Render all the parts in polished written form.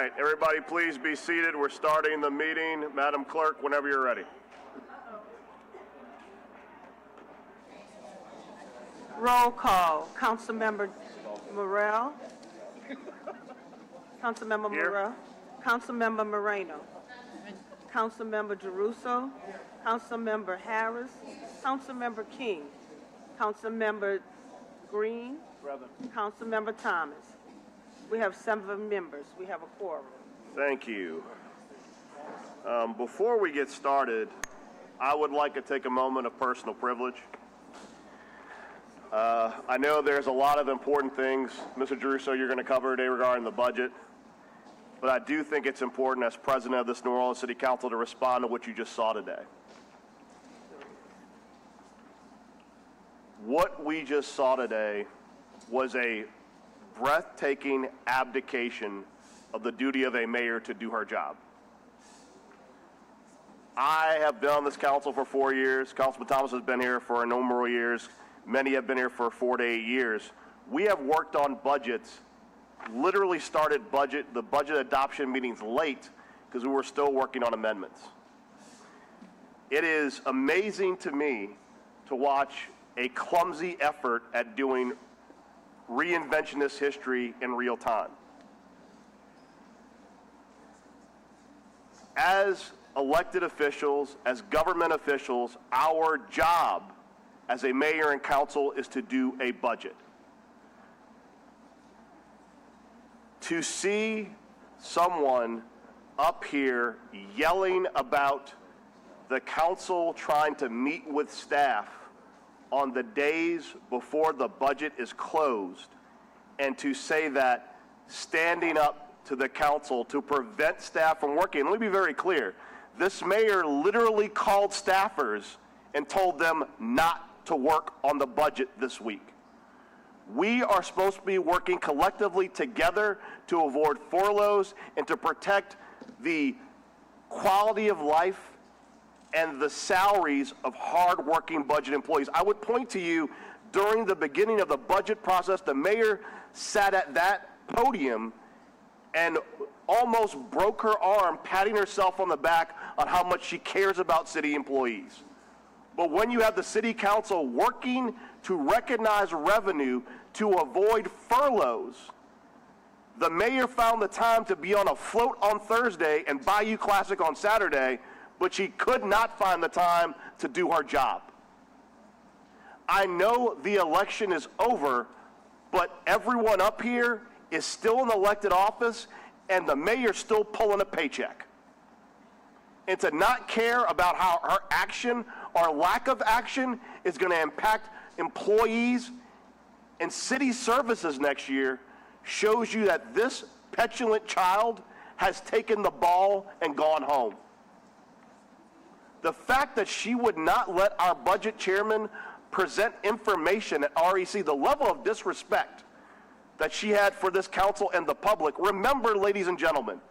right, everybody please be seated. We're starting the meeting. Madam Clerk, whenever you're ready. Roll call. Councilmember Morrell. Councilmember Here. Morrell. Councilmember Moreno. Councilmember Jeruso. Councilmember Harris. Councilmember King. Councilmember Green. Present. Councilmember Thomas. We have 7 members. We have a quorum. Thank you. Before we get started, I would like to take a moment of personal privilege. I know there's a lot of important things, Mr. Jeruso, you're going to cover today regarding the budget, but I do think it's important as president of this New Orleans City Council to respond to what you just saw today. What we just saw today was a breathtaking abdication of the duty of a mayor to do her job. I have been on this council for 4 years. Councilman Thomas has been here for a number of years. Many have been here for 4 to 8 years. We have worked on budgets, literally started the budget adoption meetings late because we were still working on amendments. It is amazing to me to watch a clumsy effort at doing reinventionist history in real time. As elected officials, as government officials, our job as a mayor and council is to do a budget. To see someone up here yelling about the council trying to meet with staff on the days before the budget is closed, and to say that standing up to the council to prevent staff from working. Let me be very clear. This mayor literally called staffers and told them not to work on the budget this week. We are supposed to be working collectively together to avoid furloughs and to protect the quality of life and the salaries of hard-working budget employees. I would point to you, during the beginning of the budget process, the mayor sat at that podium and almost broke her arm, patting herself on the back on how much she cares about city employees. But when you have the city council working to recognize revenue to avoid furloughs, the mayor found the time to be on a float on Thursday and Bayou Classic on Saturday, but she could not find the time to do her job. I know the election is over, but everyone up here is still in elected office, and the mayor's still pulling a paycheck. And to not care about how her action or lack of action is going to impact employees and city services next year shows you that this petulant child has taken the ball and gone home. The fact that she would not let our budget chairman present information at REC, the level of disrespect that she had for this council and the public. Remember, ladies and gentlemen,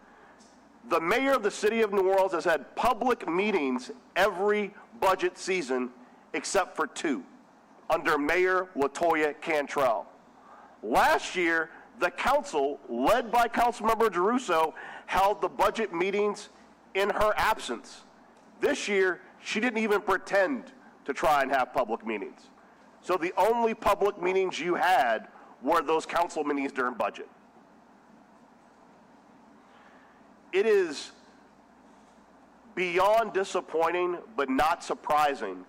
the mayor of the city of New Orleans has had public meetings every budget season except for 2, under Mayor LaToya Cantrell. Last year, the council, led by Councilmember Jeruso, held the budget meetings in her absence. This year, she didn't even pretend to try and have public meetings. So the only public meetings you had were those council meetings during budget. It is beyond disappointing, but not surprising,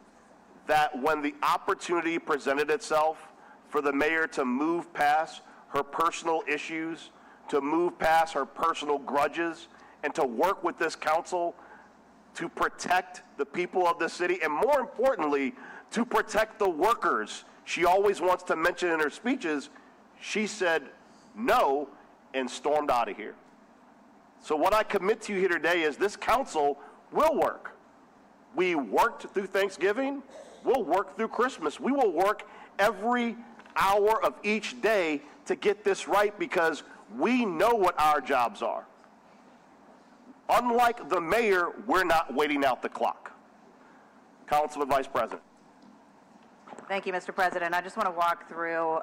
that when the opportunity presented itself for the mayor to move past her personal issues, to move past her personal grudges, and to work with this council to protect the people of the city, and more importantly, to protect the workers she always wants to mention in her speeches, she said no and stormed out of here. So what I commit to you here today is this council will work. We worked through Thanksgiving. We'll work through Christmas. We will work every hour of each day to get this right because we know what our jobs are. Unlike the mayor, we're not waiting out the clock. Councilman Vice President. Thank you, Mr. President. I just want to walk through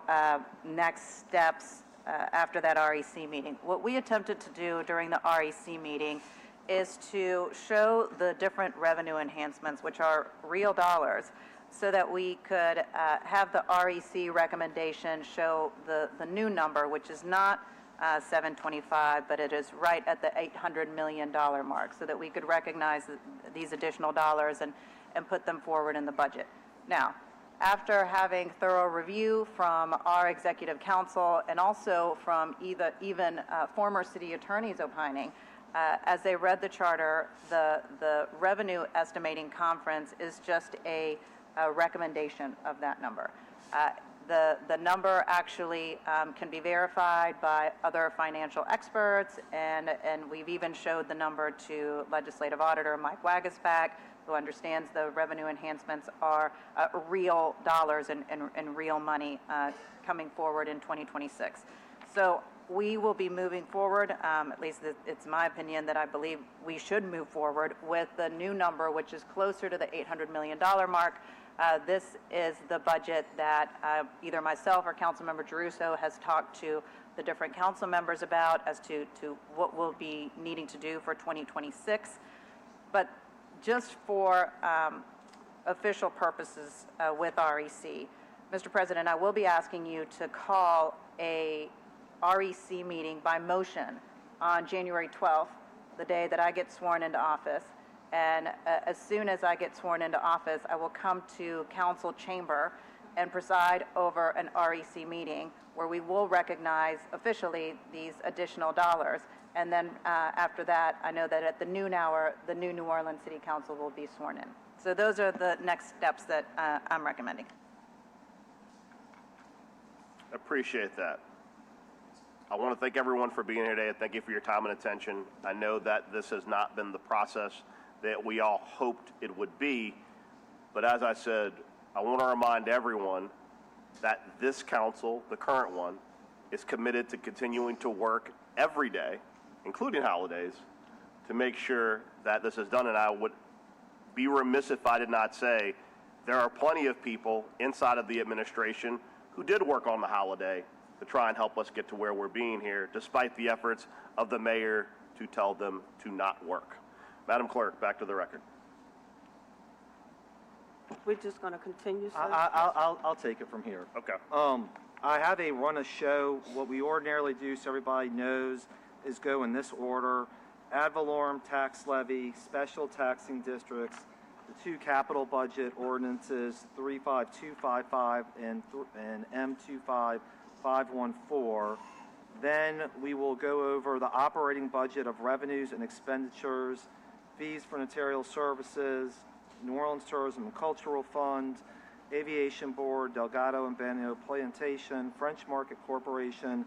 next steps after that REC meeting. What we attempted to do during the REC meeting is to show the different revenue enhancements, which are real dollars, so that we could have the REC recommendation show the new number, which is not 725, but it is right at the $800 million mark, so that we could recognize these additional dollars and put them forward in the budget. Now, after having thorough review from our executive council and also from even former city attorneys opining, as they read the charter, the revenue estimating conference is just a recommendation of that number. The number actually can be verified by other financial experts, and we've even showed the number to Legislative Auditor Mike Wagasback, who understands the revenue enhancements are real dollars and real money coming forward in 2026. So we will be moving forward, at least it's my opinion that I believe we should move forward with the new number, which is closer to the $800 million mark. This is the budget that either myself or Councilmember Giarrusso has talked to the different council members about as to what we'll be needing to do for 2026. But just for official purposes with REC, Mr. President, I will be asking you to call a REC meeting by motion on January 12th, the day that I get sworn into office. And as soon as I get sworn into office, I will come to council chamber and preside over an REC meeting where we will recognize officially these additional dollars. And then after that, I know that at the noon hour, the new New Orleans City Council will be sworn in. So those are the next steps that I'm recommending. Appreciate that. I want to thank everyone for being here today, and thank you for your time and attention. I know that this has not been the process that we all hoped it would be, but as I said, I want to remind everyone that this council, the current one, is committed to continuing to work every day, including holidays, to make sure that this is done. And I would be remiss if I did not say there are plenty of people inside of the administration who did work on the holiday to try and help us get to where we're being here, despite the efforts of the mayor to tell them to not work. Madam Clerk, back to the record. We're just going to continue, sir? I'll take it from here. Okay. I have a run of show. What we ordinarily do, so everybody knows, is go in this order: ad valorem tax levy, special taxing districts, the two capital budget ordinances, 35255 and M25514. Then we will go over the operating budget of revenues and expenditures, fees for notarial services, New Orleans Tourism and Cultural Fund, Aviation Board, Delgado and Banjo Plantation, French Market Corporation,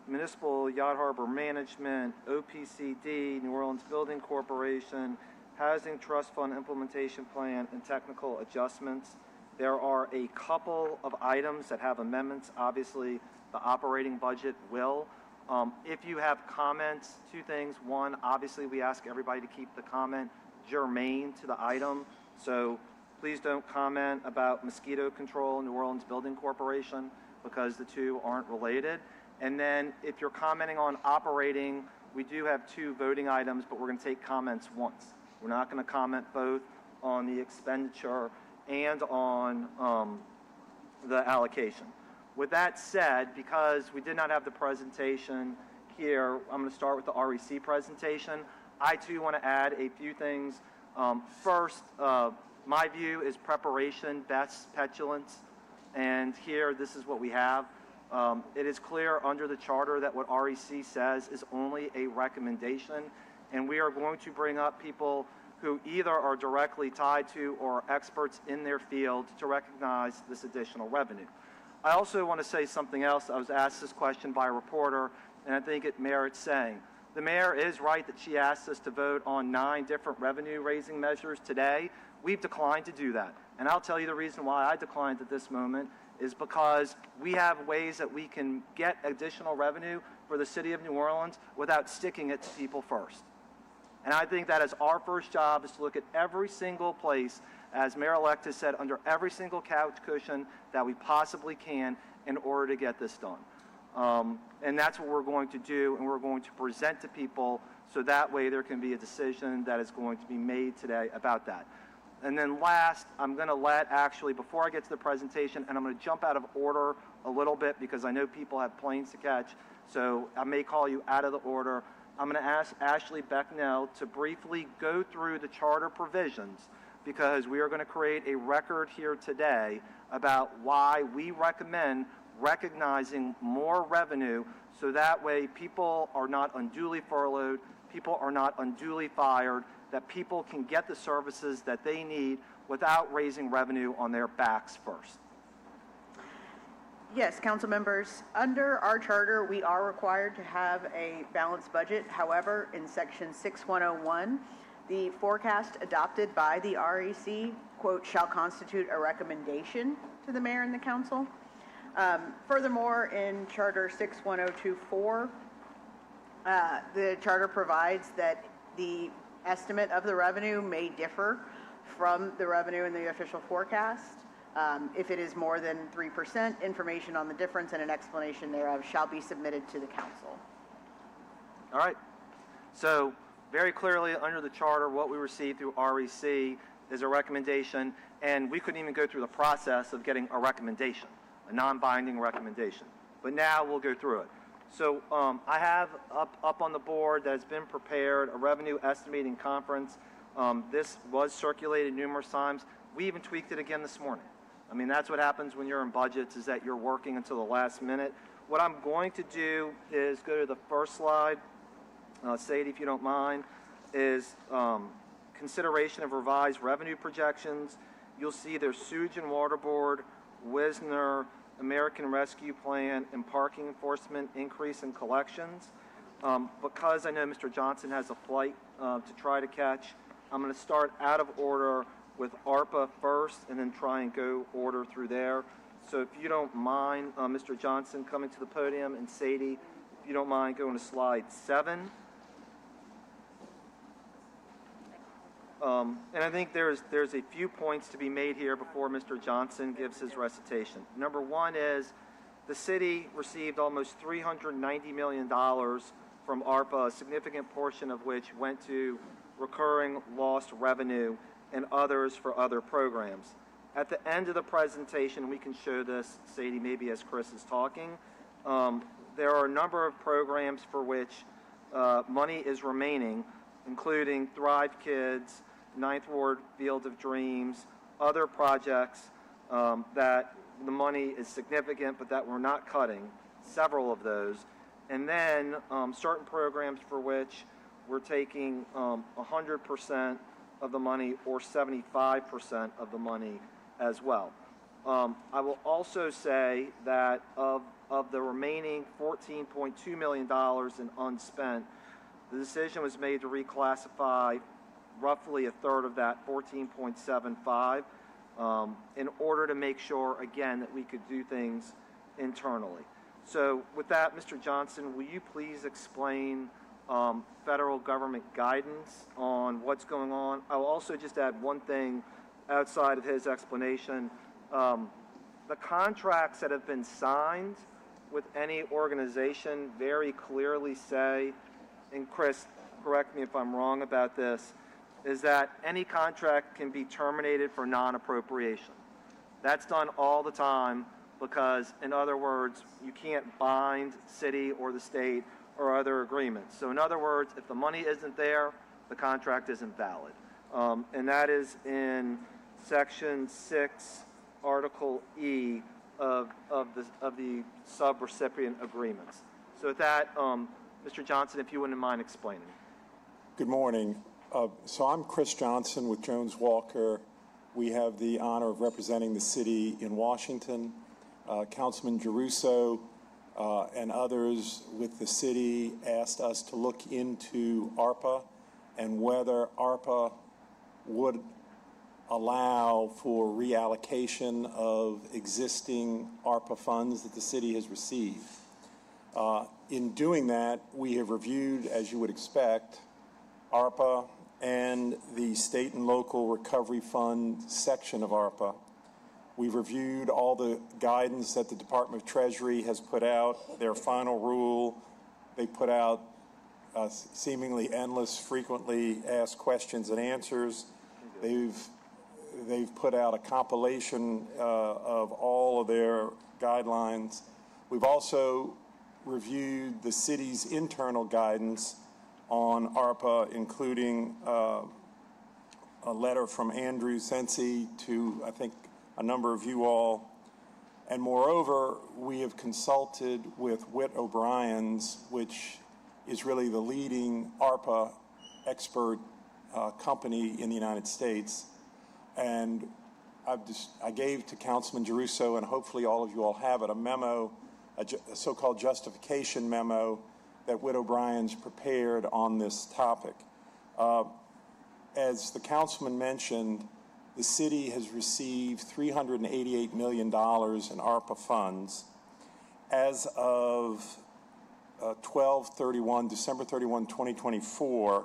Municipal Yacht Harbor Management, OPCD, New Orleans Building Corporation, Housing Trust Fund Implementation Plan, and Technical Adjustments. There are a couple of items that have amendments. Obviously, the operating budget will. If you have comments, two things. One, obviously, we ask everybody to keep the comment germane to the item. So please don't comment about mosquito control, New Orleans Building Corporation, because the two aren't related. And then if you're commenting on operating, we do have two voting items, but we're going to take comments once. We're not going to comment both on the expenditure and on the allocation. With that said, because we did not have the presentation here, I'm going to start with the REC presentation. I too want to add a few things. First, my view is preparation best petulance, and here this is what we have. It is clear under the charter that what REC says is only a recommendation, and we are going to bring up people who either are directly tied to or are experts in their field to recognize this additional revenue. I also want to say something else. I was asked this question by a reporter, and I think it merits saying. The mayor is right that she asked us to vote on 9 different revenue-raising measures today. We've declined to do that. And I'll tell you the reason why I declined at this moment is because we have ways that we can get additional revenue for the city of New Orleans without sticking it to people first. And I think that is our first job, is to look at every single place, as Mayor-elect has said, under every single couch cushion that we possibly can in order to get this done. And that's what we're going to do, and we're going to present to people so that way there can be a decision that is going to be made today about that. And then last, I'm going to before I get to the presentation, and I'm going to jump out of order a little bit because I know people have planes to catch, so I may call you out of the order. I'm going to ask Ashley Becknell to briefly go through the charter provisions because we are going to create a record here today about why we recommend recognizing more revenue so that way people are not unduly furloughed, people are not unduly fired, that people can get the services that they need without raising revenue on their backs first. Yes, council members, under our charter, we are required to have a balanced budget. However, in section 6101, the forecast adopted by the REC, quote, shall constitute a recommendation to the mayor and the council. Furthermore, in Charter 61024, the charter provides that the estimate of the revenue may differ from the revenue in the official forecast. If it is more than 3%, information on the difference and an explanation thereof shall be submitted to the council. All right. So very clearly under the charter, what we received through REC is a recommendation, and we couldn't even go through the process of getting a recommendation, a non-binding recommendation. But now we'll go through it. So I have up on the board that has been prepared a revenue estimating conference. This was circulated numerous times. We even tweaked it again this morning. I mean, that's what happens when you're in budgets, is that you're working until the last minute. What I'm going to do is go to the first slide, Sadie, if you don't mind, is consideration of revised revenue projections. You'll see there's Sewage and Water Board, Wisner, American Rescue Plan, and parking enforcement increase in collections. Because I know Mr. Johnson has a flight to try to catch, I'm going to start out of order with ARPA first and then try and go order through there. So if you don't mind, Mr. Johnson coming to the podium, and Sadie, if you don't mind going to slide 7. And I think there's a few points to be made here before Mr. Johnson gives his recitation. Number one is the city received almost $390 million from ARPA, a significant portion of which went to recurring lost revenue and others for other programs. At the end of the presentation, we can show this, Sadie, maybe as Chris is talking. There are a number of programs for which money is remaining, including Thrive Kids, Ninth Ward Field of Dreams, other projects that the money is significant but that we're not cutting, several of those. And then certain programs for which we're taking 100% of the money or 75% of the money as well. I will also say that of the remaining $14.2 million in unspent, the decision was made to reclassify roughly a third of that, 14.75, in order to make sure, again, that we could do things internally. So with that, Mr. Johnson, will you please explain federal government guidance on what's going on? I will also just add one thing outside of his explanation. The contracts that have been signed with any organization very clearly say, and Chris, correct me if I'm wrong about this, is that any contract can be terminated for non-appropriation. That's done all the time because, in other words, you can't bind city or the state or other agreements. So in other words, if the money isn't there, the contract isn't valid. And that is in Section 6, Article E of the sub-recipient agreements. So with that, Mr. Johnson, if you wouldn't mind explaining. Good morning. So I'm Chris Johnson with Jones Walker. We have the honor of representing the city in Washington. Councilman Giarrusso and others with the city asked us to look into ARPA and whether ARPA would allow for reallocation of existing ARPA funds that the city has received. In doing that, we have reviewed, as you would expect, ARPA and the state and local recovery fund section of ARPA. We've reviewed all the guidance that the Department of Treasury has put out, their final rule. They put out seemingly endless, frequently asked questions and answers. They've put out a compilation of all of their guidelines. We've also reviewed the city's internal guidance on ARPA, including a letter from Andrew Sensi to, I think, a number of you all. And moreover, we have consulted with Witt O'Brien's, which is really the leading ARPA expert company in the United States. And I gave to Councilman Giarrusso, and hopefully all of you all have it, a memo, a so-called justification memo that Witt O'Brien's prepared on this topic. As the councilman mentioned, the city has received $388 million in ARPA funds. As of December 31, 2024,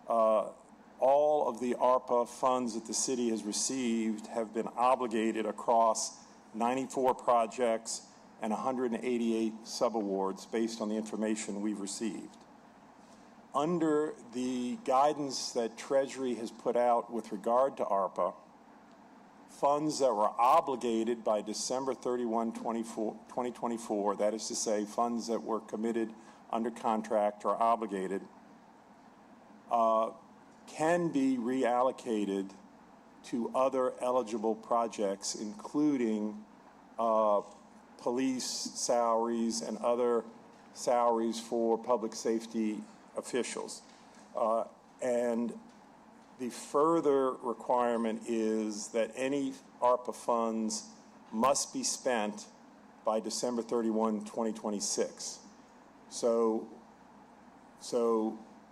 all of the ARPA funds that the city has received have been obligated across 94 projects and 188 subawards based on the information we've received. Under the guidance that Treasury has put out with regard to ARPA, funds that were obligated by December 31, 2024, that is to say, funds that were committed under contract or obligated, can be reallocated to other eligible projects, including police salaries and other salaries for public safety officials. And the further requirement is that any ARPA funds must be spent by December 31, 2026. So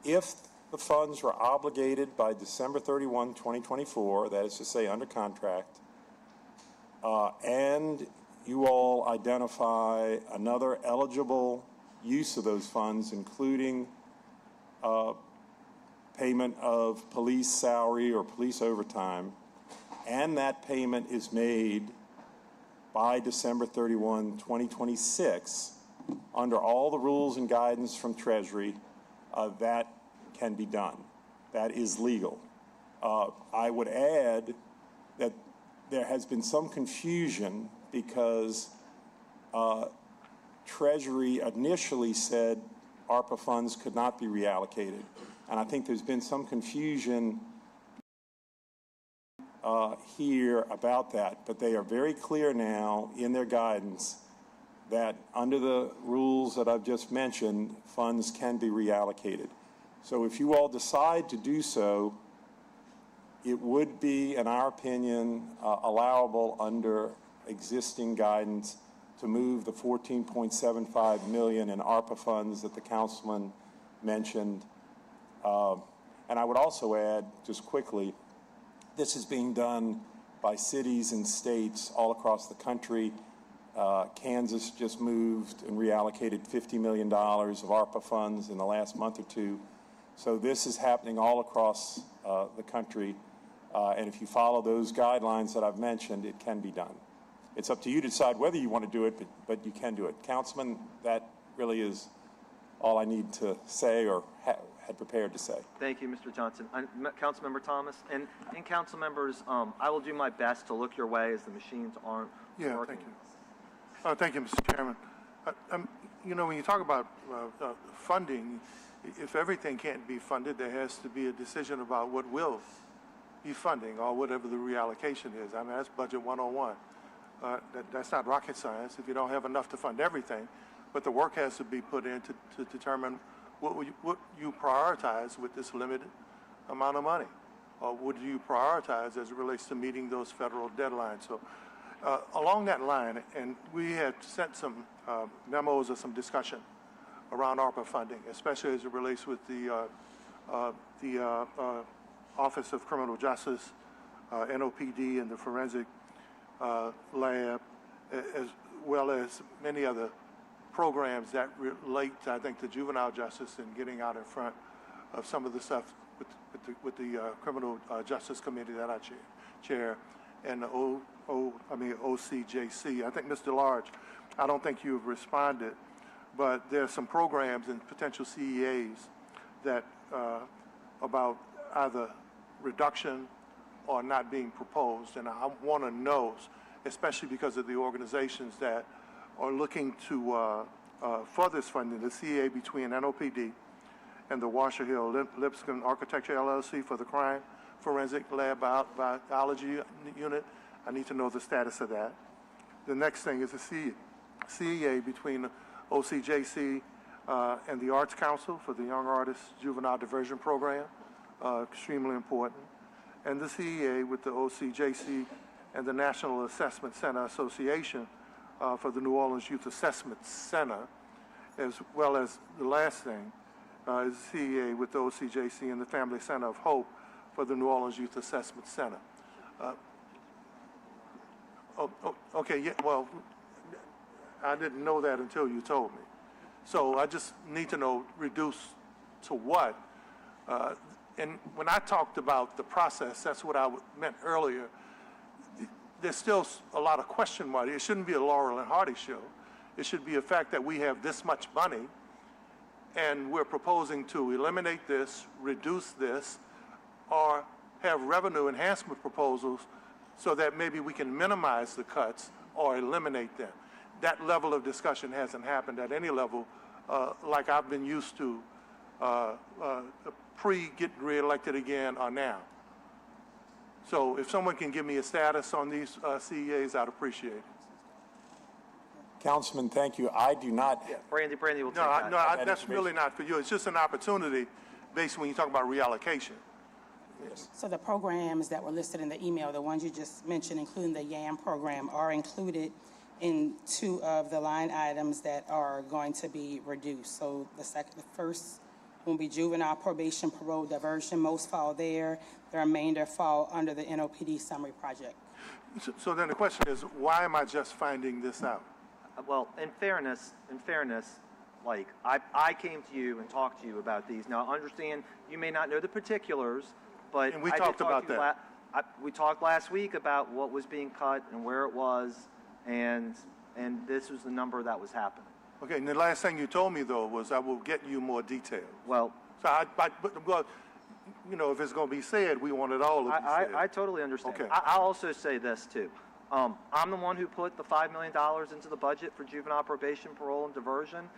if the funds were obligated by December 31, 2024, that is to say under contract, and you all identify another eligible use of those funds, including payment of police salary or police overtime, and that payment is made by December 31, 2026, under all the rules and guidance from Treasury, that can be done. That is legal. I would add that there has been some confusion because Treasury initially said ARPA funds could not be reallocated. And I think there's been some confusion here about that, but they are very clear now in their guidance that under the rules that I've just mentioned, funds can be reallocated. So if you all decide to do so, it would be, in our opinion, allowable under existing guidance to move the $14.75 million in ARPA funds that the councilman mentioned. And I would also add, just quickly, this is being done by cities and states all across the country. Kansas just moved and reallocated $50 million of ARPA funds in the last month or two. So this is happening all across the country. And if you follow those guidelines that I've mentioned, it can be done. It's up to you to decide whether you want to do it, but you can do it. Councilman, that really is all I need to say or had prepared to say. Thank you, Mr. Johnson. Councilmember Thomas, and council members, I will do my best to look your way as the machines aren't working. Thank you. Thank you, Mr. Chairman. You know, when you talk about funding, if everything can't be funded, there has to be a decision about what will be funding or whatever the reallocation is. I mean, that's Budget 101. That's not rocket science if you don't have enough to fund everything, but the work has to be put in to determine what you prioritize with this limited amount of money, or would you prioritize as it relates to meeting those federal deadlines. So along that line, and we had sent some memos or some discussion around ARPA funding, especially as it relates with the Office of Criminal Justice, NOPD, and the Forensic Lab, as well as many other programs that relate, I think, to juvenile justice and getting out in front of some of the stuff with the Criminal Justice Committee that I chair. and the OCJC. I think, Mr. Large, I don't think you've responded, but there are some programs and potential CEAs that about either reduction or not being proposed. And I want to know, especially because of the organizations that are looking to for this funding, the CEA between NOPD and the Washer Hill Lipscomb Architecture LLC for the Crime Forensic Lab Biology Unit. I need to know the status of that. The next thing is the CEA between OCJC and the Arts Council for the Young Artists Juvenile Diversion Program, extremely important. And the CEA with the OCJC and the National Assessment Center Association for the New Orleans Youth Assessment Center, as well as the last thing is CEA with the OCJC and the Family Center of Hope for the New Orleans Youth Assessment Center. Okay, yeah, well, I didn't know that until you told me. So I just need to know, reduce to what? And when I talked about the process, that's what I meant earlier. There's still a lot of question marks. It shouldn't be a Laurel and Hardy show. It should be a fact that we have this much money and we're proposing to eliminate this, reduce this, or have revenue enhancement proposals so that maybe we can minimize the cuts or eliminate them. That level of discussion hasn't happened at any level like I've been used to pre-getting reelected again or now. So if someone can give me a status on these CEAs, I'd appreciate it. Councilman, thank you. I do not. Yeah, Brandy will take that. No, that's really not for you. It's just an opportunity based when you talk about reallocation. So the programs that were listed in the email, the ones you just mentioned, including the YAM program, are included in two of the line items that are going to be reduced. So the first will be juvenile probation, parole, diversion. Most fall there. The remainder fall under the NOPD summary project. So then the question is, why am I just finding this out? Well, in fairness, like, I came to you and talked to you about these. Now, I understand you may not know the particulars, but And we I did talked talk about to you that. we talked last week about what was being cut and where it was, and this was the number that was happening. Okay, and the last thing you told me, though, was I will get you more detail. Well, So, well, you know, if it's going to be said, we want it all to be said. I totally understand. Okay. I'll also say this, too. I'm the one who put the $5 million into the budget for juvenile probation, parole, and diversion.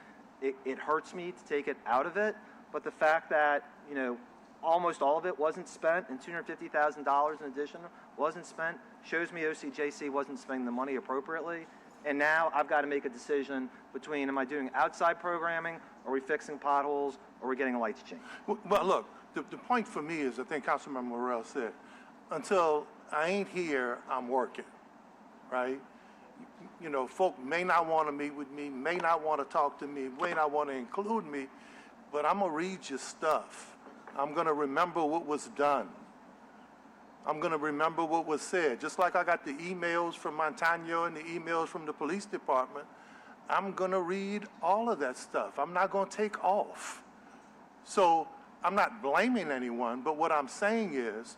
It hurts me to take it out of it, but the fact that, you know, almost all of it wasn't spent and $250,000 in addition wasn't spent shows me OCJC wasn't spending the money appropriately. And now I've got to make a decision between, am I doing outside programming, are we fixing potholes, or are we getting lights changed? Well, look, the point for me is, I think Councilman Morrell said, until I ain't here, I'm working, right? You know, folk may not want to meet with me, may not want to talk to me, may not want to include me, but I'm going to read your stuff. I'm going to remember what was done. I'm going to remember what was said. Just like I got the emails from Montano and the emails from the police department, I'm going to read all of that stuff. I'm not going to take off. So I'm not blaming anyone, but what I'm saying is,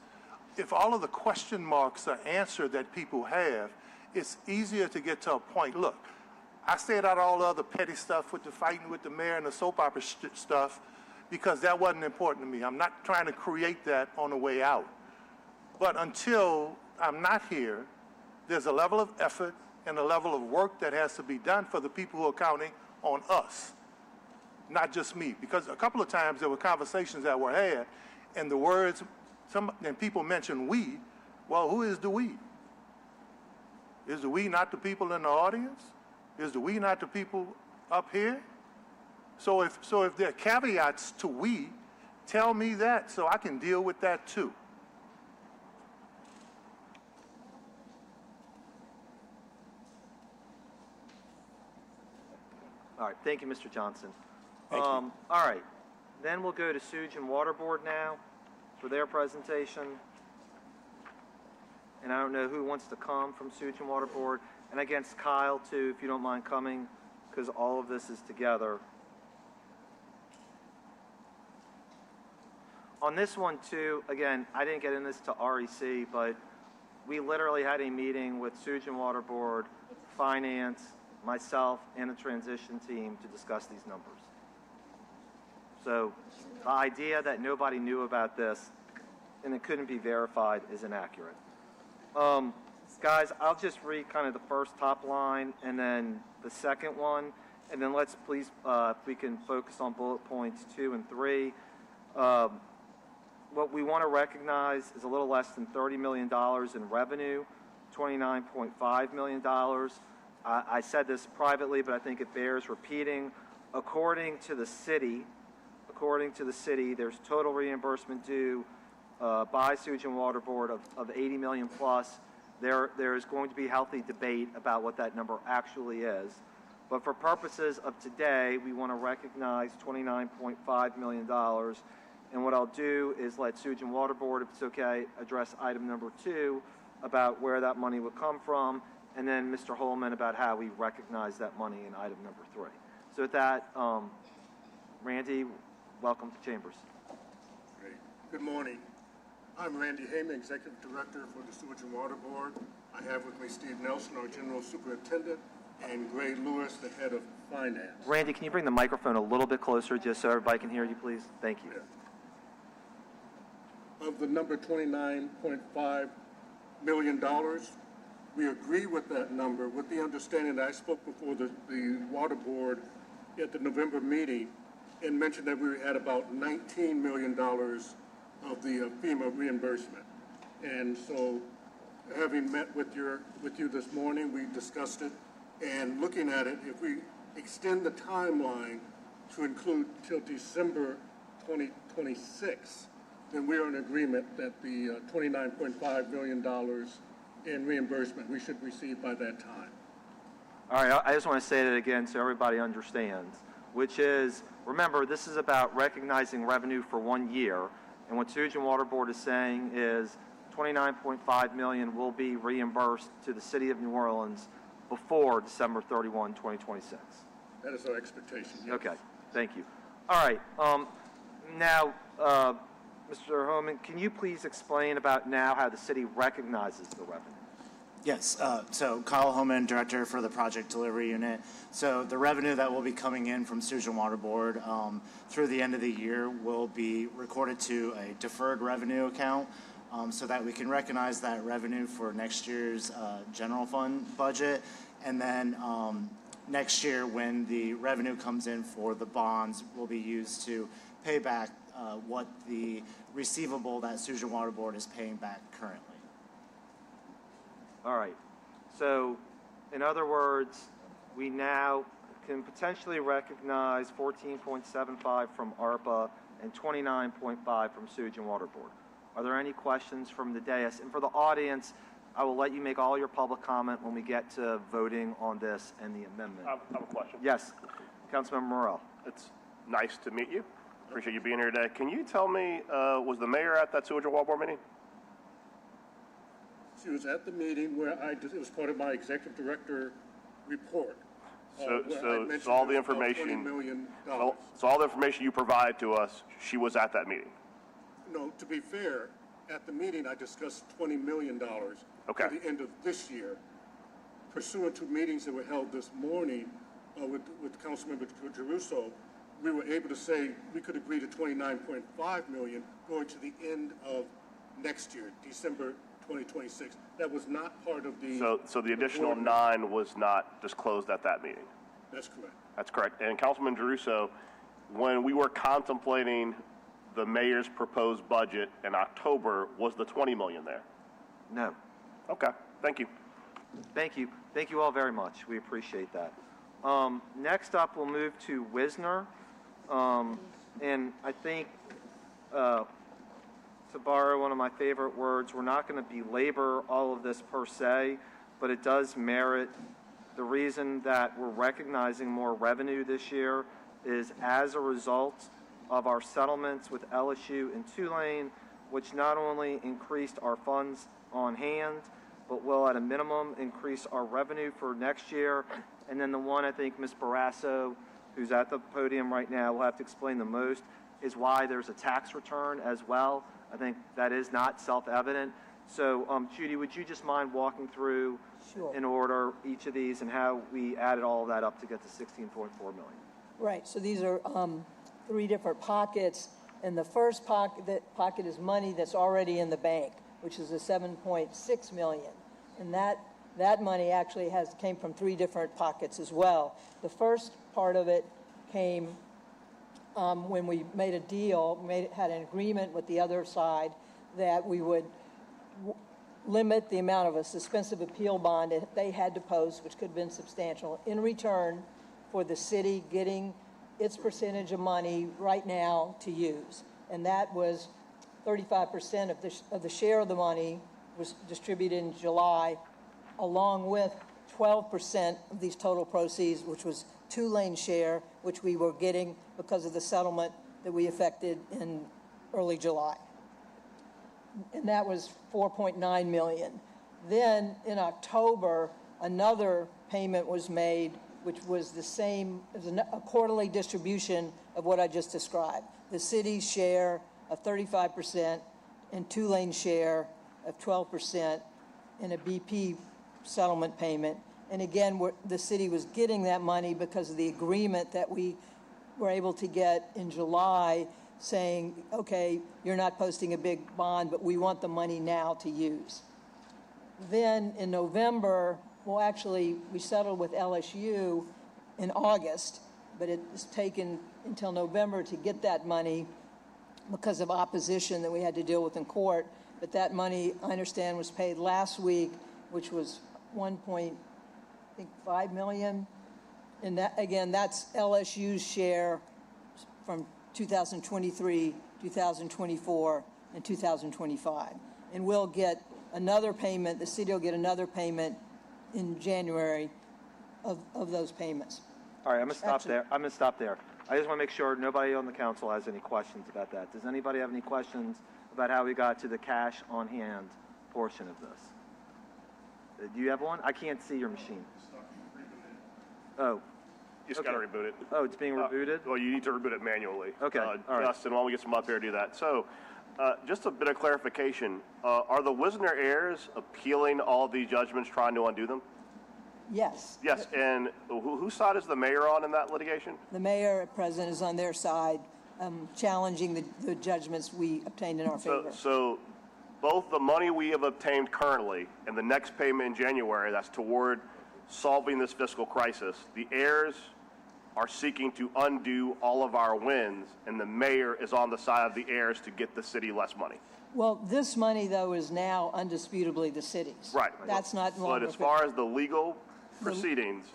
if all of the question marks are answered that people have, it's easier to get to a point. Look, I stayed out all the other petty stuff with the fighting with the mayor and the soap opera stuff because that wasn't important to me. I'm not trying to create that on the way out. But until I'm not here, there's a level of effort and a level of work that has to be done for the people who are counting on us, not just me. Because a couple of times there were conversations that were had, and the words, and people mentioned we. Well, who is the we? Is the we not the people in the audience? Is the we not the people up here? So if there are caveats to we, tell me that so I can deal with that too. All right, thank you, Mr. Johnson. Thank you. All right, then we'll go to Sewage and Water Board now for their presentation. And I don't know who wants to come from Sewage and Water Board. And against Kyle, too, if you don't mind coming, because all of this is together. On this one, too, again, I didn't get in this to REC, but we literally had a meeting with Sewage and Water Board, Finance, myself, and the transition team to discuss these numbers. So the idea that nobody knew about this and it couldn't be verified is inaccurate. Guys, I'll just read kind of the first top line and then the second one, and then let's please, if we can focus on bullet points 2 and 3. What we want to recognize is a little less than $30 million in revenue, $29.5 million. I said this privately, but I think it bears repeating. According to the city, there's total reimbursement due by Sewage and Water Board of $80 million plus. There is going to be healthy debate about what that number actually is. But for purposes of today, we want to recognize $29.5 million. And what I'll do is let Sewage and Water Board, if it's okay, address item number 2 about where that money would come from, and then Mr. Holman about how we recognize that money in item number 3. So with that, Randy, welcome to Chambers. Great. Good morning. I'm Randy Heyman, Executive Director for the Sewage and Water Board. I have with me Steve Nelson, our General Superintendent, and Gray Lewis, the Head of Finance. Randy, can you bring the microphone a little bit closer just so everybody can hear you, please? Thank you. Yeah. Of the number $29.5 million, we agree with that number with the understanding that I spoke before the Water Board at the November meeting and mentioned that we had about $19 million of the FEMA reimbursement. And so having met with you this morning, we discussed it, and looking at it, if we extend the timeline to include till December 2026, then we are in agreement that the $29.5 million in reimbursement we should receive by that time. All right, I just want to say that again so everybody understands, which is, remember, this is about recognizing revenue for 1 year, and what Sewage and Water Board is saying is $29.5 million will be reimbursed to the City of New Orleans before December 31, 2026. That is our expectation. Yes. Okay, thank you. All right, now, Mr. Holman, can you please explain about now how the city recognizes the revenue? Yes, so Kyle Holman, Director for the Project Delivery Unit. So the revenue that will be coming in from Sewage and Water Board through the end of the year will be recorded to a deferred revenue account so that we can recognize that revenue for next year's general fund budget. And then next year, when the revenue comes in for the bonds, will be used to pay back what the receivable that Sewage and Water Board is paying back currently. All right. So, in other words, we now can potentially recognize 14.75 from ARPA and 29.5 from Sewage and Water Board. Are there any questions from the dais? And for the audience, I will let you make all your public comment when we get to voting on this and the amendment. I have a question. Yes, Councilmember Morrell. It's nice to meet you. Appreciate you being here today. Can you tell me, was the mayor at that Sewage and Water Board meeting? She was at the meeting where it was part of my Executive Director report. So all the information, $20 million. so all the information you provide to us, she was at that meeting? No, to be fair, at the meeting, I discussed $20 million Okay. to the end of this year. Pursuant to meetings that were held this morning with Councilmember Giarrusso, we were able to say we could agree to $29.5 million going to the end of next year, December 2026. That was not part of the... So the additional 9 was not disclosed at that meeting? That's correct. That's correct. And Councilman Giarrusso, when we were contemplating the mayor's proposed budget in October, was the $20 million there? No. Okay, thank you. Thank you. Thank you all very much. We appreciate that. Next up, we'll move to Wisner. And I think, to borrow one of my favorite words, we're not going to belabor all of this per se, but it does merit the reason that we're recognizing more revenue this year is as a result of our settlements with LSU and Tulane, which not only increased our funds on hand, but will at a minimum increase our revenue for next year. And then the one I think Ms. Barrasso, who's at the podium right now, will have to explain the most, is why there's a tax return as well. I think that is not self-evident. So, Judy, would you just mind walking through Sure. in order each of these and how we added all of that up to get to 16.4 million? Right, so these are three different pockets, and the first pocket is money that's already in the bank, which is the 7.6 million. And that money actually came from three different pockets as well. The first part of it came when we made a deal, had an agreement with the other side that we would limit the amount of a suspensive appeal bond that they had to post, which could have been substantial, in return for the city getting its percentage of money right now to use. And that was 35% of the share of the money was distributed in July, along with 12% of these total proceeds, which was Tulane's share, which we were getting because of the settlement that we effected in early July. And that was 4.9 million. Then in October, another payment was made, which was the same as a quarterly distribution of what I just described. The city's share of 35% and Tulane's share of 12% and a BP settlement payment. And again, the city was getting that money because of the agreement that we were able to get in July, saying, okay, you're not posting a big bond, but we want the money now to use. Then in November, well, actually, we settled with LSU in August, but it's taken until November to get that money because of opposition that we had to deal with in court. But that money, I understand, was paid last week, which was 1.5 million. And that, again, that's LSU's share from 2023, 2024, and 2025. And we'll get another payment, the city will get another payment in January of those payments. All right, I'm going to stop there. I just want to make sure nobody on the council has any questions about that. Does anybody have any questions about how we got to the cash on hand portion of this? Do you have one? I can't see your machine. Oh. You just got to reboot it. Oh, it's being rebooted? Well, you need to reboot it manually. Okay, all right. Justin, why don't we get some up here to do that? So, just a bit of clarification. Are the Wisner heirs appealing all these judgments, trying to undo them? Yes. Yes, and whose side is the mayor on in that litigation? The mayor at present is on their side, challenging the judgments we obtained in our favor. So both the money we have obtained currently and the next payment in January, that's toward solving this fiscal crisis, the heirs are seeking to undo all of our wins, and the mayor is on the side of the heirs to get the city less money. Well, this money, though, is now undisputably the city's. Right. That's not longer. But as far as the legal proceedings,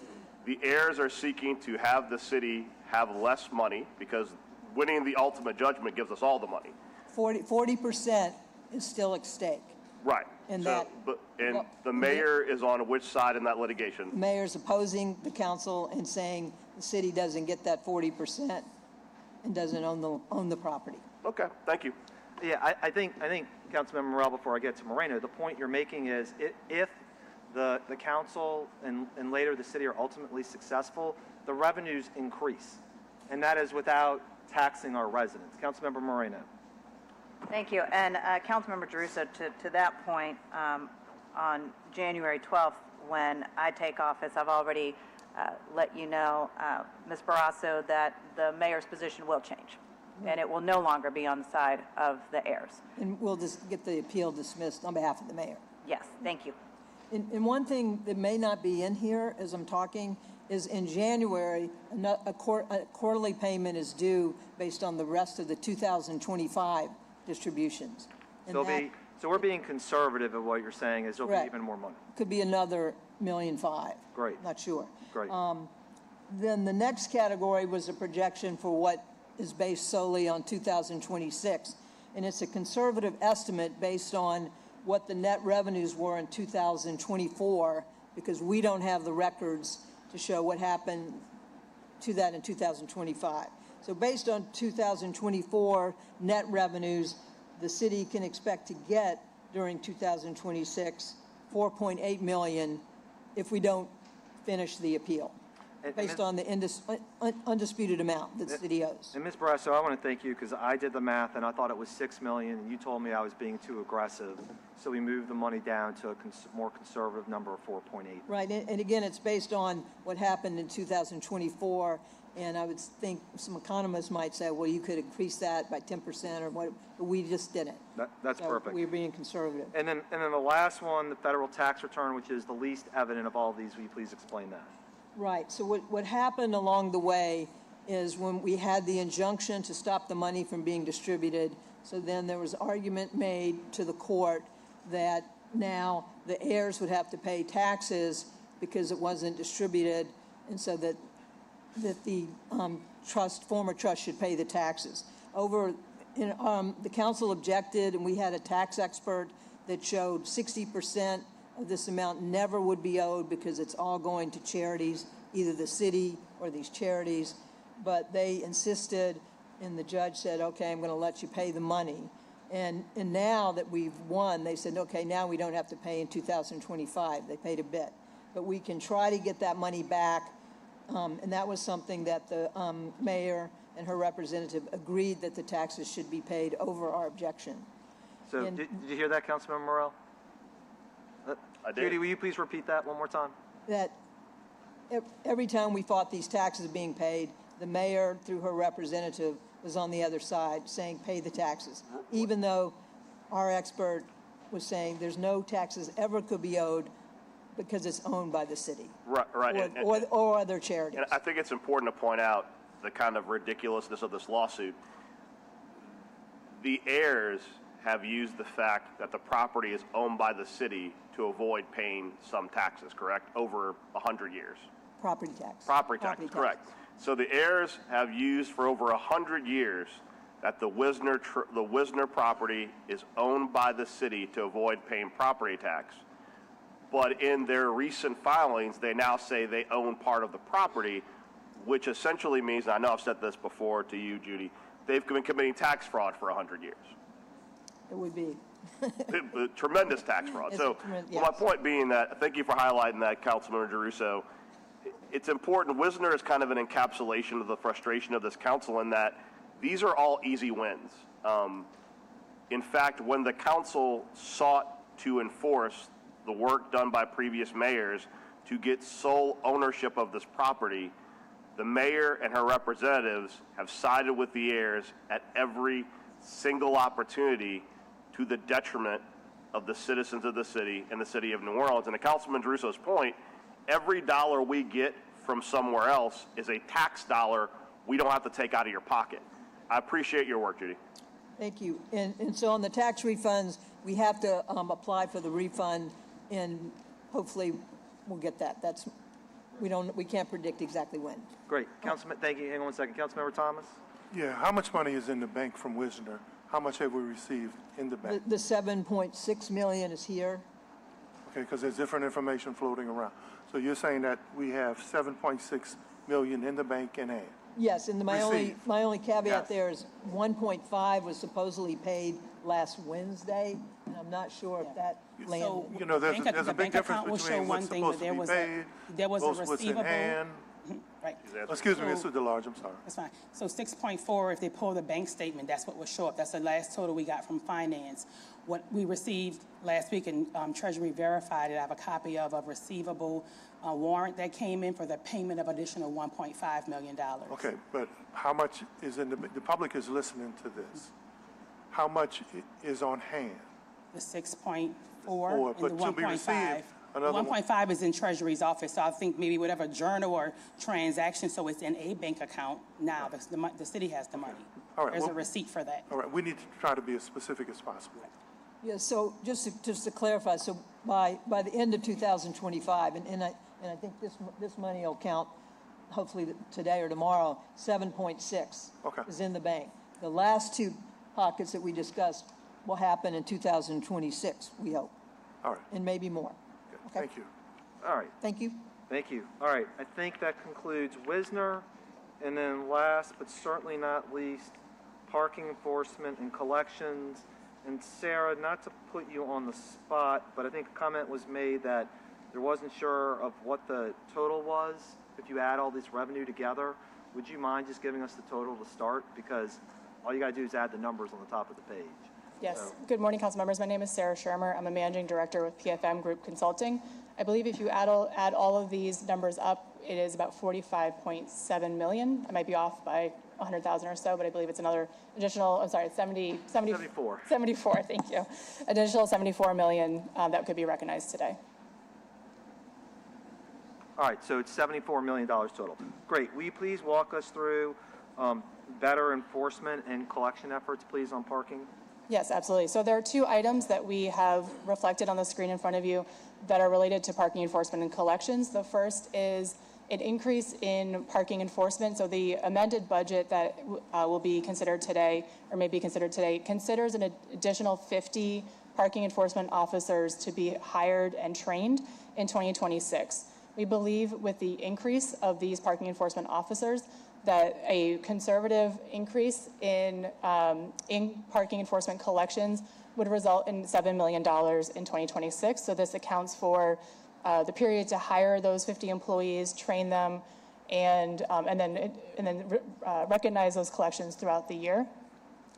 the heirs are seeking to have the city have less money because winning the ultimate judgment gives us all the money. 40% is still at stake. Right. And the mayor is on which side in that litigation? The mayor's opposing the council and saying the city doesn't get that 40% and doesn't own the property. Okay, thank you. Yeah, I think Councilmember Morrell, before I get to Moreno, the point you're making is if the council and later the city are ultimately successful, the revenues increase. And that is without taxing our residents. Councilmember Moreno. Thank you. And Councilmember Giarrusso, to that point, on January 12th, when I take office, I've already let you know, Ms. Barrasso, that the mayor's position will change. And it will no longer be on the side of the heirs. And we'll just get the appeal dismissed on behalf of the mayor. Yes, thank you. And one thing that may not be in here as I'm talking is in January, a quarterly payment is due based on the rest of the 2025 distributions. And so we're being conservative of what you're saying is there'll be even more money. Could be another $1.5 million. Great. Not sure. Great. Then the next category was a projection for what is based solely on 2026. And it's a conservative estimate based on what the net revenues were in 2024, because we don't have the records to show what happened to that in 2025. So based on 2024 net revenues, the city can expect to get during 2026 $4.8 million if we don't finish the appeal. based on the undisputed amount that the city owes. And Ms. Barrasso, I want to thank you because I did the math and I thought it was 6 million and you told me I was being too aggressive. So we moved the money down to a more conservative number of 4.8. Right, and again, it's based on what happened in 2024, and I would think some economists might say, well, you could increase that by 10% or what, but we just didn't. That's So perfect. we're being conservative. And then the last one, the federal tax return, which is the least evident of all of these. Will you please explain that? Right, so what happened along the way is when we had the injunction to stop the money from being distributed, so then there was argument made to the court that now the heirs would have to pay taxes because it wasn't distributed, and so that the former trust should pay the taxes. The council objected, and we had a tax expert that showed 60% of this amount never would be owed because it's all going to charities, either the city or these charities. But they insisted, and the judge said, okay, I'm going to let you pay the money. And now that we've won, they said, okay, now we don't have to pay in 2025. They paid a bit. But we can try to get that money back. And that was something that the mayor and her representative agreed that the taxes should be paid over our objection. So did you hear that, Councilmember Morrell? I did. Judy, will you please repeat that one more time? That every time we fought these taxes being paid, the mayor, through her representative, was on the other side saying, pay the taxes, even though our expert was saying there's no taxes ever could be owed because it's owned by the city. Right. Or other charities. And I think it's important to point out the kind of ridiculousness of this lawsuit. The heirs have used the fact that the property is owned by the city to avoid paying some taxes, correct? Over 100 years. Property tax. Property taxes, correct. So the heirs have used for over 100 years that the Wisner property is owned by the city to avoid paying property tax. But in their recent filings, they now say they own part of the property, which essentially means, and I know I've said this before to you, Judy, they've been committing tax fraud for 100 years. It would be. Tremendous tax fraud. So yes. my point being that, thank you for highlighting that, Councilmember Giarrusso. It's important. Wisner is kind of an encapsulation of the frustration of this council in that these are all easy wins. In fact, when the council sought to enforce the work done by previous mayors to get sole ownership of this property, the mayor and her representatives have sided with the heirs at every single opportunity to the detriment of the citizens of the city and the city of New Orleans. And to Councilman Giarrusso's point, every dollar we get from somewhere else is a tax dollar we don't have to take out of your pocket. I appreciate your work, Judy. Thank you. And so on the tax refunds, we have to apply for the refund, and hopefully we'll get that. We can't predict exactly when. Great. Councilman, thank you. Hang on one second. Councilmember Thomas? Yeah, how much money is in the bank from Wisner? How much have we received in the bank? The 7.6 million is here. Okay, because there's different information floating around. So you're saying that we have 7.6 million in the bank in hand? Yes, and my only caveat Yes. there is 1.5 was supposedly paid last Wednesday, and I'm not sure if that landed. So You know, there's the a big bank account will difference show between one what's thing, but supposed to be paid, there was a what's in receivable. hand. Right. Excuse me, Mr. DeLarge, I'm sorry. That's fine. So 6.4, if they pull the bank statement, that's what will show up. That's the last total we got from finance. What we received last week, and Treasury verified it, I have a copy of a receivable warrant that came in for the payment of additional $1.5 million. Okay, but how much is in the public is listening to this. How much is on hand? The 6.4 and but the to be 1.5. received, another 1.5 is in Treasury's office, so I think maybe whatever journal or transaction, so it's in a bank account now. The city has the money. All right, There's a well- receipt for that. All right, we need to try to be as specific as possible. Yeah, so just to clarify, so by the end of 2025, and I think this money will count hopefully today or tomorrow, 7.6 Okay. is in the bank. The last two pockets that we discussed will happen in 2026, we hope, All right, and maybe more. okay, thank you. All right. Thank you. Thank you. All right. I think that concludes Wisner. And then last but certainly not least, parking enforcement and collections. And Sarah, not to put you on the spot, but I think a comment was made that there wasn't sure of what the total was. if you add all this revenue together, would you mind just giving us the total to start? Because all you got to do is add the numbers on the top of the page. Yes. So- Good morning, council members. My name is Sarah Shermer. I'm a managing director with PFM Group Consulting. I believe if you add all of these numbers up, it is about 45.7 million. I might be off by 100,000 or so, but I believe it's another additional, I'm sorry, it's 74, thank you. Additional 74 million that could be recognized today. All right, so it's $74 million total. Great. Will you please walk us through better enforcement and collection efforts, please, on parking? Yes, absolutely. So there are two items that we have reflected on the screen in front of you that are related to parking enforcement and collections. The first is an increase in parking enforcement. So the amended budget that will be considered today, or may be considered today, considers an additional 50 parking enforcement officers to be hired and trained in 2026. We believe with the increase of these parking enforcement officers that a conservative increase in parking enforcement collections would result in $7 million in 2026. So this accounts for the period to hire those 50 employees, train them, and then recognize those collections throughout the year.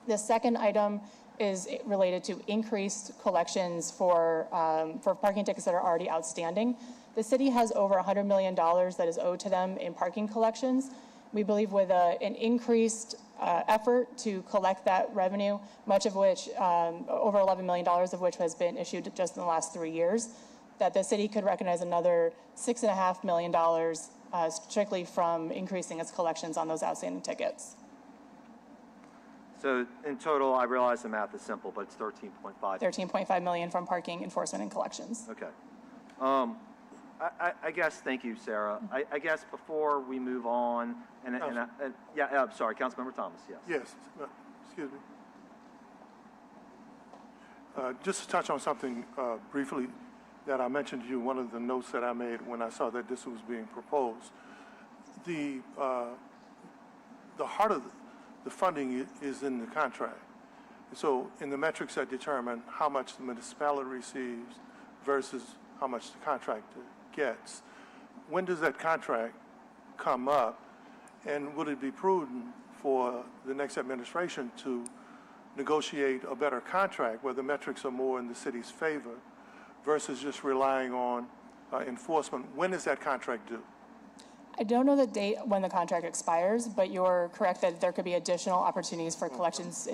The second item is related to increased collections for parking tickets that are already outstanding. The city has over $100 million that is owed to them in parking collections. We believe with an increased effort to collect that revenue, much of which, over $11 million of which has been issued just in the last 3 years, that the city could recognize another $6.5 million strictly from increasing its collections on those outstanding tickets. So in total, I realize the math is simple, but it's 13.5. 13.5 million from parking enforcement and collections. Okay. I guess, thank you, Sarah. I guess before we move on, I'm sorry, Councilmember Thomas, yes. Yes, excuse me. Just to touch on something briefly that I mentioned to you, one of the notes that I made when I saw that this was being proposed. The heart of the funding is in the contract. So in the metrics that determine how much the municipality receives versus how much the contractor gets, when does that contract come up, and would it be prudent for the next administration to negotiate a better contract where the metrics are more in the city's favor versus just relying on enforcement? When is that contract due? I don't know the date when the contract expires, but you're correct that there could be additional opportunities for collections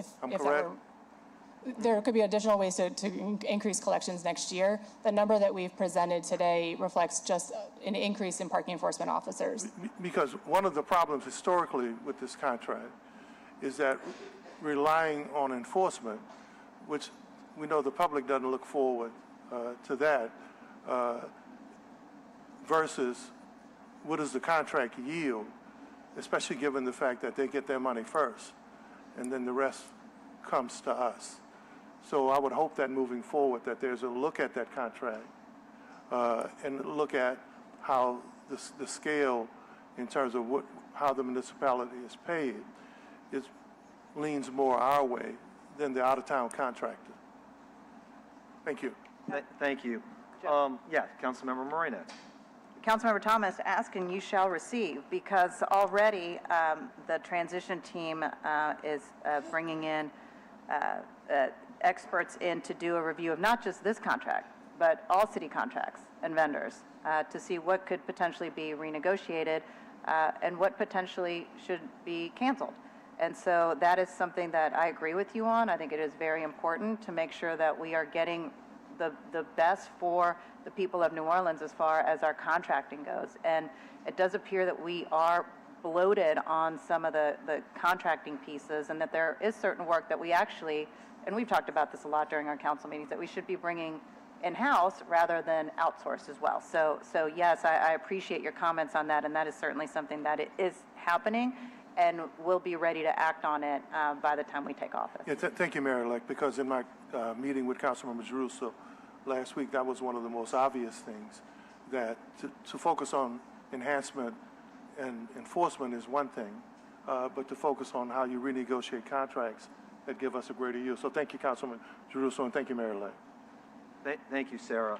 there could be additional ways to increase collections next year. The number that we've presented today reflects just an increase in parking enforcement officers. Because one of the problems historically with this contract is that relying on enforcement, which we know the public doesn't look forward to that, versus what does the contract yield, especially given the fact that they get their money first, and then the rest comes to us. So I would hope that moving forward that there's a look at that contract and look at how the scale in terms of how the municipality is paid leans more our way than the out-of-town contractor. Thank you. Thank you. Yeah, Councilmember Moreno. Councilmember Thomas, ask and you shall receive, because already the transition team is bringing in experts in to do a review of not just this contract, but all city contracts and vendors to see what could potentially be renegotiated and what potentially should be canceled. And so that is something that I agree with you on. I think it is very important to make sure that we are getting the best for the people of New Orleans as far as our contracting goes. And it does appear that we are bloated on some of the contracting pieces, and that there is certain work that we actually, and we've talked about this a lot during our council meetings, that we should be bringing in-house rather than outsourced as well. So yes, I appreciate your comments on that, and that is certainly something that it is happening, and we'll be ready to act on it by the time we take office. Yeah, thank you, Mayor-elect, because in my meeting with Councilmember Giarrusso last week, that was one of the most obvious things, that to focus on enhancement and enforcement is one thing, but to focus on how you renegotiate contracts that give us a greater yield. So thank you, Councilman Giarrusso, and thank you, Mayor-elect. Thank you, Sarah.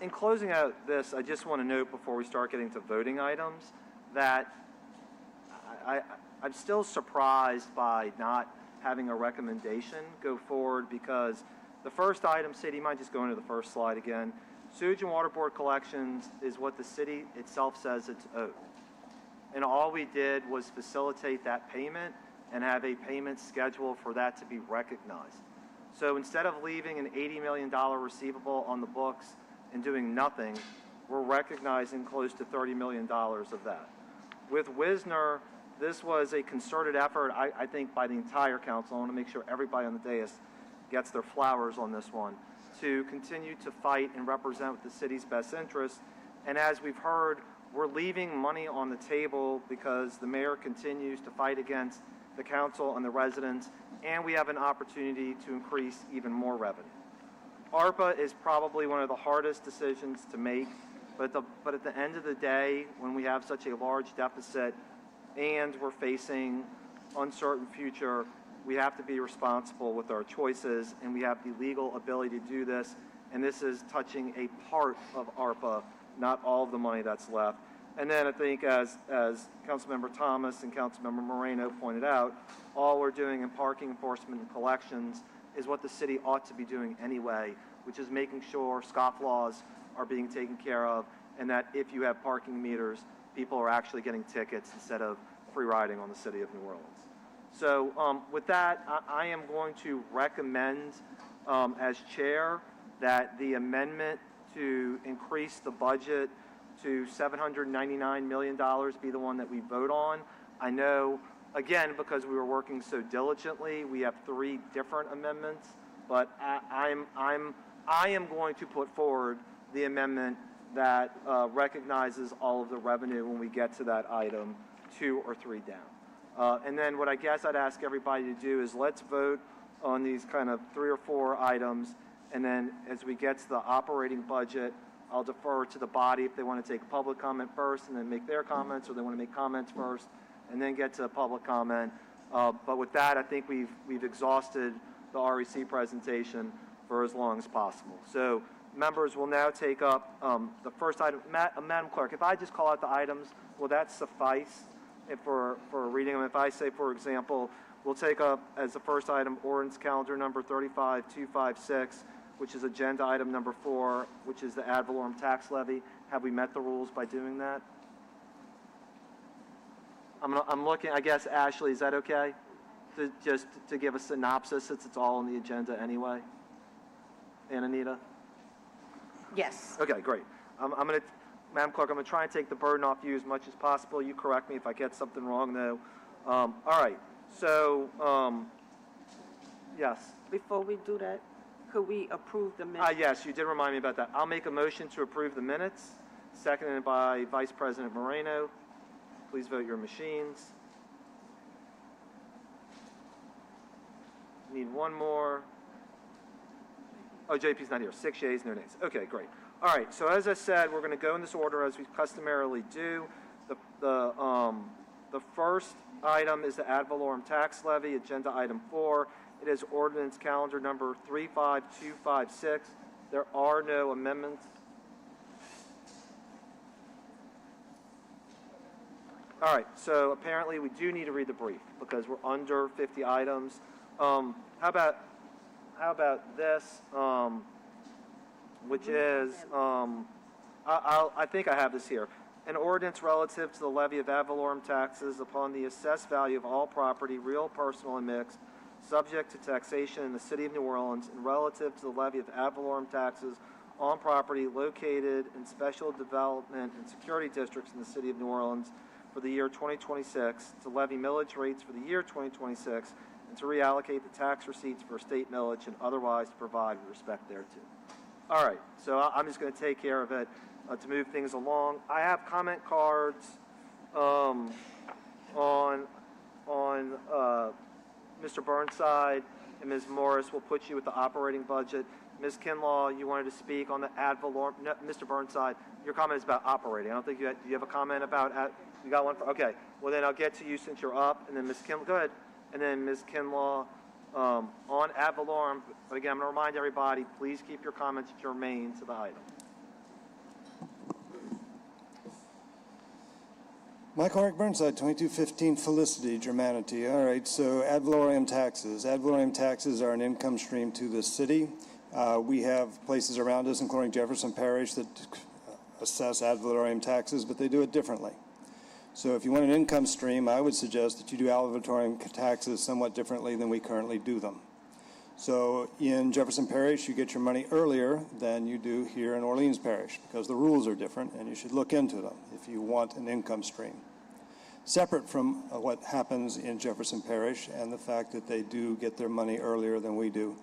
In closing out this, I just want to note before we start getting to voting items that I'm still surprised by not having a recommendation go forward, because the first item, Sadie, you might just go into the first slide again. Sewage and water board collections is what the city itself says it's owed. And all we did was facilitate that payment and have a payment schedule for that to be recognized. So instead of leaving an $80 million receivable on the books and doing nothing, we're recognizing close to $30 million of that. With Wisner, this was a concerted effort, I think, by the entire council. I want to make sure everybody on the dais gets their flowers on this one, to continue to fight and represent the city's best interests. And as we've heard, we're leaving money on the table because the mayor continues to fight against the council and the residents, and we have an opportunity to increase even more revenue. ARPA is probably one of the hardest decisions to make, but at the end of the day, when we have such a large deficit and we're facing uncertain future, we have to be responsible with our choices, and we have the legal ability to do this, and this is touching a part of ARPA, not all of the money that's left. And then I think, as Councilmember Thomas and Councilmember Moreno pointed out, all we're doing in parking enforcement and collections is what the city ought to be doing anyway, which is making sure scofflaws are being taken care of, and that if you have parking meters, people are actually getting tickets instead of free riding on the city of New Orleans. So with that, I am going to recommend as chair that the amendment to increase the budget to $799 million be the one that we vote on. I know, again, because we were working so diligently, we have 3 different amendments, but I am going to put forward the amendment that recognizes all of the revenue when we get to that item 2 or 3 down. And then what I guess I'd ask everybody to do is let's vote on these kind of 3 or 4 items, and then as we get to the operating budget, I'll defer to the body if they want to take public comment first and then make their comments, or they want to make comments first and then get to public comment. But with that, I think we've exhausted the REC presentation for as long as possible. So members will now take up the first item. Madam Clerk, if I just call out the items, will that suffice for reading them? If I say, for example, we'll take up as the first item ordinance calendar number 35256, which is agenda item number 4, which is the ad valorem tax levy. Have we met the rules by doing that? I'm looking, I guess, Ashley, is that okay? Just to give a synopsis, since it's all on the agenda anyway. And Anita? Yes. Okay, great. Madam Clerk, I'm going to try and take the burden off you as much as possible. You correct me if I get something wrong, though. All right. So, yes. Before we do that, could we approve the minutes? Yes, you did remind me about that. I'll make a motion to approve the minutes, seconded by Vice President Moreno. Please vote your machines. Need one more. Oh, JP's not here. 6 yeas, no nays. Okay, great. All right, so as I said, we're going to go in this order as we customarily do. The first item is the ad valorem tax levy, agenda item 4. It is ordinance calendar number 35256. There are no amendments. All right, so apparently we do need to read the brief because we're under 50 items. How about this, which is, I think I have this here. An ordinance relative to the levy of ad valorem taxes upon the assessed value of all property, real, personal, and mixed, subject to taxation in the city of New Orleans, and relative to the levy of ad valorem taxes on property located in special development and security districts in the city of New Orleans for the year 2026, to levy millage rates for the year 2026, and to reallocate the tax receipts for state millage and otherwise to provide with respect thereto. All right, so I'm just going to take care of it to move things along. I have comment cards on Mr. Burnside, and Ms. Morris will put you with the operating budget. Ms. Kinlaw, you wanted to speak on the ad valorem. No, Mr. Burnside, your comment is about operating. I don't think do you have a comment about you got one? Okay. Well, then I'll get to you since you're up, and then Ms. Kinlaw, go ahead. And then Ms. Kinlaw on ad valorem. But again, I'm going to remind everybody, please keep your comments germane to the item. Michael Eric Burnside, 2215 Felicity, Germanity. All right, so ad valorem taxes. Ad valorem taxes are an income stream to the city. We have places around us, including Jefferson Parish, that assess ad valorem taxes, but they do it differently. So if you want an income stream, I would suggest that you do ad valorem taxes somewhat differently than we currently do them. So in Jefferson Parish, you get your money earlier than you do here in Orleans Parish because the rules are different, and you should look into them if you want an income stream. Separate from what happens in Jefferson Parish and the fact that they do get their money earlier than we do,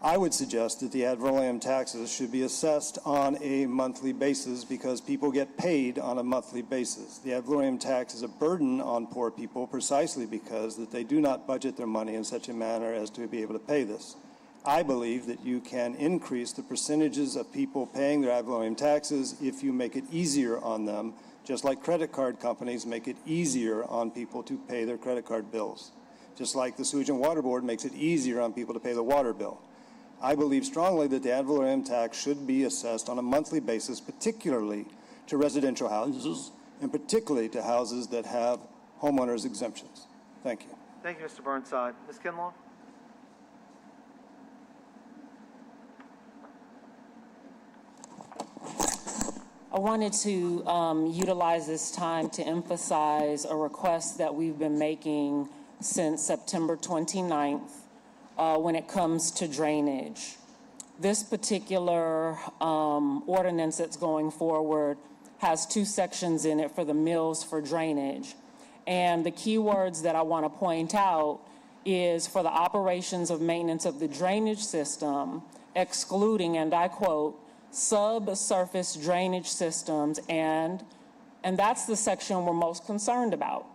I would suggest that the ad valorem taxes should be assessed on a monthly basis because people get paid on a monthly basis. The ad valorem tax is a burden on poor people precisely because that they do not budget their money in such a manner as to be able to pay this. I believe that you can increase the percentages of people paying their ad valorem taxes if you make it easier on them, just like credit card companies make it easier on people to pay their credit card bills, just like the Sewage and Water Board makes it easier on people to pay the water bill. I believe strongly that the ad valorem tax should be assessed on a monthly basis, particularly to residential houses and particularly to houses that have homeowners exemptions. Thank you. Thank you, Mr. Burnside. Ms. Kinlaw? I wanted to utilize this time to emphasize a request that we've been making since September 29th. When it comes to drainage. This particular ordinance that's going forward has two sections in it for the mills for drainage. And the key words that I want to point out is for the operations of maintenance of the drainage system, excluding, and I quote, subsurface drainage systems, and that's the section we're most concerned about.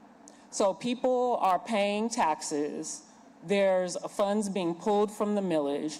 So people are paying taxes. There's funds being pulled from the millage,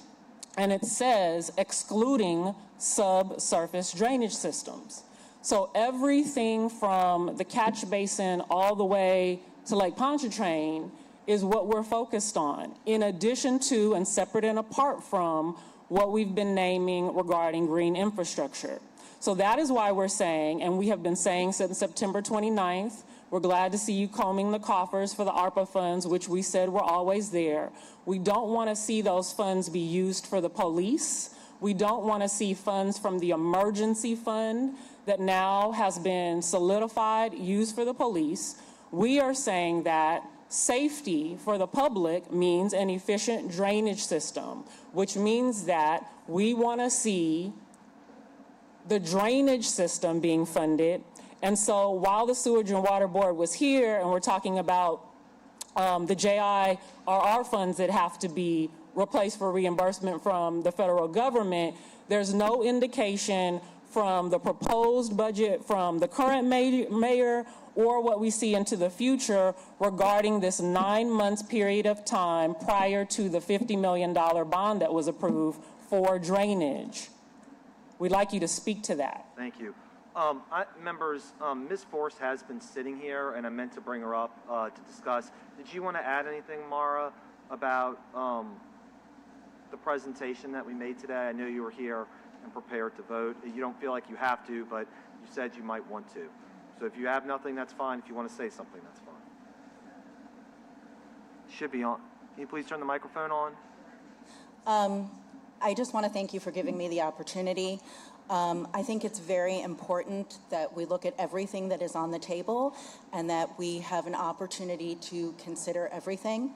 and it says excluding subsurface drainage systems. So everything from the catch basin all the way to Lake Pontchartrain is what we're focused on, in addition to and separate and apart from what we've been naming regarding green infrastructure. So that is why we're saying, and we have been saying since September 29th, we're glad to see you combing the coffers for the ARPA funds, which we said were always there. We don't want to see those funds be used for the police. We don't want to see funds from the emergency fund that now has been solidified, used for the police. We are saying that safety for the public means an efficient drainage system, which means that we want to see the drainage system being funded. And so while the Sewage and Water Board was here and we're talking about the JIRR funds that have to be replaced for reimbursement from the federal government, there's no indication from the proposed budget from the current mayor or what we see into the future regarding this 9 months period of time prior to the $50 million bond that was approved for drainage. We'd like you to speak to that. Thank you. Members, Ms. Force has been sitting here, and I meant to bring her up to discuss. Did you want to add anything, Mara, about the presentation that we made today? I know you were here and prepared to vote. You don't feel like you have to, but you said you might want to. So if you have nothing, that's fine. If you want to say something, that's fine. Should be on. Can you please turn the microphone on? I just want to thank you for giving me the opportunity. I think it's very important that we look at everything that is on the table and that we have an opportunity to consider everything.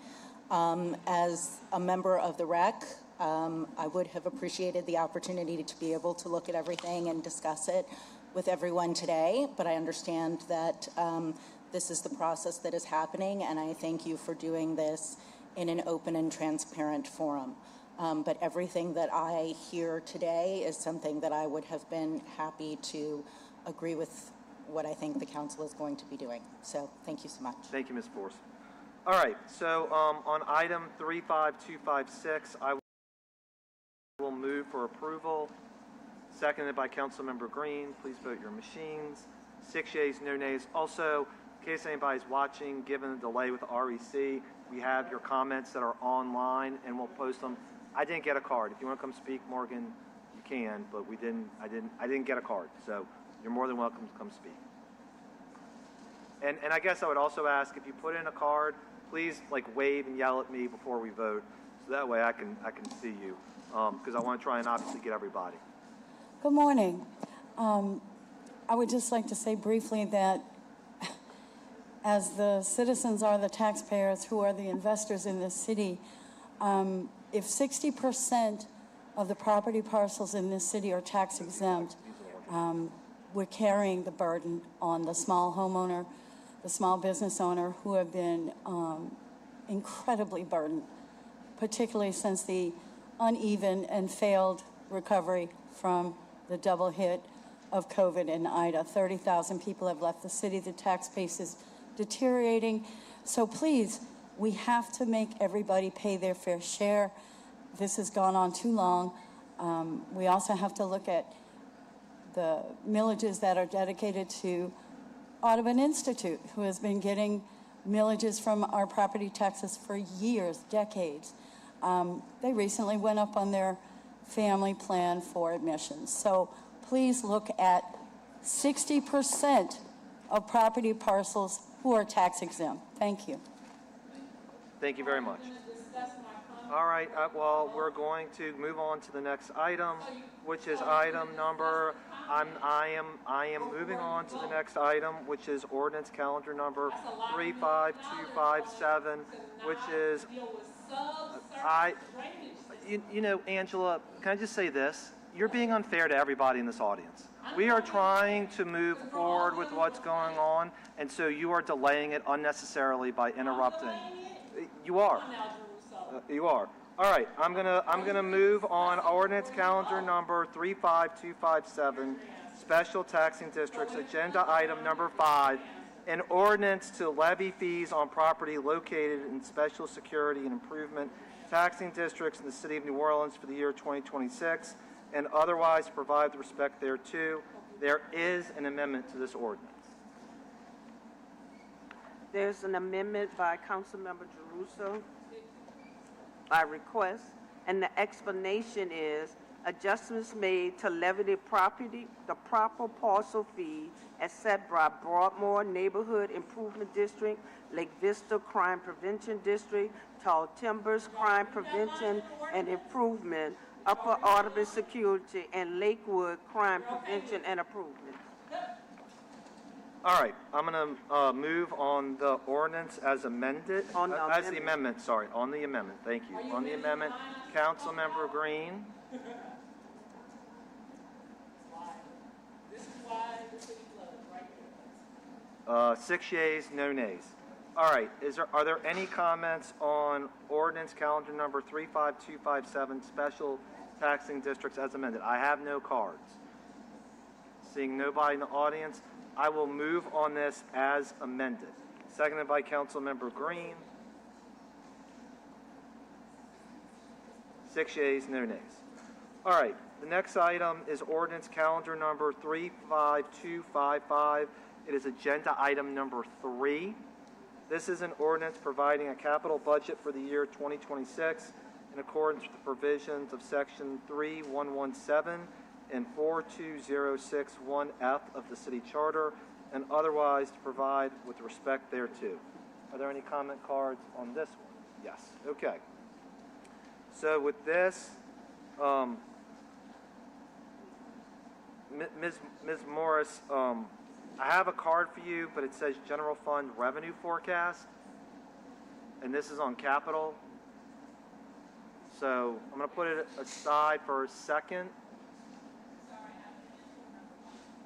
As a member of the REC, I would have appreciated the opportunity to be able to look at everything and discuss it with everyone today, but I understand that this is the process that is happening, and I thank you for doing this in an open and transparent forum. But everything that I hear today is something that I would have been happy to agree with what I think the council is going to be doing. So thank you so much. Thank you, Ms. Force. All right, so on item 35256, I will move for approval. Seconded by Councilmember Green. Please vote your machines. 6 yeas, no nays. Also, in case anybody's watching, given the delay with REC, we have your comments that are online, and we'll post them. I didn't get a card. If you want to come speak, Morgan, you can, but I didn't get a card. So you're more than welcome to come speak. And I guess I would also ask, if you put in a card, please like wave and yell at me before we vote, so that way I can see you, because I want to try and obviously get everybody. Good morning. I would just like to say briefly that as the citizens are the taxpayers who are the investors in this city, if 60% of the property parcels in this city are tax exempt, we're carrying the burden on the small homeowner, the small business owner, who have been incredibly burdened, particularly since the uneven and failed recovery from the double hit of COVID and Ida. 30,000 people have left the city. The tax base is deteriorating. So please, we have to make everybody pay their fair share. This has gone on too long. We also have to look at the millages that are dedicated to Audubon Institute, who has been getting millages from our property taxes for years, decades. They recently went up on their family plan for admissions. So please look at 60% of property parcels who are tax exempt. Thank you. Thank you very much. All right, well, we're going to move on to the next item, which is item number, I am moving on to the next item, which is ordinance calendar number 35257, which is, you know, Angela, can I just say this? You're being unfair to everybody in this audience. We are trying to move forward with what's going on, and so you are delaying it unnecessarily by interrupting. You are. You are. All right, I'm gonna move on ordinance calendar number 35257, special taxing districts, agenda item number 5, an ordinance to levy fees on property located in special security and improvement taxing districts in the city of New Orleans for the year 2026, and otherwise provide with respect thereto. There is an amendment to this ordinance. There's an amendment by Councilmember Jeruso by request, and the explanation is adjustments made to levy the proper parcel fee as set by Broadmoor Neighborhood Improvement District, Lake Vista Crime Prevention District, Tall Timbers Crime Prevention and Improvement, Upper Audubon Security, and Lakewood Crime Prevention and Improvement. All right, I'm going to move on the ordinance as amended. On the as amendment. the amendment, sorry, on the amendment. Thank you. On the amendment, Councilmember Green. This is why the city closed, right here. 6 yeas, no nays. All right, are there any comments on ordinance calendar number 35257, special taxing districts as amended? I have no cards. Seeing nobody in the audience, I will move on this as amended. Seconded by Councilmember Green. 6 yeas, no nays. All right, the next item is ordinance calendar number 35255. It is agenda item number 3. This is an ordinance providing a capital budget for the year 2026 in accordance with the provisions of section 3117 and 42061F of the city charter, and otherwise to provide with respect thereto. Are there any comment cards on this one? Yes. Okay. So with this, Ms. Morris, I have a card for you, but it says general fund revenue forecast, and this is on capital. So I'm going to put it aside for a second.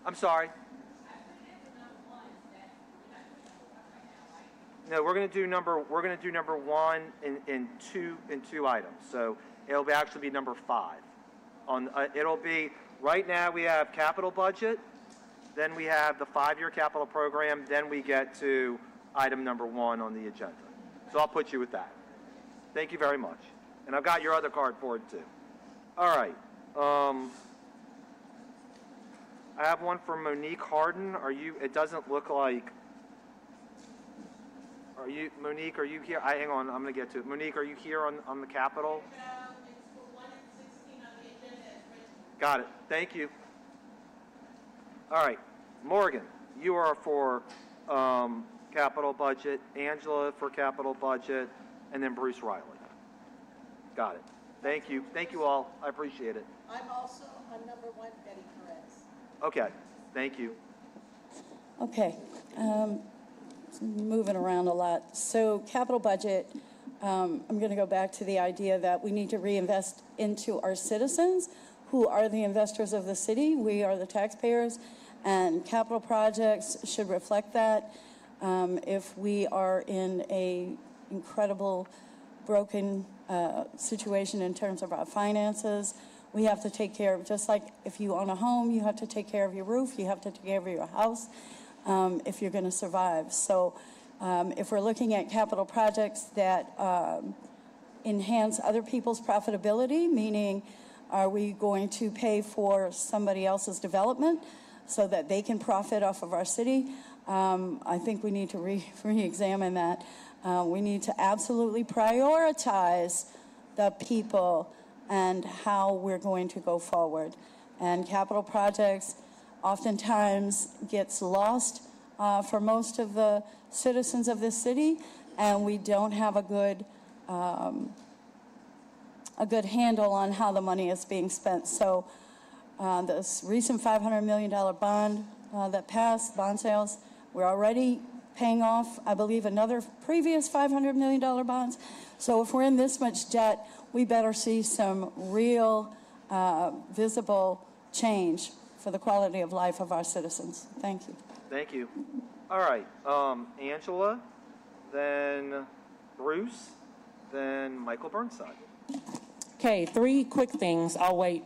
I'm sorry. No, we're going to do number 1 in two items. So it'll actually be number 5. It'll be right now we have capital budget, then we have the 5-year capital program, then we get to item number 1 on the agenda. So I'll put you with that. Thank you very much. And I've got your other card for it too. All right. I have one from Monique Harden. It doesn't look like, Monique, are you here? Hang on, I'm going to get to it. Monique, are you here on the Capitol? Got it. Thank you. All right. Morgan, you are for capital budget, Angela for capital budget, and then Bruce Riley. Got it. Thank you. Thank you all. I appreciate it. I'm also on number 1, Betty Perez. Okay. Thank you. Okay, moving around a lot. So capital budget, I'm going to go back to the idea that we need to reinvest into our citizens, who are the investors of the city. We are the taxpayers, and capital projects should reflect that. If we are in a incredible broken situation in terms of our finances, we have to take care of, just like if you own a home, you have to take care of your roof, you have to take care of your house if you're going to survive. So if we're looking at capital projects that enhance other people's profitability, meaning are we going to pay for somebody else's development so that they can profit off of our city? I think we need to re-examine that. We need to absolutely prioritize the people and how we're going to go forward. And capital projects oftentimes gets lost for most of the citizens of this city, and we don't have a good handle on how the money is being spent. So this recent $500 million bond that passed, bond sales, we're already paying off, I believe, another previous $500 million bonds. So if we're in this much debt, we better see some real visible change for the quality of life of our citizens. Thank you. Thank you. All right. Angela, then Bruce, then Michael Burnside. Okay, 3 quick things. I'll wait.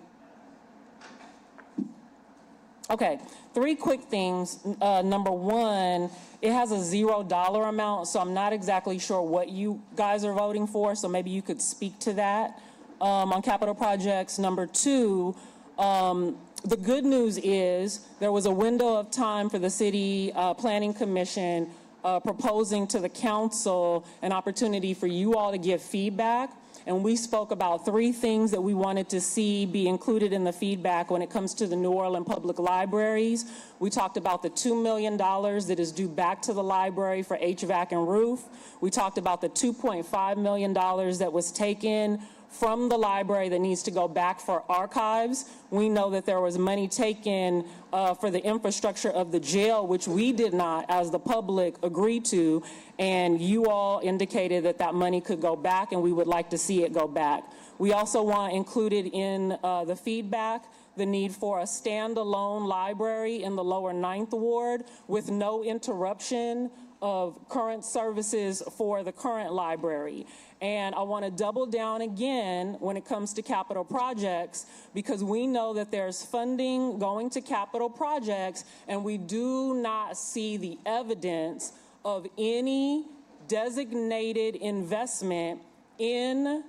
Okay, 3 quick things. Number 1, it has a $0 amount, so I'm not exactly sure what you guys are voting for, so maybe you could speak to that on capital projects. Number 2, the good news is there was a window of time for the City Planning Commission proposing to the council an opportunity for you all to give feedback. And we spoke about 3 things that we wanted to see be included in the feedback when it comes to the New Orleans Public Libraries. We talked about the $2 million that is due back to the library for HVAC and roof. We talked about the $2.5 million that was taken from the library that needs to go back for archives. We know that there was money taken for the infrastructure of the jail, which we did not, as the public, agree to, and you all indicated that that money could go back, and we would like to see it go back. We also want included in the feedback the need for a standalone library in the lower 9th Ward with no interruption of current services for the current library. And I want to double down again when it comes to capital projects, because we know that there's funding going to capital projects, and we do not see the evidence of any designated investment in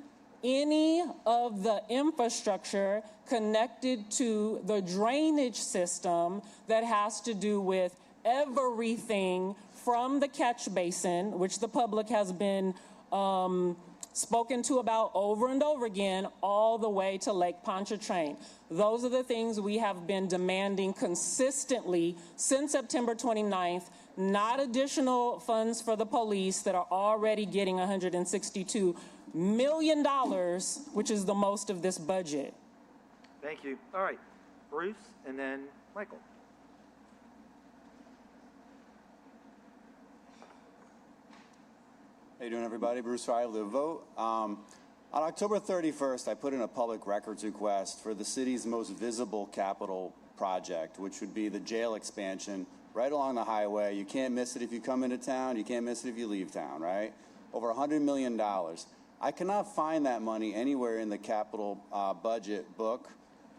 any of the infrastructure connected to the drainage system that has to do with everything from the catch basin, which the public has been spoken to about over and over again, all the way to Lake Pontchartrain. Those are the things we have been demanding consistently since September 29th, not additional funds for the police that are already getting $162 million, which is the most of this budget. Thank you. All right. Bruce, and then Michael. How you doing, everybody? Bruce Riley, The Vote. On October 31st, I put in a public records request for the city's most visible capital project, which would be the jail expansion right along the highway. You can't miss it if you come into town. You can't miss it if you leave town, right? Over $100 million. I cannot find that money anywhere in the capital budget book,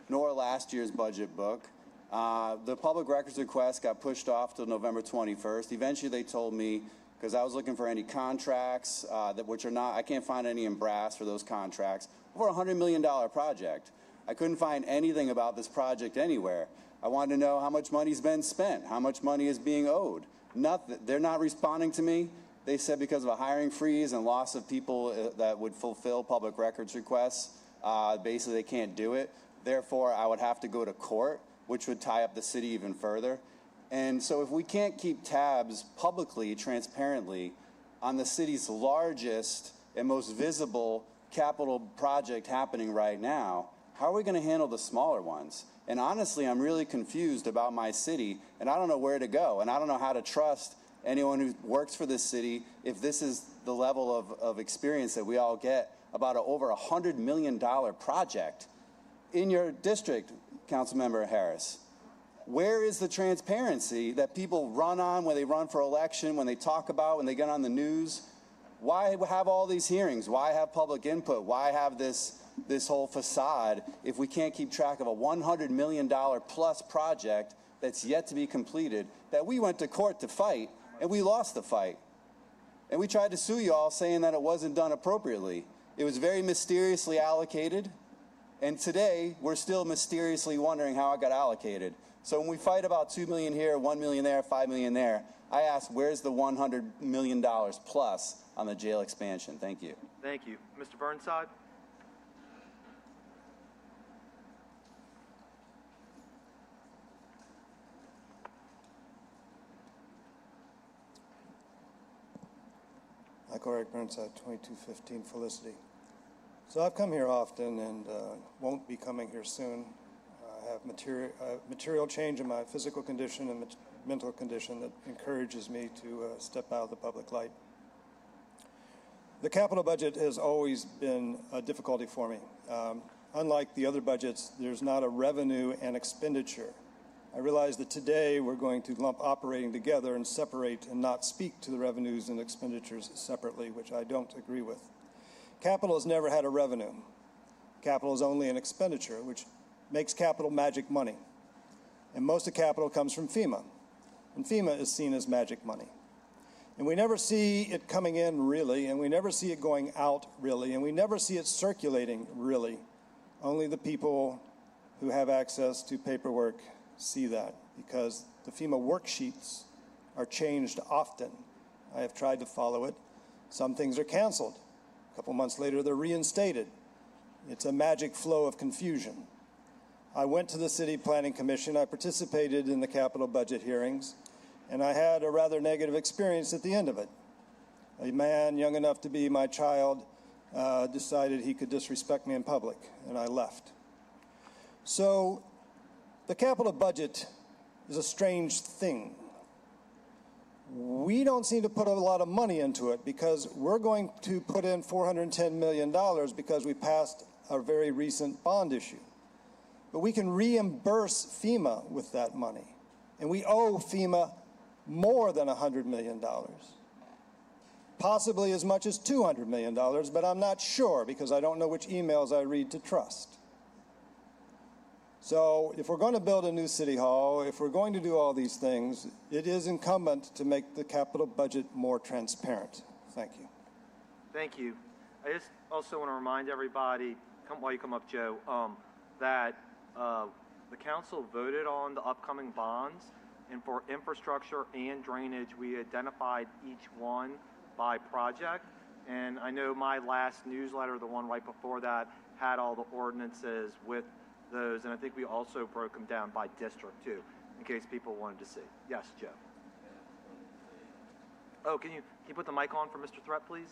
nor last year's budget book. The public records request got pushed off till November 21st. Eventually, they told me, because I was looking for any contracts which are not, I can't find any in brass for those contracts. Over a $100 million project. I couldn't find anything about this project anywhere. I wanted to know how much money's been spent, how much money is being owed. Nothing. They're not responding to me. They said because of a hiring freeze and loss of people that would fulfill public records requests, basically they can't do it. Therefore, I would have to go to court, which would tie up the city even further. And so if we can't keep tabs publicly, transparently, on the city's largest and most visible capital project happening right now, how are we going to handle the smaller ones? And honestly, I'm really confused about my city, and I don't know where to go, and I don't know how to trust anyone who works for this city if this is the level of experience that we all get about an over $100 million project in your district, Councilmember Harris. Where is the transparency that people run on when they run for election, when they talk about, when they get on the news? Why have all these hearings? Why have public input? Why have this whole facade if we can't keep track of a $100 million plus project that's yet to be completed, that we went to court to fight, and we lost the fight? And we tried to sue you all saying that it wasn't done appropriately. It was very mysteriously allocated, and today we're still mysteriously wondering how it got allocated. So when we fight about $2 million here, $1 million there, $5 million there, I ask, where's the $100 million plus on the jail expansion? Thank you. Thank you. Mr. Burnside? Michael Eric Burnside, 2215 Felicity. So I've come here often and won't be coming here soon. I have material change in my physical condition and mental condition that encourages me to step out of the public light. The capital budget has always been a difficulty for me. Unlike the other budgets, there's not a revenue and expenditure. I realize that today we're going to lump operating together and separate and not speak to the revenues and expenditures separately, which I don't agree with. Capital has never had a revenue. Capital is only an expenditure, which makes capital magic money. And most of capital comes from FEMA. And FEMA is seen as magic money. And we never see it coming in really, and we never see it going out really, and we never see it circulating really. Only the people who have access to paperwork see that, because the FEMA worksheets are changed often. I have tried to follow it. Some things are canceled. A couple months later, they're reinstated. It's a magic flow of confusion. I went to the City Planning Commission. I participated in the capital budget hearings, and I had a rather negative experience at the end of it. A man young enough to be my child decided he could disrespect me in public, and I left. So the capital budget is a strange thing. We don't seem to put a lot of money into it because we're going to put in $410 million because we passed a very recent bond issue. But we can reimburse FEMA with that money. And we owe FEMA more than $100 million. Possibly as much as $200 million, but I'm not sure because I don't know which emails I read to trust. So if we're going to build a new city hall, if we're going to do all these things, it is incumbent to make the capital budget more transparent. Thank you. Thank you. I just also want to remind everybody, while you come up, Joe, that the council voted on the upcoming bonds, and for infrastructure and drainage, we identified each one by project. And I know my last newsletter, the one right before that, had all the ordinances with those, and I think we also broke them down by district too, in case people wanted to see. Yes, Joe. Oh, can you put the mic on for Mr. Threat, please?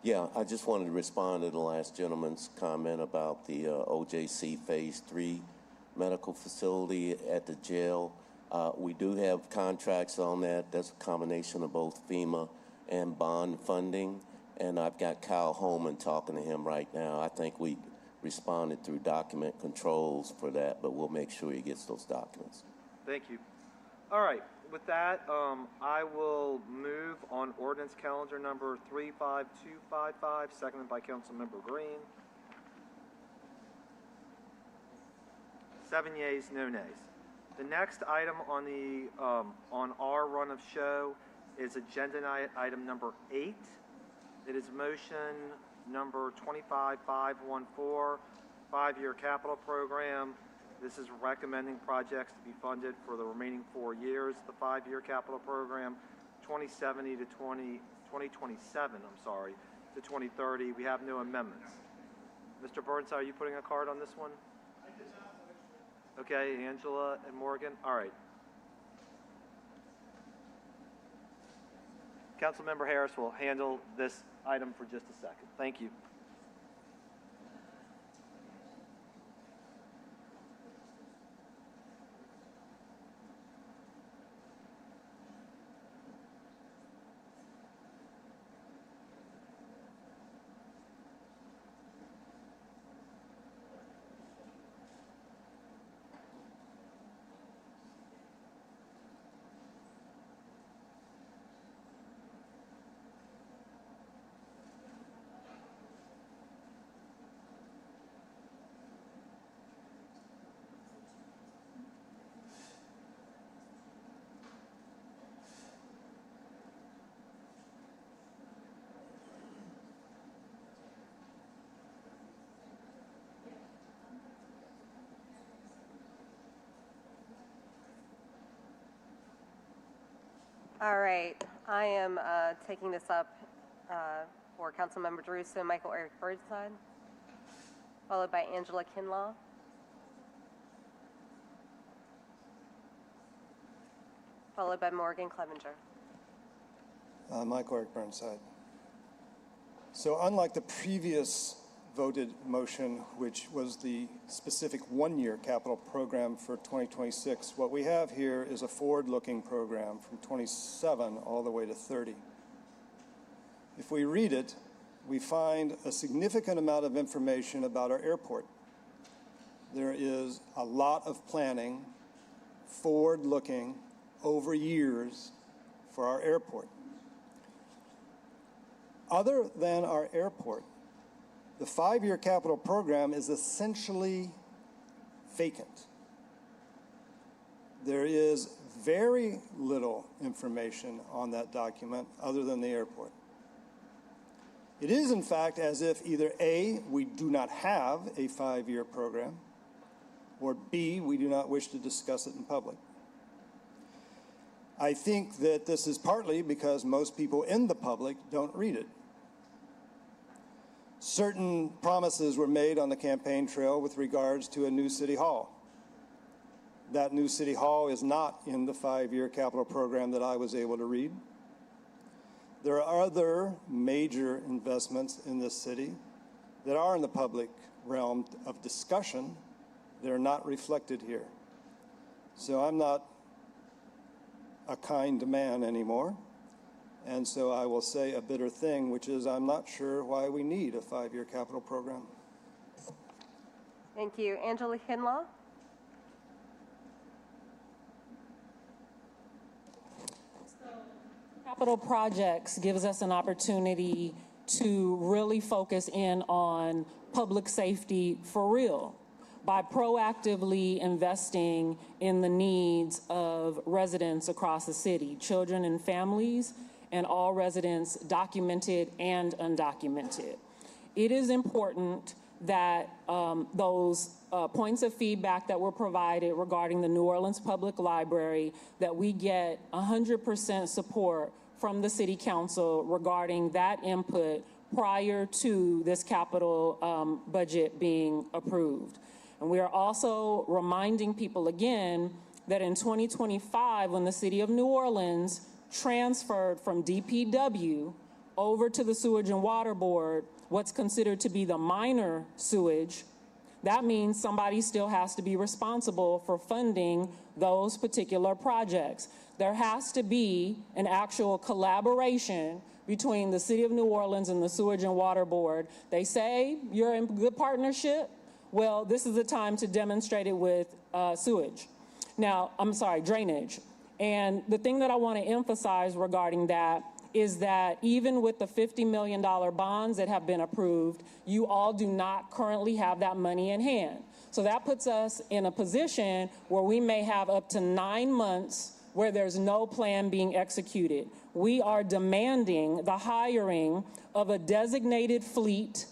Yeah, I just wanted to respond to the last gentleman's comment about the OJC Phase 3 medical facility at the jail. We do have contracts on that. That's a combination of both FEMA and bond funding, and I've got Kyle Holman talking to him right now. I think we responded through document controls for that, but we'll make sure he gets those documents. Thank you. All right, with that, I will move on ordinance calendar number 35255, seconded by Councilmember Green. 7 yeas, no nays. The next item on the on our run of show is agenda item number 8. It is motion number 25514, 5-year capital program. This is recommending projects to be funded for the remaining 4 years. The 5-year capital program, 2027 to 2030. We have no amendments. Mr. Burnside, are you putting a card on this one? I did not, actually. Okay, Angela and Morgan, all right. Councilmember Harris will handle this item for just a second. Thank you. All right, I am taking this up for Councilmember Druso and Michael Eric Burnside, followed by Angela Kinlaw. Followed by Morgan Clevenger. Michael Eric Burnside. So unlike the previous voted motion, which was the specific one-year capital program for 2026, what we have here is a forward-looking program from 27 all the way to 30. If we read it, we find a significant amount of information about our airport. There is a lot of planning, forward-looking, over years for our airport. Other than our airport, the 5-year capital program is essentially vacant. There is very little information on that document other than the airport. It is, in fact, as if either A, we do not have a 5-year program, or B, we do not wish to discuss it in public. I think that this is partly because most people in the public don't read it. Certain promises were made on the campaign trail with regards to a new city hall. That new city hall is not in the 5-year capital program that I was able to read. There are other major investments in this city that are in the public realm of discussion that are not reflected here. So I'm not a kind man anymore. And so I will say a bitter thing, which is I'm not sure why we need a 5-year capital program. Thank you. Angela Kinlaw. Capital projects gives us an opportunity to really focus in on public safety for real by proactively investing in the needs of residents across the city, children and families, and all residents, documented and undocumented. It is important that those points of feedback that were provided regarding the New Orleans Public Library, that we get 100% support from the City Council regarding that input prior to this capital budget being approved. And we are also reminding people again that in 2025, when the City of New Orleans transferred from DPW over to the Sewage and Water Board what's considered to be the minor sewage, that means somebody still has to be responsible for funding those particular projects. There has to be an actual collaboration between the City of New Orleans and the Sewage and Water Board. They say you're in good partnership. Well, this is the time to demonstrate it with drainage. And the thing that I want to emphasize regarding that is that even with the $50 million bonds that have been approved, you all do not currently have that money in hand. So that puts us in a position where we may have up to 9 months where there's no plan being executed. We are demanding the hiring of a designated fleet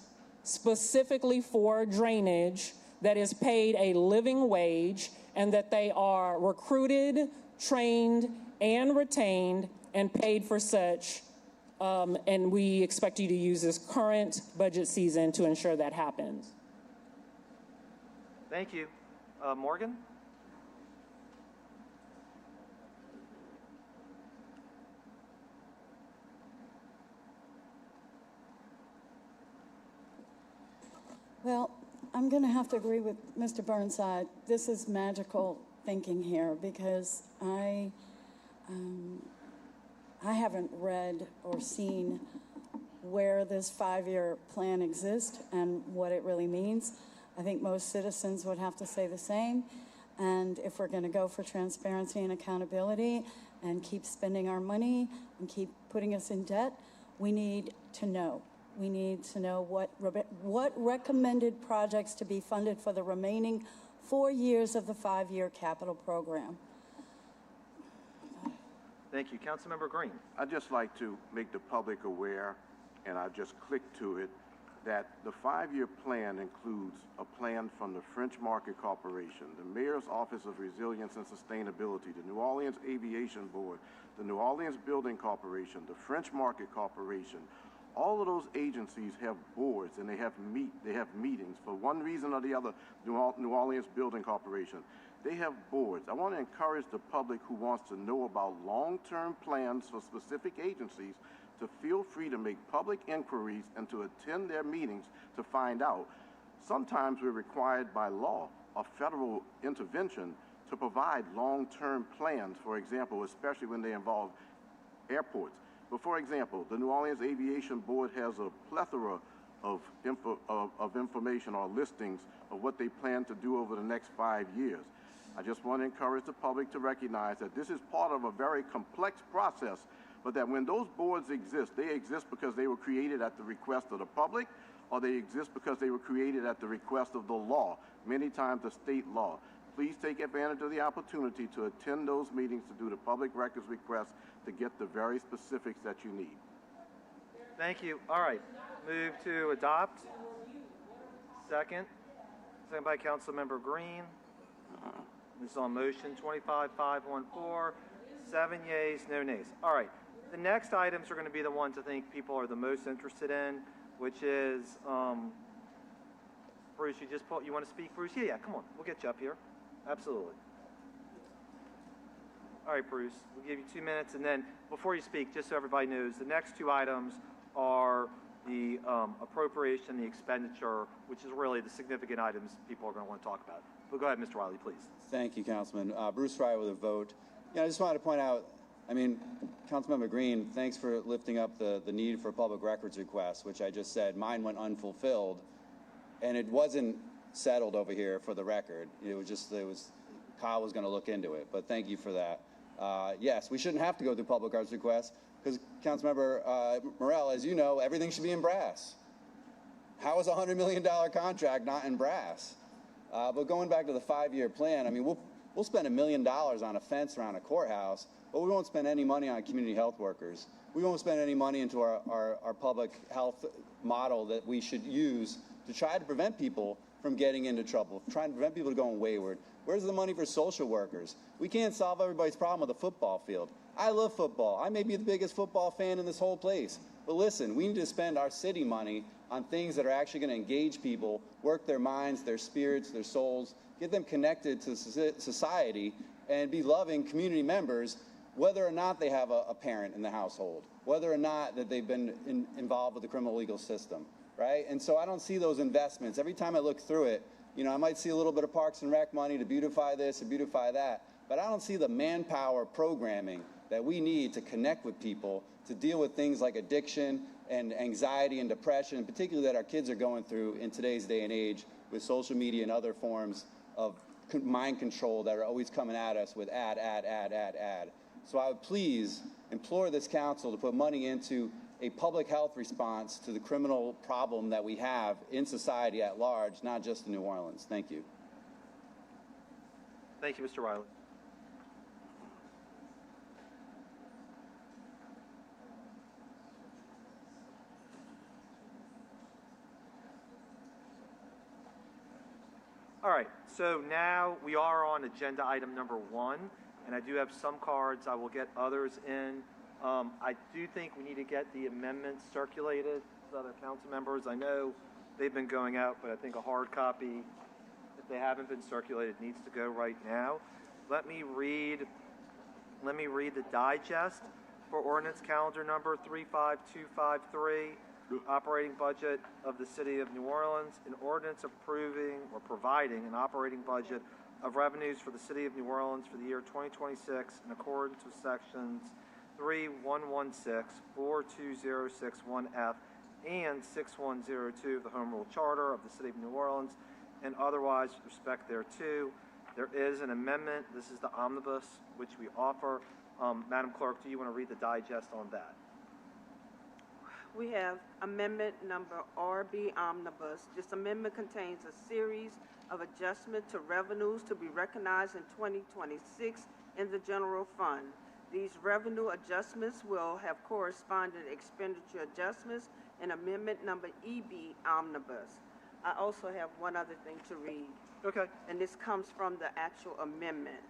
specifically for drainage that is paid a living wage and that they are recruited, trained, and retained and paid for such. And we expect you to use this current budget season to ensure that happens. Thank you. Morgan? Well, I'm going to have to agree with Mr. Burnside. This is magical thinking here because I haven't read or seen where this 5-year plan exists and what it really means. I think most citizens would have to say the same. And if we're going to go for transparency and accountability and keep spending our money and keep putting us in debt, we need to know. We need to know what recommended projects to be funded for the remaining 4 years of the 5-year capital program. Thank you. Councilmember Green. I'd just like to make the public aware, and I just clicked to it, that the 5-year plan includes a plan from the French Market Corporation, the Mayor's Office of Resilience and Sustainability, the New Orleans Aviation Board, the New Orleans Building Corporation, the French Market Corporation. All of those agencies have boards and they have meetings for one reason or the other. New Orleans Building Corporation, they have boards. I want to encourage the public who wants to know about long-term plans for specific agencies to feel free to make public inquiries and to attend their meetings to find out. Sometimes we're required by law or federal intervention to provide long-term plans, for example, especially when they involve airports. But for example, the New Orleans Aviation Board has a plethora of information or listings of what they plan to do over the next 5 years. I just want to encourage the public to recognize that this is part of a very complex process, but that when those boards exist, they exist because they were created at the request of the public, or they exist because they were created at the request of the law, many times the state law. Please take advantage of the opportunity to attend those meetings to do the public records request to get the very specifics that you need. Thank you. All right. Move to adopt. Second. Second by Councilmember Green. This is on motion 25-514. 7 yeas, no nays. All right. The next items are going to be the ones I think people are the most interested in, which is, Bruce, you want to speak, Bruce? Yeah, come on. We'll get you up here. Absolutely. All right, Bruce, we'll give you 2 minutes. And then before you speak, just so everybody knows, the next two items are the appropriation, the expenditure, which is really the significant items people are going to want to talk about. But go ahead, Mr. Wiley, please. Thank you, Councilman. Bruce Fryer with a vote. Yeah, I just wanted to point out, I mean, Councilmember Green, thanks for lifting up the need for public records requests, which I just said mine went unfulfilled, and it wasn't settled over here for the record. Kyle was going to look into it, but thank you for that. Yes, we shouldn't have to go through public records requests because, Councilmember Morell, as you know, everything should be in brass. How is a $100 million contract not in brass? But going back to the 5-year plan, I mean, we'll spend $1 million on a fence around a courthouse, but we won't spend any money on community health workers. We won't spend any money into our public health model that we should use to try to prevent people from getting into trouble, trying to prevent people from going wayward. Where's the money for social workers? We can't solve everybody's problem with a football field. I love football. I may be the biggest football fan in this whole place. But listen, we need to spend our city money on things that are actually going to engage people, work their minds, their spirits, their souls, get them connected to society, and be loving community members, whether or not they have a parent in the household, whether or not that they've been involved with the criminal legal system, right? And so I don't see those investments. Every time I look through it, you know, I might see a little bit of Parks and Rec money to beautify this and beautify that, but I don't see the manpower programming that we need to connect with people to deal with things like addiction and anxiety and depression, and particularly that our kids are going through in today's day and age with social media and other forms of mind control that are always coming at us with ad. So I would please implore this council to put money into a public health response to the criminal problem that we have in society at large, not just in New Orleans. Thank you. Thank you, Mr. Riley. All right, so now we are on agenda item number 1, and I do have some cards. I will get others in. I do think we need to get the amendments circulated to other council members. I know they've been going out, but I think a hard copy, if they haven't been circulated, it needs to go right now. Let me read the digest for ordinance calendar number 35253, operating budget of the City of New Orleans, an ordinance approving or providing an operating budget of revenues for the City of New Orleans for the year 2026 in accordance with sections 3116, 42061F, and 6102 of the Home Rule Charter of the City of New Orleans, and otherwise with respect thereto. There is an amendment. This is the omnibus, which we offer. Madam Clerk, do you want to read the digest on that? We have amendment number RB Omnibus. This amendment contains a series of adjustments to revenues to be recognized in 2026 in the general fund. These revenue adjustments will have corresponding expenditure adjustments in amendment number EB Omnibus. I also have one other thing to read. Okay. And this comes from the actual amendment.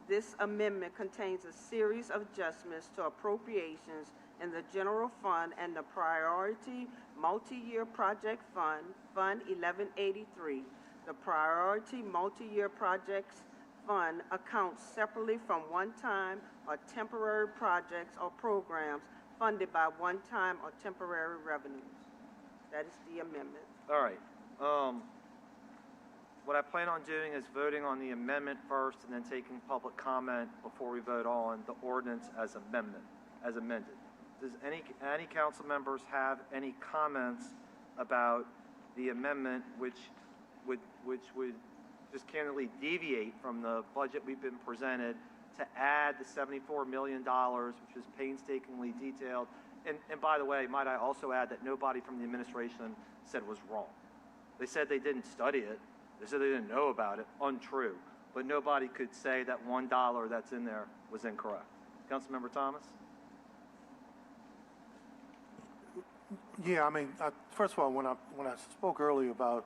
This amendment contains a series of adjustments to appropriations in the general fund and the priority multi-year project fund, Fund 1183. The priority multi-year projects fund accounts separately from one-time or temporary projects or programs funded by one-time or temporary revenues. That is the amendment. All right. What I plan on doing is voting on the amendment first and then taking public comment before we vote on the ordinance as amended. Does any council members have any comments about the amendment which would just candidly deviate from the budget we've been presented to add the $74 million, which is painstakingly detailed? And by the way, might I also add that nobody from the administration said it was wrong. They said they didn't study it. They said they didn't know about it. Untrue. But nobody could say that $1 that's in there was incorrect. Councilmember Thomas? Yeah, I mean, first of all, when I spoke earlier about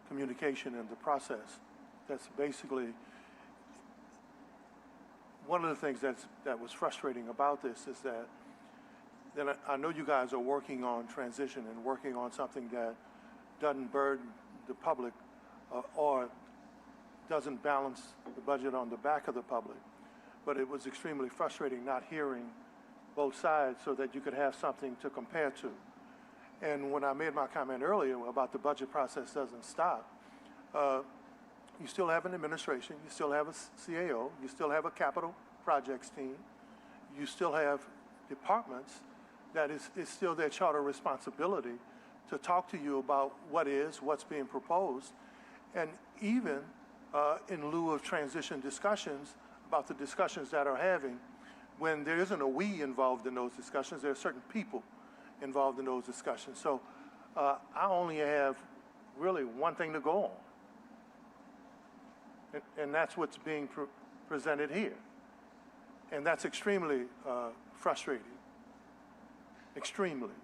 communication and the process, that's basically one of the things that was frustrating about this is that I know you guys are working on transition and working on something that doesn't burden the public or doesn't balance the budget on the back of the public. But it was extremely frustrating not hearing both sides so that you could have something to compare to. And when I made my comment earlier about the budget process doesn't stop, you still have an administration, you still have a CAO, you still have a capital projects team, you still have departments that is still their charter responsibility to talk to you about what's being proposed, and even in lieu of transition discussions about the discussions that are having, when there isn't a we involved in those discussions, there are certain people involved in those discussions. So I only have really one thing to go on, and that's what's being presented here. And that's extremely frustrating, extremely.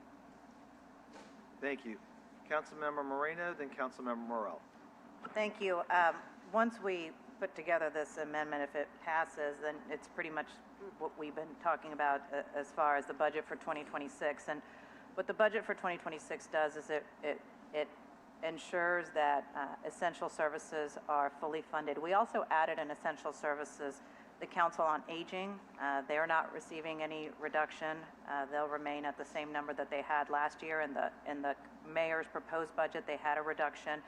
Thank you. Councilmember Moreno, then Councilmember Morell. Thank you. Once we put together this amendment, if it passes, then it's pretty much what we've been talking about as far as the budget for 2026. And what the budget for 2026 does is it ensures that essential services are fully funded. We also added in essential services the Council on Aging. They are not receiving any reduction. They'll remain at the same number that they had last year. In the mayor's proposed budget, they had a reduction.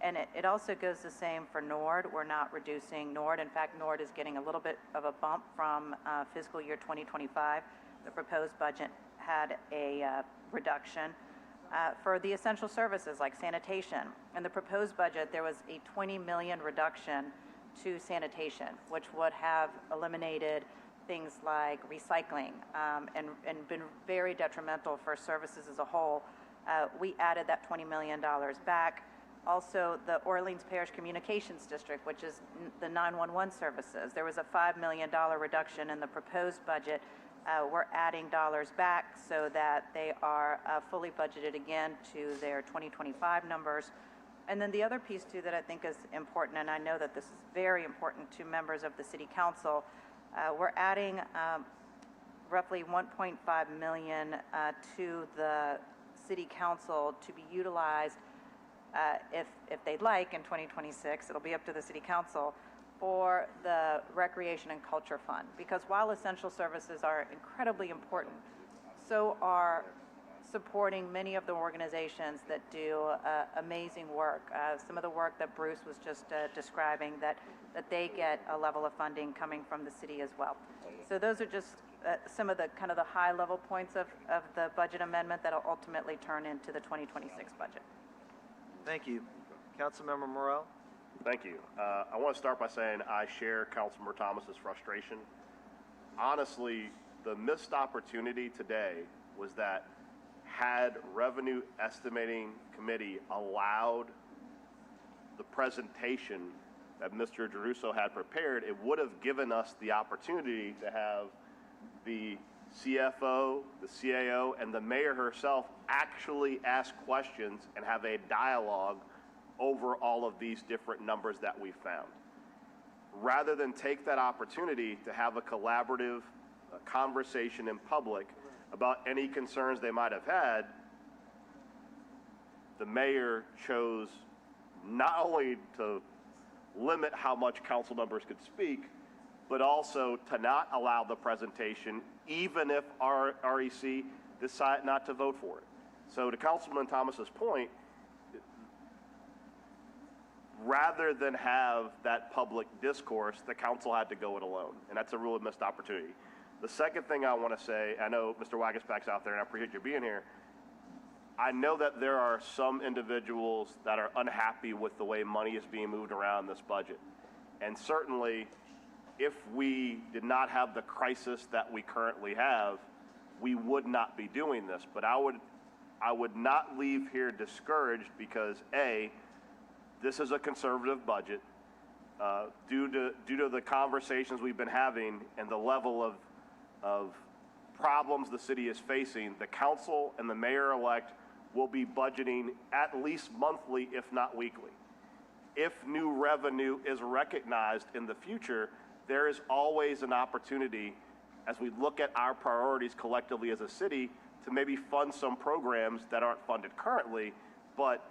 And it also goes the same for NORD. We're not reducing NORD. In fact, NORD is getting a little bit of a bump from fiscal year 2025. The proposed budget had a reduction. For the essential services like sanitation, in the proposed budget, there was a $20 million reduction to sanitation, which would have eliminated things like recycling and been very detrimental for services as a whole. We added that $20 million back. Also, the Orleans Parish Communications District, which is the 911 services, there was a $5 million reduction in the proposed budget. We're adding dollars back so that they are fully budgeted again to their 2025 numbers. And then the other piece, too, that I think is important, and I know that this is very important to members of the City Council, we're adding roughly $1.5 million to the City Council to be utilized if they'd like, in 2026, it'll be up to the city council, for the Recreation and Culture Fund. Because while essential services are incredibly important, so are supporting many of the organizations that do amazing work. Some of the work that Bruce was just describing, that they get a level of funding coming from the city as well. So those are just some of the kind of the high level points of the budget amendment that'll ultimately turn into the 2026 budget. Thank you. Councilmember Morrell? Thank you. I want to start by saying I share Councilmember Thomas's frustration. Honestly, the missed opportunity today was that had Revenue Estimating Committee allowed the presentation that Mr. Giarrusso had prepared, it would have given us the opportunity to have the CFO, the CAO, and the mayor herself actually ask questions and have a dialogue over all of these different numbers that we found. Rather than take that opportunity to have a collaborative conversation in public about any concerns they might have had, the mayor chose not only to limit how much council members could speak, but also to not allow the presentation, even if REC decide not to vote for it. So to Councilman Thomas's point, rather than have that public discourse, the council had to go it alone, and that's a really missed opportunity. The second thing I want to say, I know Mr. Wagasback's out there, and I appreciate you being here. I know that there are some individuals that are unhappy with the way money is being moved around this budget. And certainly, if we did not have the crisis that we currently have, we would not be doing this. But I would not leave here discouraged because, A, this is a conservative budget. Due to the conversations we've been having and the level of problems the city is facing, the council and the mayor-elect will be budgeting at least monthly, if not weekly. If new revenue is recognized in the future, there is always an opportunity, as we look at our priorities collectively as a city, to maybe fund some programs that aren't funded currently, but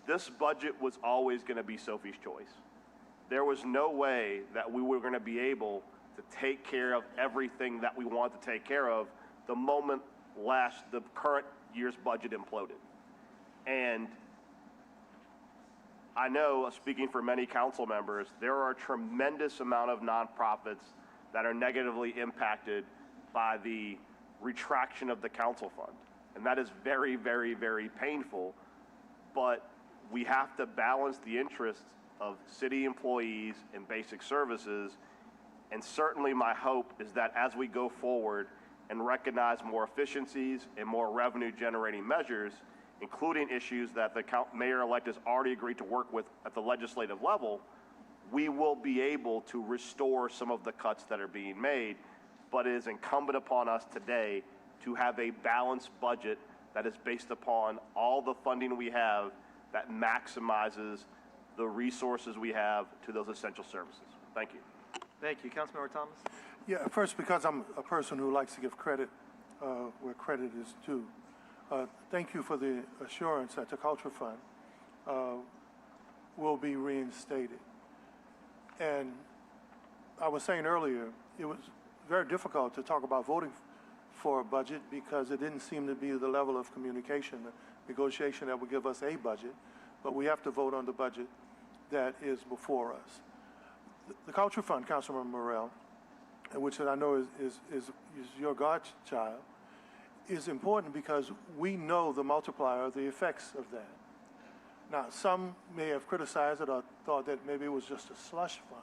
this budget was always going to be Sophie's choice. There was no way that we were going to be able to take care of everything that we want to take care of the moment the current year's budget imploded. And I know, speaking for many council members, there are a tremendous amount of nonprofits that are negatively impacted by the retraction of the council fund. And that is very, very, very painful, but we have to balance the interests of city employees and basic services. And certainly my hope is that as we go forward and recognize more efficiencies and more revenue generating measures, including issues that the mayor-elect has already agreed to work with at the legislative level, we will be able to restore some of the cuts that are being made. But it is incumbent upon us today to have a balanced budget that is based upon all the funding we have that maximizes the resources we have to those essential services. Thank you. Thank you. Councilmember Thomas? Yeah, first, because I'm a person who likes to give credit where credit is due. Thank you for the assurance that the Culture Fund will be reinstated. And I was saying earlier, it was very difficult to talk about voting for a budget because it didn't seem to be the level of communication, negotiation that would give us a budget, but we have to vote on the budget that is before us. The Culture Fund, Councilmember Morrell, which I know is your godchild, is important because we know the multiplier, the effects of that. Now, some may have criticized it or thought that maybe it was just a slush fund,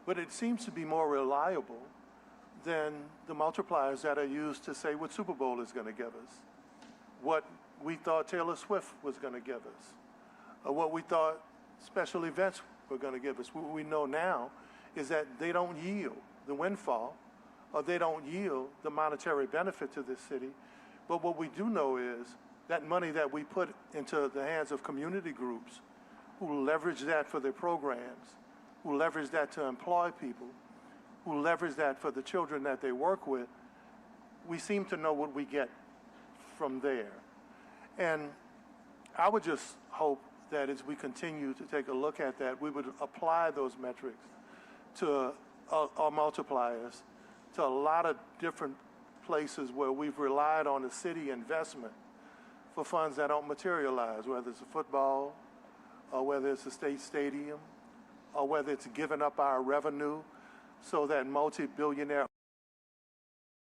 but it seems to be more reliable than the multipliers that are used to say what Super Bowl is going to give us, what we thought Taylor Swift was going to give us, or what we thought special events were going to give us. What we know now is that they don't yield the windfall, or they don't yield the monetary benefit to this city. But what we do know is that money that we put into the hands of community groups who leverage that for their programs, who leverage that to employ people, who leverage that for the children that they work with, we seem to know what we get from there. And I would just hope that as we continue to take a look at that, we would apply those metrics to our multipliers to a lot of different places where we've relied on the city investment for funds that don't materialize, whether it's a football, or whether it's a state stadium, or whether it's giving up our revenue so that multi-billionaire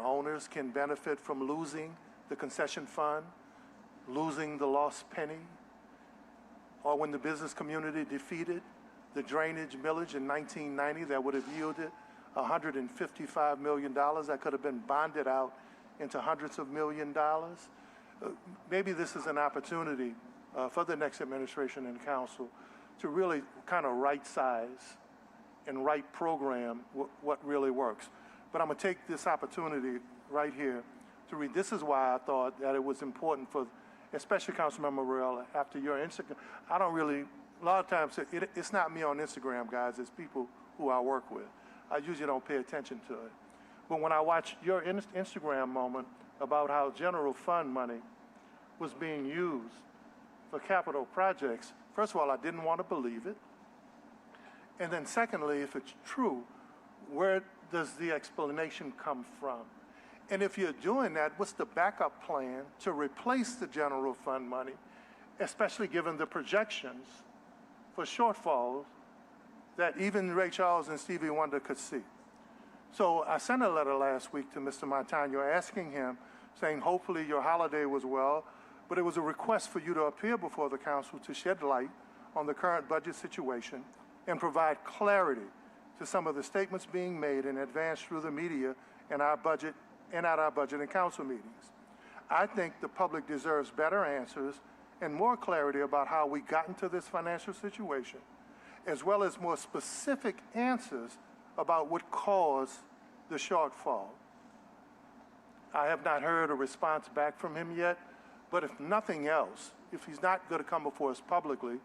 owners can benefit from losing the concession fund, losing the lost penny, or when the business community defeated the drainage millage in 1990 that would have yielded $155 million that could have been bonded out into hundreds of million dollars. Maybe this is an opportunity for the next administration and council to really kind of right size and right program what really works. But I'm gonna take this opportunity right here to read. This is why I thought that it was important for, especially Councilmember Morrell, after your Instagram, I don't really, a lot of times it's not me on Instagram, guys, it's people who I work with. I usually don't pay attention to it. But when I watched your Instagram moment about how general fund money was being used for capital projects, first of all, I didn't want to believe it. And then secondly, if it's true, where does the explanation come from? And if you're doing that, what's the backup plan to replace the general fund money, especially given the projections for shortfalls that even Ray Charles and Stevie Wonder could see? So I sent a letter last week to Mr. Montano asking him, saying hopefully your holiday was well, but it was a request for you to appear before the council to shed light on the current budget situation and provide clarity to some of the statements being made in advance through the media and our budget and at our budget and council meetings. I think the public deserves better answers and more clarity about how we got into this financial situation, as well as more specific answers about what caused the shortfall. I have not heard a response back from him yet, but if nothing else, if he's not going to come before us publicly,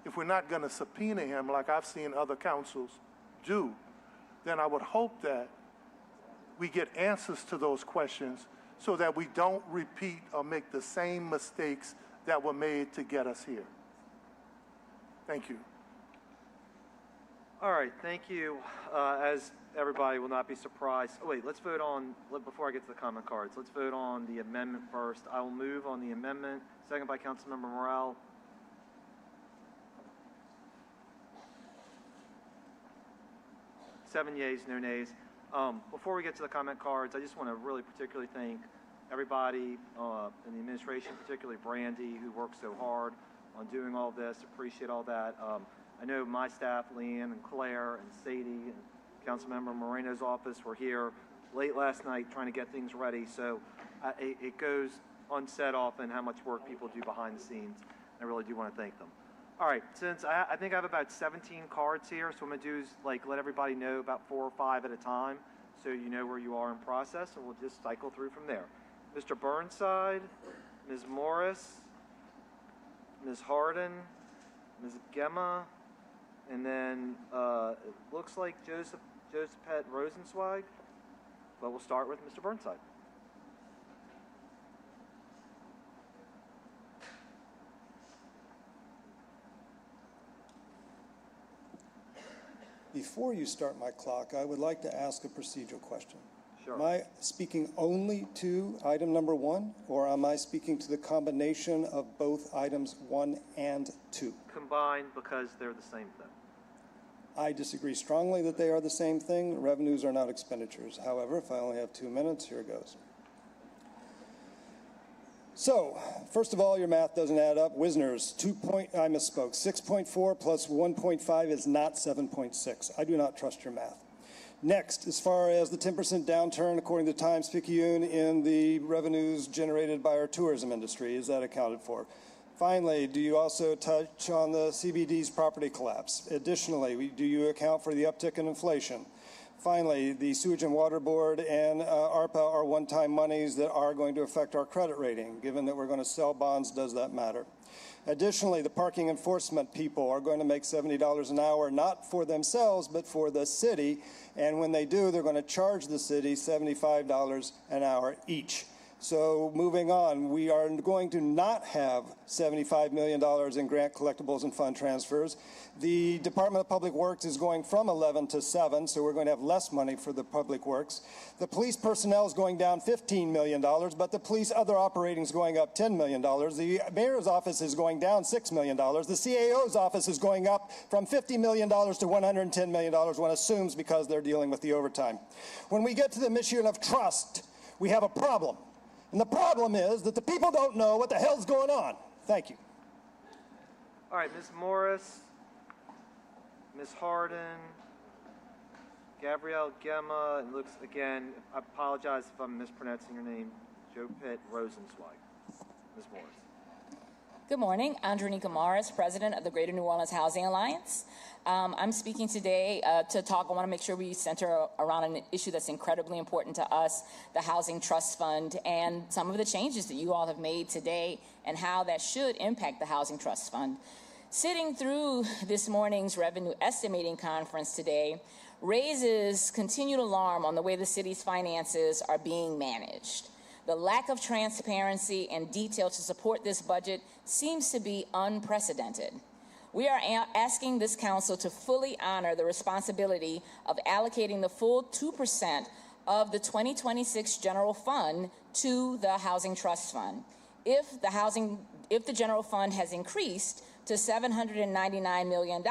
if we're not going to subpoena him like I've seen other councils do, then I would hope that we get answers to those questions so that we don't repeat or make the same mistakes that were made to get us here. Thank you. All right, thank you. As everybody will not be surprised. Oh, wait, let's vote on, before I get to the comment cards, let's vote on the amendment first. I will move on the amendment, second by Councilmember Morrell. Seven yeas, no nays. Before we get to the comment cards, I just want to really particularly thank everybody in the administration, particularly Brandy, who worked so hard on doing all this. Appreciate all that. I know my staff, Leanne and Claire and Sadie and Councilmember Moreno's office were here late last night trying to get things ready. So it goes unsaid often how much work people do behind the scenes. I really do want to thank them. All right, since I think I have about 17 cards here, so what I'm going to do is let everybody know about 4 or 5 at a time so you know where you are in process, and we'll just cycle through from there. Mr. Burnside, Ms. Morris, Ms. Harden, Ms. Gemma, and then it looks like Josephette Rosenzweig, but we'll start with Mr. Burnside. Before you start my clock, I would like to ask a procedural question. Sure. Am I speaking only to item number 1, or am I speaking to the combination of both items 1 and 2? Combined because they're the same thing. I disagree strongly that they are the same thing. Revenues are not expenditures. However, if I only have 2 minutes, here goes. So, first of all, your math doesn't add up. Wisner's, I misspoke. 6.4 plus 1.5 is not 7.6. I do not trust your math. Next, as far as the 10% downturn, according to Times-Picayune, in the revenues generated by our tourism industry, is that accounted for? Finally, do you also touch on the CBD's property collapse? Additionally, do you account for the uptick in inflation? Finally, the Sewage and Water Board and ARPA are one-time monies that are going to affect our credit rating. Given that we're going to sell bonds, does that matter? Additionally, the parking enforcement people are going to make $70 an hour, not for themselves, but for the city. And when they do, they're going to charge the city $75 an hour each. So moving on, we are going to not have $75 million in grant collectibles and fund transfers. The Department of Public Works is going from 11 to 7, so we're going to have less money for the public works. The police personnel is going down $15 million, but the police other operating is going up $10 million. The mayor's office is going down $6 million. The CAO's office is going up from $50 million to $110 million, one assumes because they're dealing with the overtime. When we get to the mission of trust, we have a problem. And the problem is that the people don't know what the hell's going on. Thank you. All right, Ms. Morris, Ms. Harden, Gabrielle Gemma, and looks again, I apologize if I'm mispronouncing your name, Joe Pitt Rosenzweig. Ms. Morris. Good morning. Andronika Morris, President of the Greater New Orleans Housing Alliance. I'm speaking today to talk. I want to make sure we center around an issue that's incredibly important to us, the Housing Trust Fund, and some of the changes that you all have made today and how that should impact the Housing Trust Fund. Sitting through this morning's revenue estimating conference today raises continued alarm on the way the city's finances are being managed. The lack of transparency and detail to support this budget seems to be unprecedented. We are asking this council to fully honor the responsibility of allocating the full 2% of the 2026 general fund to the Housing Trust Fund. If the general fund has increased to $799 million,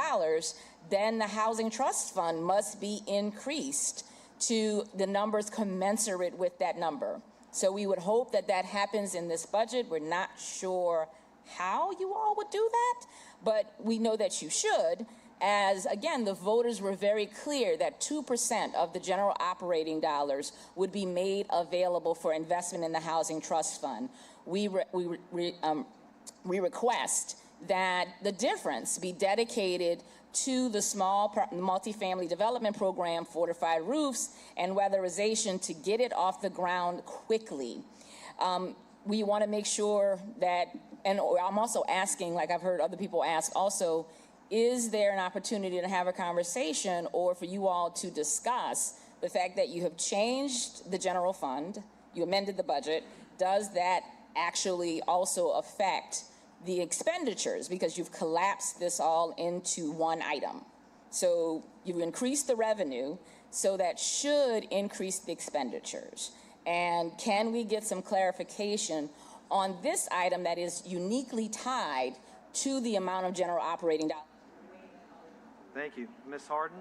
then the Housing Trust Fund must be increased to the numbers commensurate with that number. So we would hope that that happens in this budget. We're not sure how you all would do that, but we know that you should, as, again, the voters were very clear that 2% of the general operating dollars would be made available for investment in the Housing Trust Fund. We request that the difference be dedicated to the small multifamily development program, fortified roofs, and weatherization to get it off the ground quickly. We want to make sure that, and I'm also asking, like I've heard other people ask also, is there an opportunity to have a conversation or for you all to discuss the fact that you have changed the general fund, you amended the budget, does that actually also affect the expenditures, because you've collapsed this all into one item. So you've increased the revenue, so that should increase the expenditures. And can we get some clarification on this item that is uniquely tied to the amount of general operating dollars? Thank you. Ms. Harden?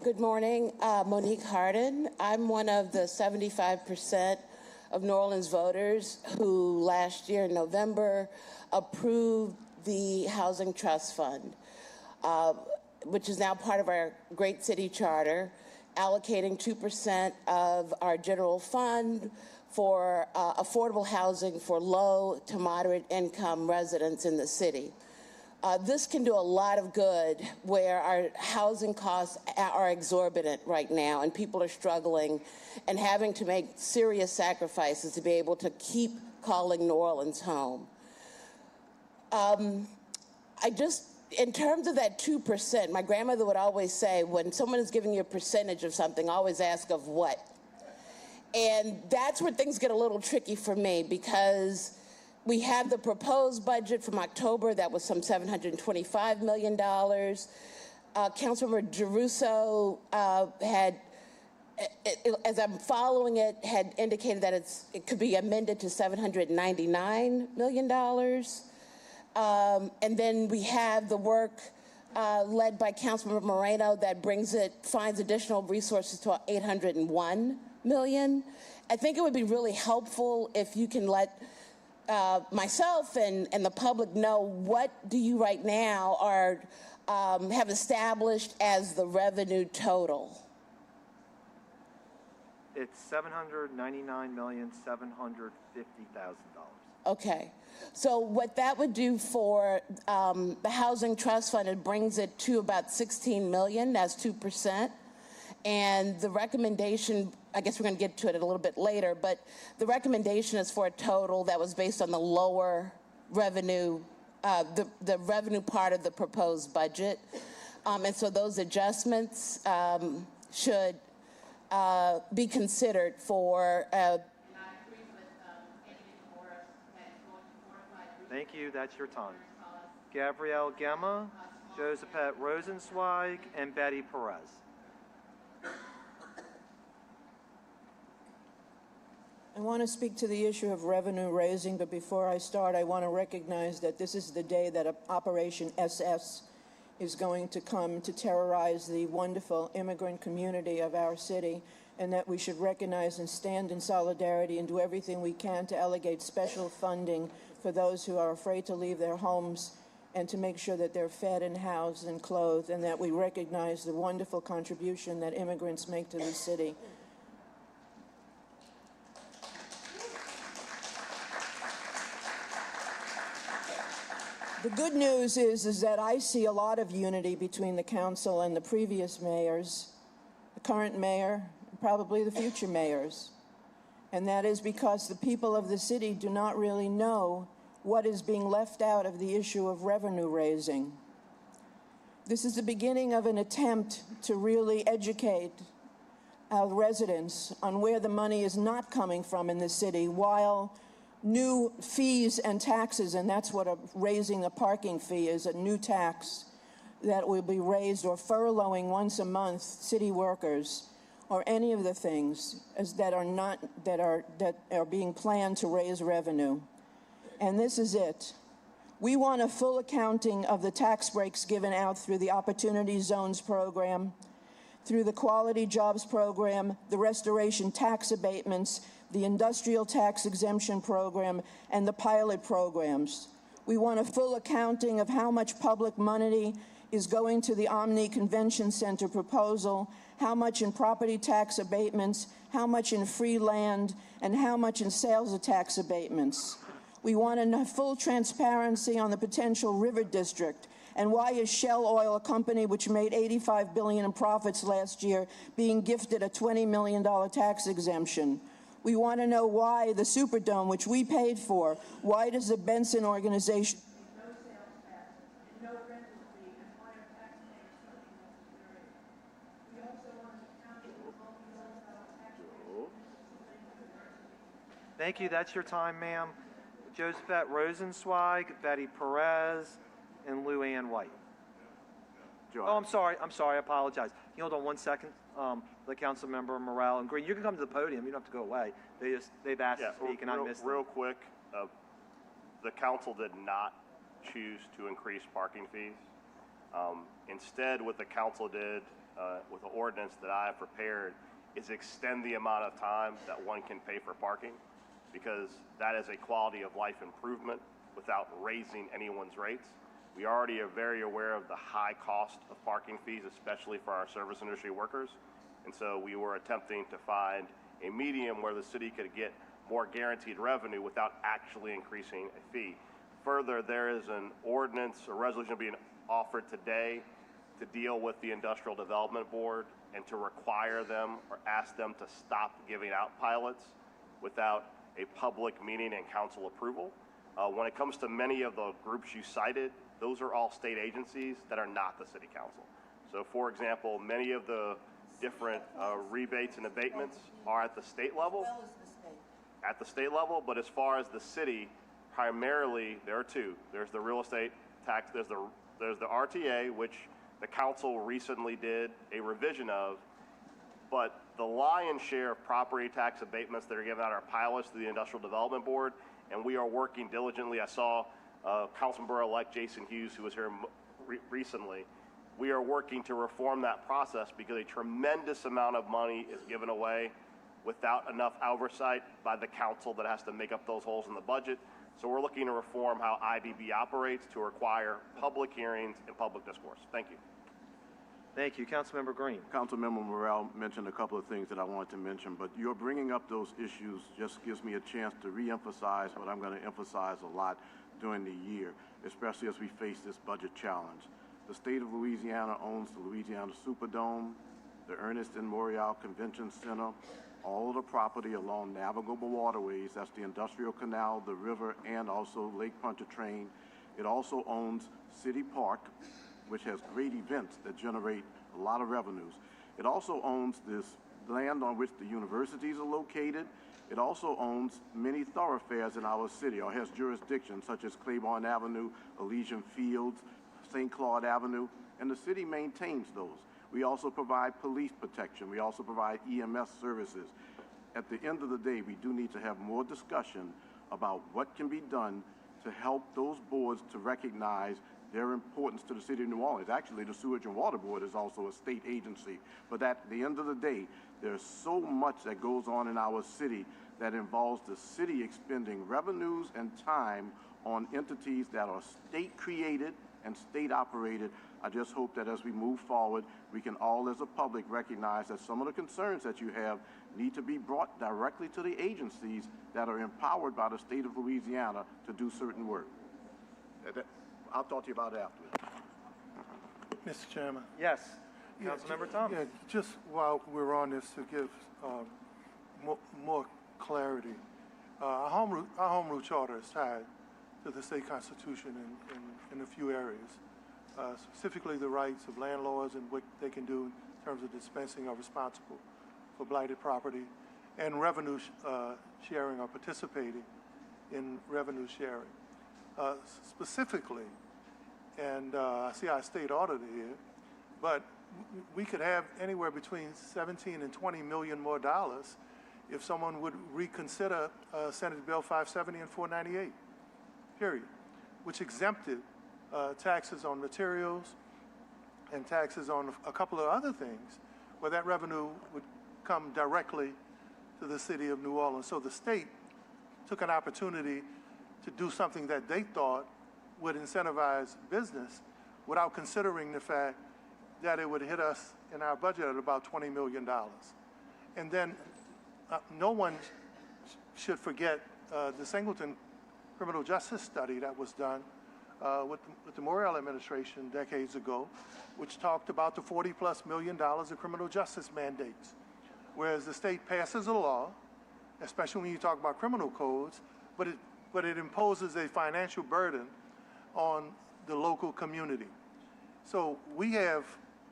Good morning, Monique Harden. I'm one of the 75% of New Orleans voters who last year in November approved the Housing Trust Fund, which is now part of our great city charter, allocating 2% of our general fund for affordable housing for low to moderate income residents in the city. This can do a lot of good where our housing costs are exorbitant right now and people are struggling and having to make serious sacrifices to be able to keep calling New Orleans home. In terms of that 2%, my grandmother would always say, when someone is giving you a percentage of something, always ask of what. And that's where things get a little tricky for me, because we have the proposed budget from October that was some $725 million. Councilmember Giarrusso had, as I'm following it, had indicated that it could be amended to $799 million. And then we have the work led by Councilmember Moreno that finds additional resources to $801 million. I think it would be really helpful if you can let myself and the public know, what do you right now have established as the revenue total? It's $799,750,000. Okay. So what that would do for the Housing Trust Fund, it brings it to about $16 million, that's 2%. And the recommendation I guess we're going to get to it a little bit later, but the recommendation is for a total that was based on the lower revenue, the revenue part of the proposed budget. And so those adjustments should be considered for. Thank you. That's your time. Gabrielle Gemma, Josephette Rosenzweig, and Betty Perez. I want to speak to the issue of revenue raising, but before I start, I want to recognize that this is the day that Operation SS is going to come to terrorize the wonderful immigrant community of our city, and that we should recognize and stand in solidarity and do everything we can to allocate special funding for those who are afraid to leave their homes and to make sure that they're fed and housed and clothed, and that we recognize the wonderful contribution that immigrants make to the city. The good news is that I see a lot of unity between the council and the previous mayors, the current mayor, and probably the future mayors. And that is because the people of the city do not really know what is being left out of the issue of revenue raising. This is the beginning of an attempt to really educate our residents on where the money is not coming from in the city, while new fees and taxes, and that's what raising the parking fee is, a new tax that will be raised, or furloughing once a month city workers, or any of the things that are being planned to raise revenue. And this is it. We want a full accounting of the tax breaks given out through the Opportunity Zones program, through the Quality Jobs program, the restoration tax abatements, the industrial tax exemption program, and the pilot programs. We want a full accounting of how much public money is going to the Omni Convention Center proposal, how much in property tax abatements, how much in free land, and how much in sales tax abatements. We want a full transparency on the potential river district, and why is Shell Oil, a company which made $85 billion in profits last year, being gifted a $20 million tax exemption? We want to know why the Superdome, which we paid for, why does the Benson organization no sales tax, no rental fee, and why are taxpayers funding this security? We also want to count the Thank you. That's your time, ma'am. Josephette Rosenzweig, Betty Perez, and Lou Ann White. Oh, I'm sorry. I apologize. Can you hold on 1 second? The council member Morale and Green, you can come to the podium. You don't have to go away. They've asked to speak, and I missed them. Real quick, the council did not choose to increase parking fees. Instead, what the council did with the ordinance that I have prepared is extend the amount of time that one can pay for parking, because that is a quality of life improvement without raising anyone's rates. We already are very aware of the high cost of parking fees, especially for our service industry workers. And so we were attempting to find a medium where the city could get more guaranteed revenue without actually increasing a fee. Further, there is an ordinance, a resolution being offered today to deal with the Industrial Development Board and to require them or ask them to stop giving out pilots without a public meeting and council approval. When it comes to many of the groups you cited, those are all state agencies that are not the city council. So for example, many of the different rebates and abatements are at the state level. At the state level, but as far as the city, primarily there are two. There's the real estate tax, there's the RTA, which the council recently did a revision of, but the lion's share of property tax abatements that are given out are pilots to the Industrial Development Board, and we are working diligently. I saw Councilmember-elect Jason Hughes, who was here recently. We are working to reform that process because a tremendous amount of money is given away without enough oversight by the council that has to make up those holes in the budget. So we're looking to reform how IDB operates to require public hearings and public discourse. Thank you. Thank you. Councilmember Green. Councilmember Morale mentioned a couple of things that I wanted to mention, but your bringing up those issues just gives me a chance to re-emphasize what I'm going to emphasize a lot during the year, especially as we face this budget challenge. The state of Louisiana owns the Louisiana Superdome, the Ernest N. Morial Convention Center, all of the property along navigable waterways. That's the Industrial Canal, the river, and also Lake Pontchartrain. It also owns City Park, which has great events that generate a lot of revenues. It also owns this land on which the universities are located. It also owns many thoroughfares in our city, or has jurisdiction, such as Claiborne Avenue, Elysian Fields, St. Claude Avenue, and the city maintains those. We also provide police protection. We also provide EMS services. At the end of the day, we do need to have more discussion about what can be done to help those boards to recognize their importance to the city of New Orleans. Actually, the Sewage and Water Board is also a state agency. But at the end of the day, there's so much that goes on in our city that involves the city expending revenues and time on entities that are state-created and state-operated. I just hope that as we move forward, we can all as a public recognize that some of the concerns that you have need to be brought directly to the agencies that are empowered by the state of Louisiana to do certain work. I'll talk to you about it afterwards. Mr. Chairman. Yes, Councilmember Thomas. Yeah, just while we're on this, to give more clarity, our home rule charter is tied to the state constitution in a few areas, specifically the rights of landlords and what they can do in terms of dispensing or responsible for blighted property, and revenue sharing or participating in revenue sharing. Specifically, and I see our state auditor here, but we could have anywhere between 17 and 20 million more dollars if someone would reconsider Senate Bill 570 and 498, period, which exempted taxes on materials and taxes on a couple of other things where that revenue would come directly to the city of New Orleans. So the state took an opportunity to do something that they thought would incentivize business without considering the fact that it would hit us in our budget at about $20 million. And then no one should forget the Singleton criminal justice study that was done with the Morrell administration decades ago, which talked about the $40+ million of criminal justice mandates. Whereas the state passes a law, especially when you talk about criminal codes, but it imposes a financial burden on the local community. So we have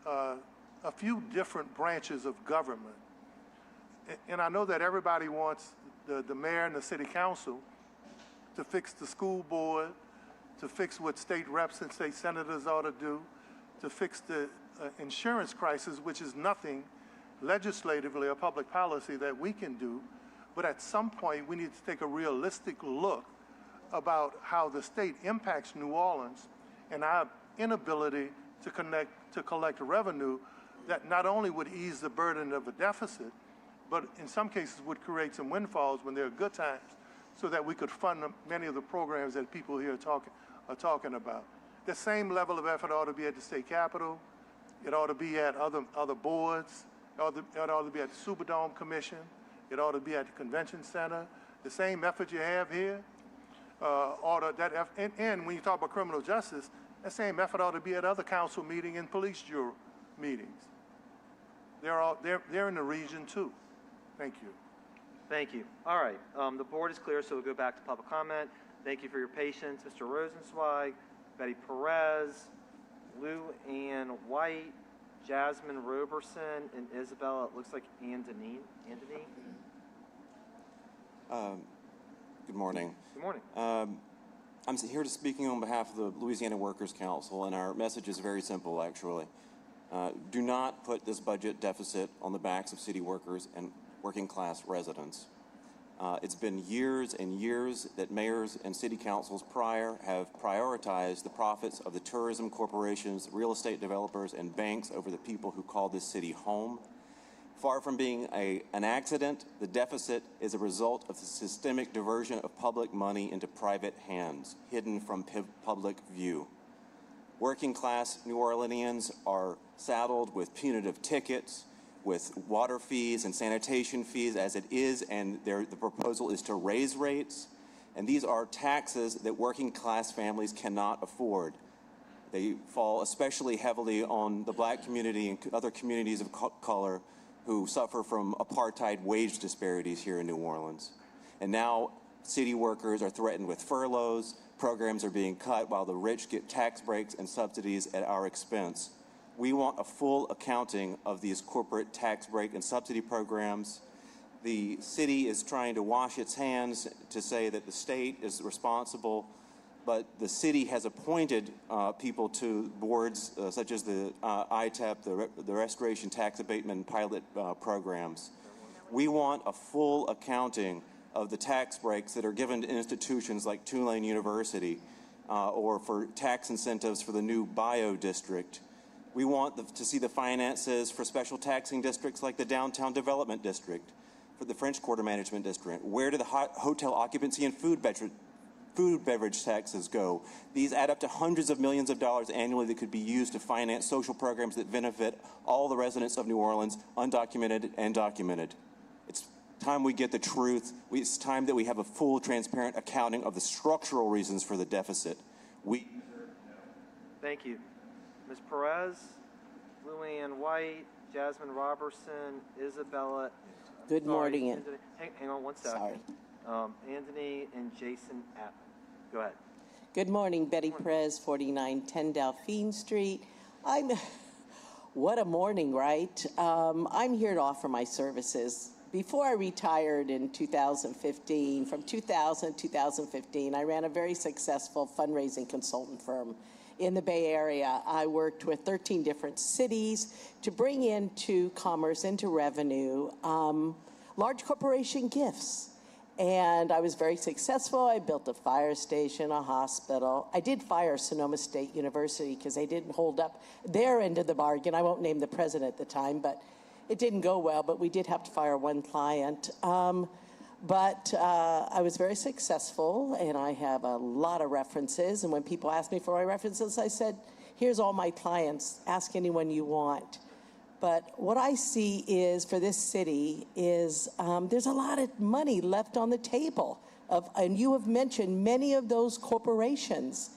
a few different branches of government. And I know that everybody wants the mayor and the city council to fix the school board, to fix what state reps and state senators ought to do, to fix the insurance crisis, which is nothing legislatively or public policy that we can do. But at some point, we need to take a realistic look about how the state impacts New Orleans and our inability to collect revenue that not only would ease the burden of a deficit, but in some cases would create some windfalls when there are good times, so that we could fund many of the programs that people here are talking about. The same level of effort ought to be at the state capitol. It ought to be at other boards. It ought to be at the Superdome Commission. It ought to be at the Convention Center. The same effort you have here, and when you talk about criminal justice, that same effort ought to be at other council meetings and police bureau meetings. They're in the region too. Thank you. Thank you. All right, the board is clear, so we'll go back to public comment. Thank you for your patience. Mr. Rosenzweig, Betty Perez, Lou Ann White, Jasmine Roberson, and Isabella, it looks like Anthony. Good morning. Good morning. I'm here to speaking on behalf of the Louisiana Workers Council, and our message is very simple, actually. Do not put this budget deficit on the backs of city workers and working class residents. It's been years and years that mayors and city councils prior have prioritized the profits of the tourism corporations, real estate developers, and banks over the people who call this city home. Far from being an accident, the deficit is a result of the systemic diversion of public money into private hands, hidden from public view. Working class New Orleanians are saddled with punitive tickets, with water fees and sanitation fees as it is, and the proposal is to raise rates. And these are taxes that working class families cannot afford. They fall especially heavily on the black community and other communities of color who suffer from apartheid wage disparities here in New Orleans. And now city workers are threatened with furloughs, programs are being cut while the rich get tax breaks and subsidies at our expense. We want a full accounting of these corporate tax break and subsidy programs. The city is trying to wash its hands to say that the state is responsible, but the city has appointed people to boards such as the ITAP, the Restoration Tax Abatement and Pilot programs. We want a full accounting of the tax breaks that are given to institutions like Tulane University or for tax incentives for the new bio district. We want to see the finances for special taxing districts like the Downtown Development District, for the French Quarter Management District. Where do the hotel occupancy and food beverage taxes go? These add up to hundreds of millions of dollars annually that could be used to finance social programs that benefit all the residents of New Orleans, undocumented and documented. It's time we get the truth. It's time that we have a full, transparent accounting of the structural reasons for the deficit. Thank you. Ms. Perez, Luann White, Jasmine Robertson, Isabella. Good morning. Anthony, hang on one second. Sorry. Anthony and Jason App. Go ahead. Good morning, Betty Perez, 4910 Delphine Street. What a morning, right? I'm here to offer my services. Before I retired in 2015, from 2000 to 2015, I ran a very successful fundraising consultant firm in the Bay Area. I worked with 13 different cities to bring into commerce, into revenue, large corporation gifts. And I was very successful. I built a fire station, a hospital. I did fire Sonoma State University because they didn't hold up their end of the bargain. I won't name the president at the time, but it didn't go well, but we did have to fire one client. But I was very successful, and I have a lot of references. And when people ask me for my references, I said, here's all my clients. Ask anyone you want. But what I see is, for this city, is there's a lot of money left on the table. And you have mentioned many of those corporations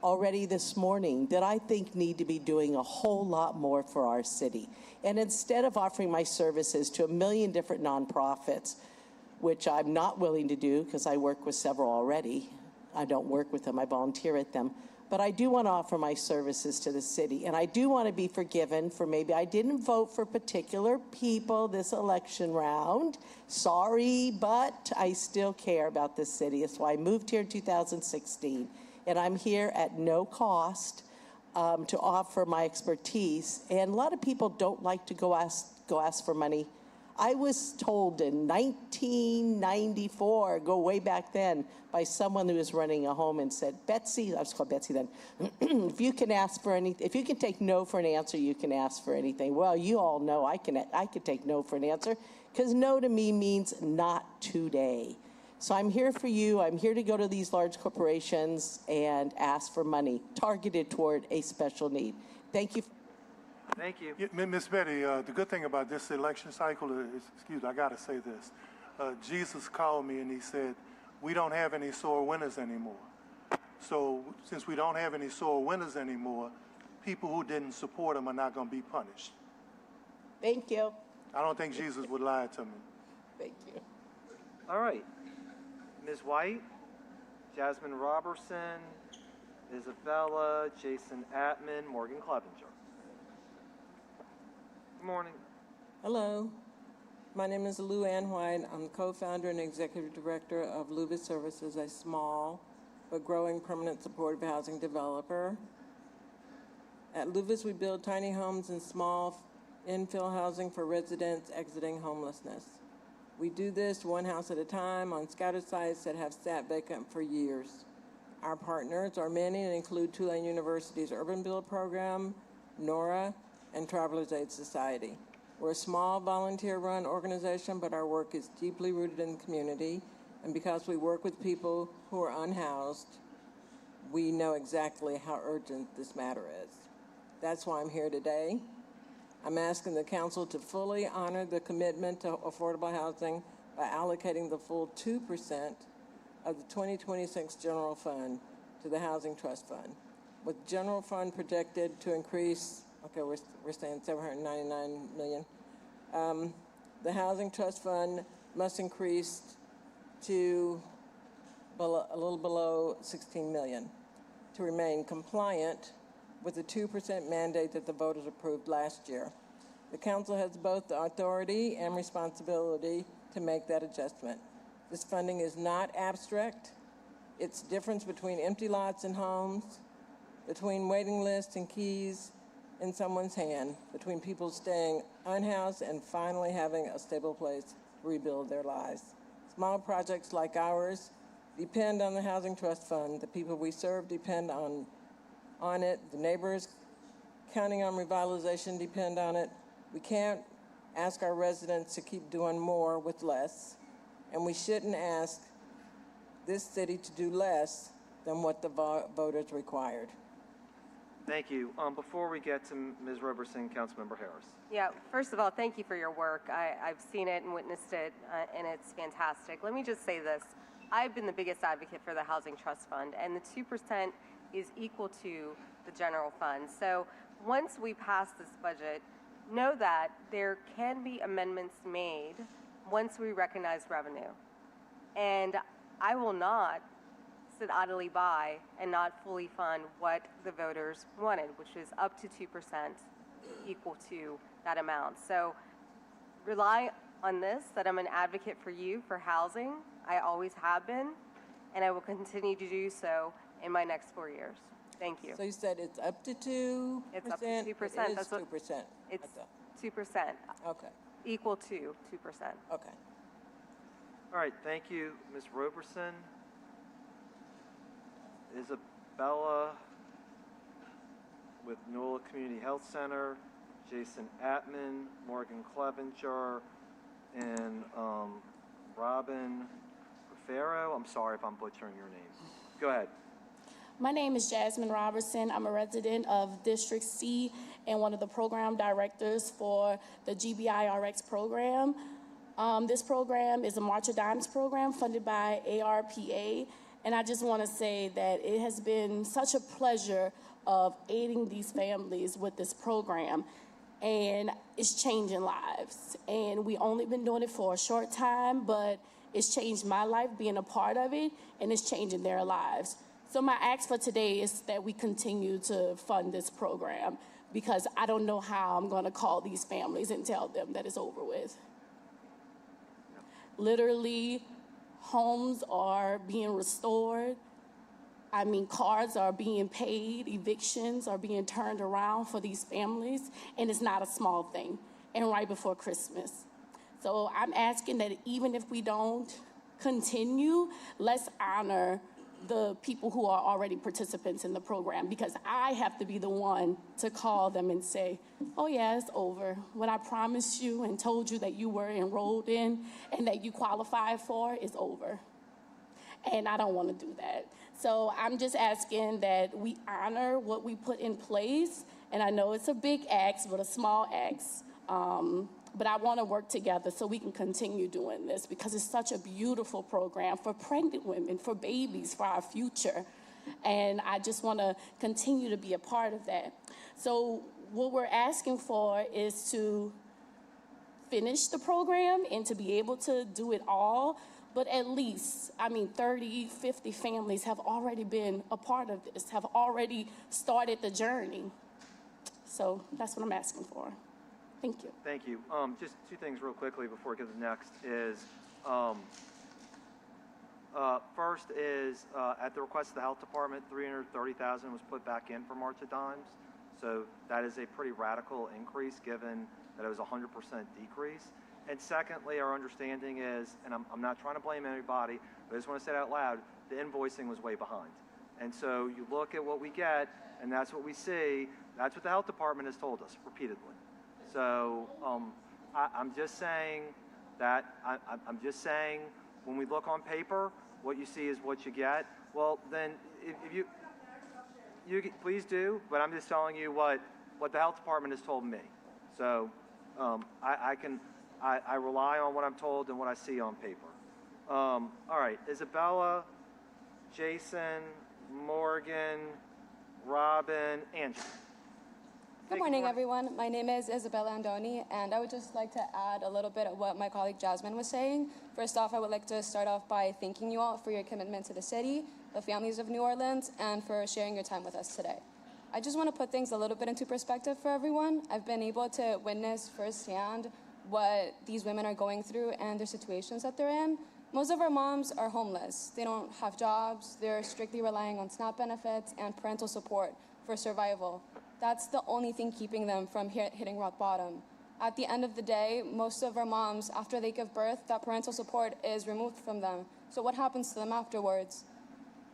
already this morning that I think need to be doing a whole lot more for our city. And instead of offering my services to 1 million different nonprofits, which I'm not willing to do because I work with several already. I don't work with them, I volunteer at them. But I do want to offer my services to the city. And I do want to be forgiven for maybe I didn't vote for particular people this election round. Sorry, but I still care about this city. That's why I moved here in 2016. And I'm here at no cost to offer my expertise. And a lot of people don't like to go ask for money. I was told in 1994, go way back then, by someone who was running a home and said, Betsy, I was called Betsy then, if you can ask for anything, if you can take no for an answer, you can ask for anything. Well, you all know I could take no for an answer, because no to me means not today. So I'm here for you. I'm here to go to these large corporations and ask for money targeted toward a special need. Thank you. Thank you. Yeah, Ms. Betty, the good thing about this election cycle is, excuse me, I got to say this. Jesus called me and he said, we don't have any sore winners anymore. So since we don't have any sore winners anymore, people who didn't support him are not going to be punished. Thank you. I don't think Jesus would lie to me. Thank you. All right. Ms. White, Jasmine Robertson, Isabella, Jason Atman, Morgan Clevenger. Good morning. Hello. My name is Lou Ann White. I'm the co-founder and executive director of Luvis Services, a small but growing permanent supportive housing developer. At Luvis, we build tiny homes and small infill housing for residents exiting homelessness. We do this one house at a time on scattered sites that have sat vacant for years. Our partners are many and include Tulane University's Urban Build program, NORA, and Travelers Aid Society. We're a small volunteer-run organization, but our work is deeply rooted in the community, and because we work with people who are unhoused, we know exactly how urgent this matter is. That's why I'm here today. I'm asking the council to fully honor the commitment to affordable housing by allocating the full 2% of the 2026 general fund to the Housing Trust Fund, with general fund projected to increase, okay, we're saying $799 million, The Housing Trust Fund must increase to a little below 16 million to remain compliant with the 2% mandate that the voters approved last year. The council has both the authority and responsibility to make that adjustment. This funding is not abstract. It's difference between empty lots and homes, between waiting lists and keys in someone's hand, between people staying unhoused and finally having a stable place to rebuild their lives. Small projects like ours depend on the Housing Trust Fund. The people we serve depend on it. The neighbors counting on revitalization depend on it. We can't ask our residents to keep doing more with less, and we shouldn't ask this city to do less than what the voters required. Thank you. Before we get to Ms. Roberson, Councilmember Harris. Yeah, first of all, thank you for your work. I've seen it and witnessed it, and it's fantastic. Let me just say this. I've been the biggest advocate for the Housing Trust Fund, and the 2% is equal to the general fund. So once we pass this budget, know that there can be amendments made once we recognize revenue. And I will not sit idly by and not fully fund what the voters wanted, which is up to 2% equal to that amount. So rely on this, that I'm an advocate for you for housing. I always have been, and I will continue to do so in my next 4 years. Thank you. So you said it's up to 2%? It's up to 2%. It is That's what, 2%. it's 2%. Okay. Equal to 2%. Okay. All right, thank you, Ms. Roberson. Isabella with NOLA Community Health Center, Jason Atman, Morgan Clevenger, and Robin Farrow. I'm sorry if I'm butchering your name. Go ahead. My name is Jasmine Robertson. I'm a resident of District C and one of the program directors for the GBIRX program. This program is a March of Dimes program funded by ARPA. And I just want to say that it has been such a pleasure of aiding these families with this program. And it's changing lives. And we only been doing it for a short time, but it's changed my life being a part of it, and it's changing their lives. So my ask for today is that we continue to fund this program, because I don't know how I'm going to call these families and tell them that it's over with. Literally, homes are being restored. I mean, cards are being paid, evictions are being turned around for these families, and it's not a small thing, and right before Christmas. So I'm asking that even if we don't continue, let's honor the people who are already participants in the program, because I have to be the one to call them and say, oh yeah, it's over. What I promised you and told you that you were enrolled in and that you qualified for is over. And I don't want to do that. So I'm just asking that we honor what we put in place. And I know it's a big ask, but a small ask. But I want to work together so we can continue doing this, because it's such a beautiful program for pregnant women, for babies, for our future. And I just want to continue to be a part of that. So what we're asking for is to finish the program and to be able to do it all. But at least, 30, 50 families have already been a part of this, have already started the journey. So that's what I'm asking for. Thank you. Thank you. Just two things real quickly before we get to the next is, first is, at the request of the health department, $330,000 was put back in for March of Dimes. So that is a pretty radical increase given that it was a 100% decrease. And secondly, our understanding is, and I'm not trying to blame anybody, but I just want to say it out loud, the invoicing was way behind. And so you look at what we get, and that's what we see. That's what the health department has told us repeatedly. So I'm just saying that, I'm just saying when we look on paper, what you see is what you get. Well, then if you please do, but I'm just telling you what the health department has told me. So I rely on what I'm told and what I see on paper. All right, Isabella, Jason, Morgan, Robin, Angela. Good morning, everyone. My name is Isabella Andoni, and I would just like to add a little bit of what my colleague Jasmine was saying. First off, I would like to start off by thanking you all for your commitment to the city, the families of New Orleans, and for sharing your time with us today. I just want to put things a little bit into perspective for everyone. I've been able to witness firsthand what these women are going through and the situations that they're in. Most of our moms are homeless. They don't have jobs. They're strictly relying on SNAP benefits and parental support for survival. That's the only thing keeping them from hitting rock bottom. At the end of the day, most of our moms, after they give birth, that parental support is removed from them. So what happens to them afterwards?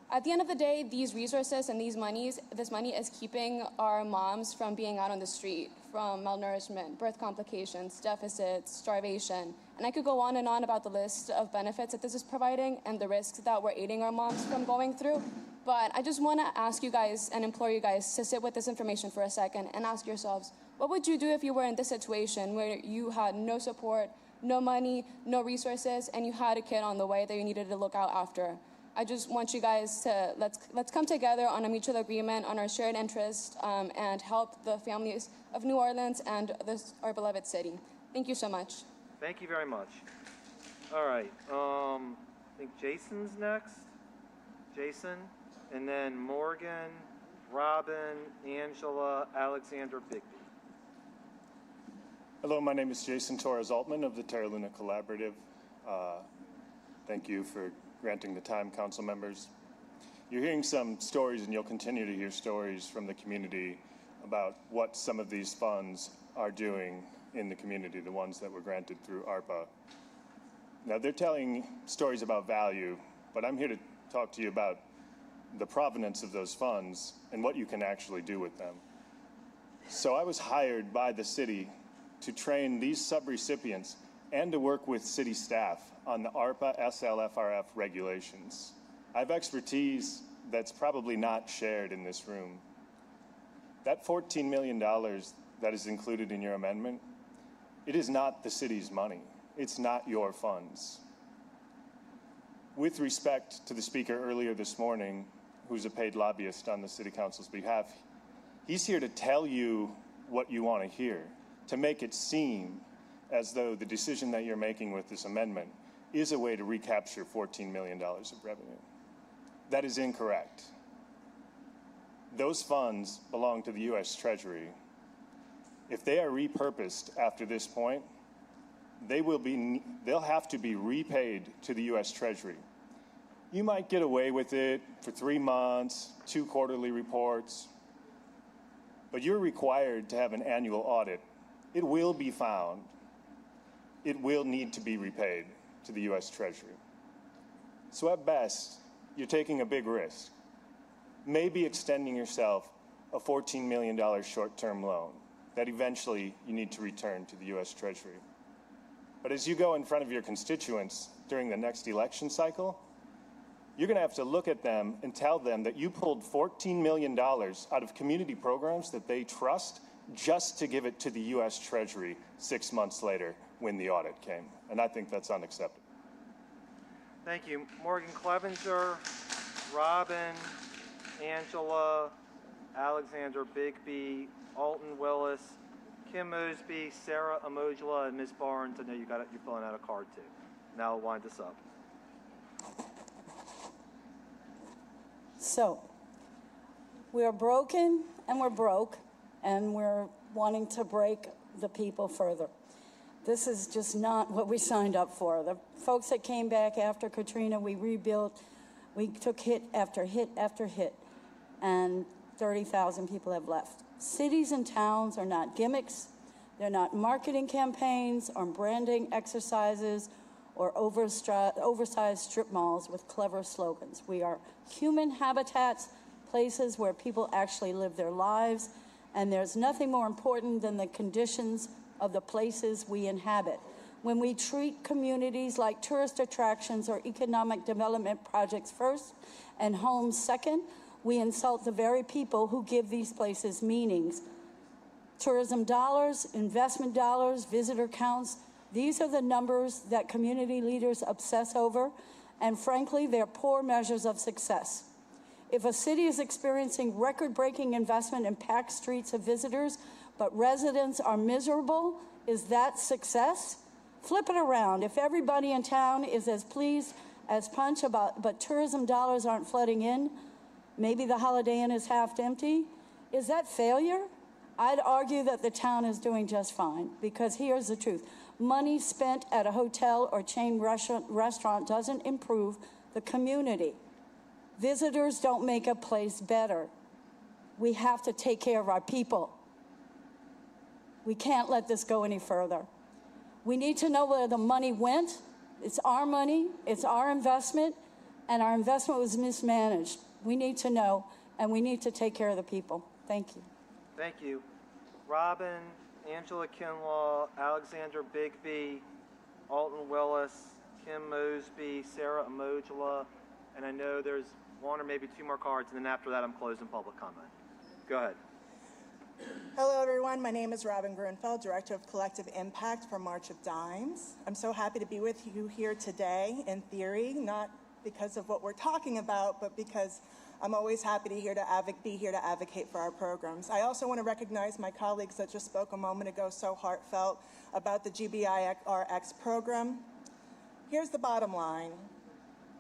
At the end of the day, these resources and this money is keeping our moms from being out on the street, from malnourishment, birth complications, deficits, starvation. And I could go on and on about the list of benefits that this is providing and the risks that we're aiding our moms from going through. But I just want to ask you guys and implore you guys to sit with this information for a second and ask yourselves, what would you do if you were in this situation where you had no support, no money, no resources, and you had a kid on the way that you needed to look out after? I just want you guys to, let's come together on a mutual agreement, on our shared interest, and help the families of New Orleans and our beloved city. Thank you so much. Thank you very much. All right, I think Jason's next. Jason, and then Morgan, Robin, Angela, Alexander Bigby. Hello, my name is Jason Torres-Altman of the Terra Luna Collaborative. Thank you for granting the time, council members. You're hearing some stories, and you'll continue to hear stories from the community about what some of these funds are doing in the community, the ones that were granted through ARPA. Now, they're telling stories about value, but I'm here to talk to you about the provenance of those funds and what you can actually do with them. So I was hired by the city to train these subrecipients and to work with city staff on the ARPA SLFRF regulations. I have expertise that's probably not shared in this room. That $14 million that is included in your amendment, it is not the city's money. It's not your funds. With respect to the speaker earlier this morning, who's a paid lobbyist on the city council's behalf, he's here to tell you what you want to hear, to make it seem as though the decision that you're making with this amendment is a way to recapture $14 million of revenue. That is incorrect. Those funds belong to the U.S. Treasury. If they are repurposed after this point, they'll have to be repaid to the U.S. Treasury. You might get away with it for 3 months, 2 quarterly reports, but you're required to have an annual audit. It will be found. It will need to be repaid to the U.S. Treasury. So at best, you're taking a big risk, maybe extending yourself a $14 million short-term loan that eventually you need to return to the U.S. Treasury. But as you go in front of your constituents during the next election cycle, you're going to have to look at them and tell them that you pulled $14 million out of community programs that they trust just to give it to the U.S. Treasury 6 months later when the audit came. And I think that's unacceptable. Thank you. Morgan Clevenger, Robin, Angela, Alexander Bigby, Alton Willis, Kim Mosby, Sarah Amojala, and Ms. Barnes. I know you're filling out a card too. Now I'll wind this up. So, we are broken and we're broke, and we're wanting to break the people further. This is just not what we signed up for. The folks that came back after Katrina, we rebuilt, we took hit after hit after hit, and 30,000 people have left. Cities and towns are not gimmicks. They're not marketing campaigns or branding exercises or oversized strip malls with clever slogans. We are human habitats, places where people actually live their lives, and there's nothing more important than the conditions of the places we inhabit. When we treat communities like tourist attractions or economic development projects first and homes second, we insult the very people who give these places meanings. Tourism dollars, investment dollars, visitor counts, these are the numbers that community leaders obsess over, and frankly, they're poor measures of success. If a city is experiencing record-breaking investment in packed streets of visitors, but residents are miserable. Is that success? Flip it around. If everybody in town is as pleased as punch about, but tourism dollars aren't flooding in, maybe the Holiday Inn is half empty, is that failure? I'd argue that the town is doing just fine, because here's the truth. Money spent at a hotel or chain restaurant doesn't improve the community. Visitors don't make a place better. We have to take care of our people. We can't let this go any further. We need to know where the money went. It's our money, it's our investment, and our investment was mismanaged. We need to know, and we need to take care of the people. Thank you. Thank you. Robin, Angela Kinlaw, Alexander Bigby, Alton Willis, Kim Mosby, Sarah Amojala, and I know there's one or maybe two more cards, and then after that I'm closing public comment. Go ahead. Hello, everyone. My name is Robin Grunfeld, Director of Collective Impact for March of Dimes. I'm so happy to be with you here today, in theory, not because of what we're talking about, but because I'm always happy to be here to advocate for our programs. I also want to recognize my colleagues that just spoke a moment ago so heartfelt about the GBIRX program. Here's the bottom line.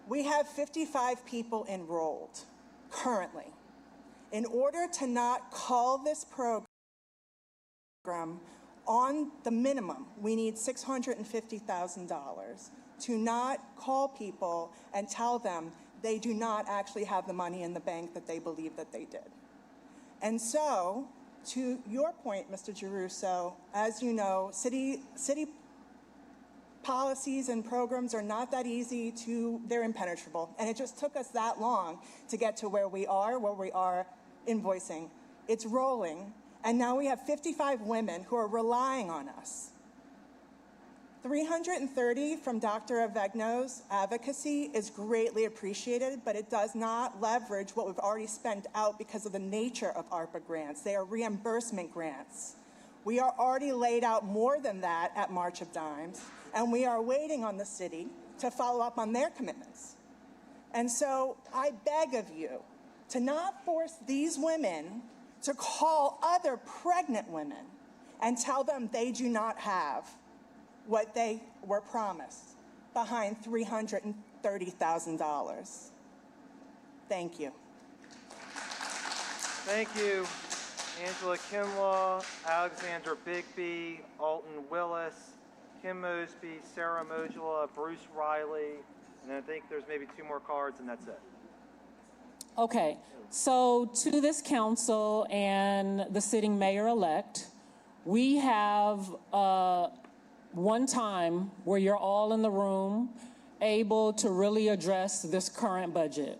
We have 55 people enrolled currently. In order to not call this program on the minimum, we need $650,000 to not call people and tell them they do not actually have the money in the bank that they believe that they did. And so, to your point, Mr. Giarrusso, as you know, city policies and programs are not that easy they're impenetrable. And it just took us that long to get to where we are invoicing. It's rolling, and now we have 55 women who are relying on us. 330 from Dr. Avegno's advocacy is greatly appreciated, but it does not leverage what we've already spent out because of the nature of ARPA grants. They are reimbursement grants. We are already laid out more than that at March of Dimes, and we are waiting on the city to follow up on their commitments. And so I beg of you to not force these women to call other pregnant women and tell them they do not have what they were promised behind $330,000. Thank you. Thank you, Angela Kinlaw, Alexander Bigby, Alton Willis, Kim Mosby, Sarah Amojala, Bruce Riley, and I think there's maybe two more cards, and that's it. Okay, so to this council and the sitting mayor-elect, we have one time where you're all in the room able to really address this current budget.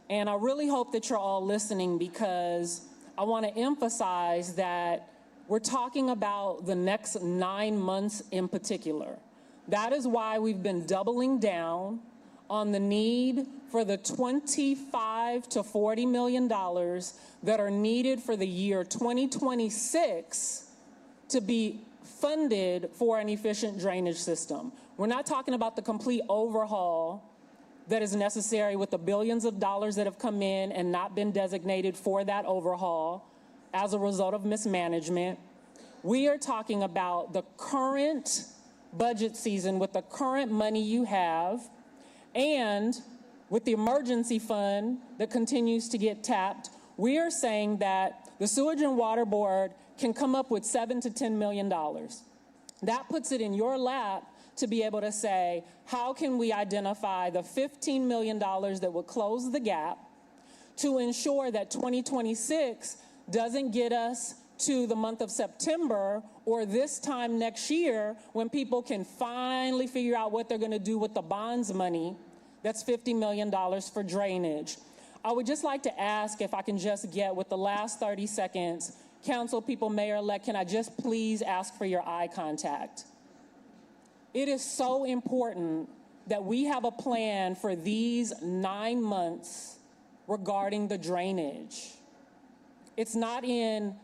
And I really hope that you're all listening, because I want to emphasize that we're talking about the next 9 months in particular. That is why we've been doubling down on the need for the $25 to $40 million that are needed for the year 2026 to be funded for an efficient drainage system. We're not talking about the complete overhaul that is necessary with the billions of dollars that have come in and not been designated for that overhaul as a result of mismanagement. We are talking about the current budget season with the current money you have, and with the emergency fund that continues to get tapped. We are saying that the Sewage and Water Board can come up with $7 to $10 million. That puts it in your lap to be able to say, how can we identify the $15 million that would close the gap to ensure that 2026 doesn't get us to the month of September or this time next year when people can finally figure out what they're going to do with the bonds money. That's $50 million for drainage. I would just like to ask if I can just get, with the last 30 seconds, council people, mayor-elect, can I just please ask for your eye contact? It is so important that we have a plan for these 9 months regarding the drainage. It's not in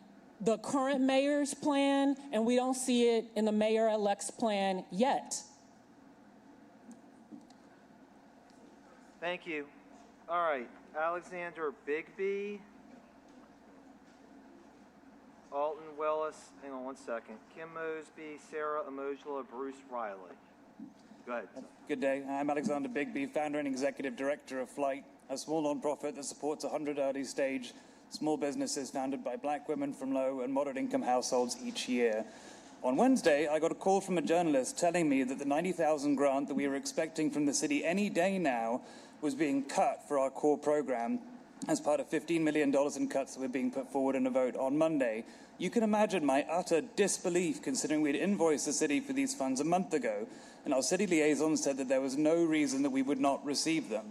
the current mayor's plan, and we don't see it in the mayor-elect's plan yet. Thank you. All right, Alexander Bigby, Alton Willis, hang on one second. Kim Mosby, Sarah Emojola, Bruce Riley. Go ahead. Good day. I'm Alexander Bigby, founder and executive director of Flight, a small nonprofit that supports 100 early-stage small businesses founded by black women from low and moderate-income households each year. On Wednesday, I got a call from a journalist telling me that the $90,000 grant that we were expecting from the city any day now was being cut for our core program as part of $15 million in cuts that were being put forward in a vote on Monday. You can imagine my utter disbelief considering we'd invoiced the city for these funds a month ago, and our city liaison said that there was no reason that we would not receive them.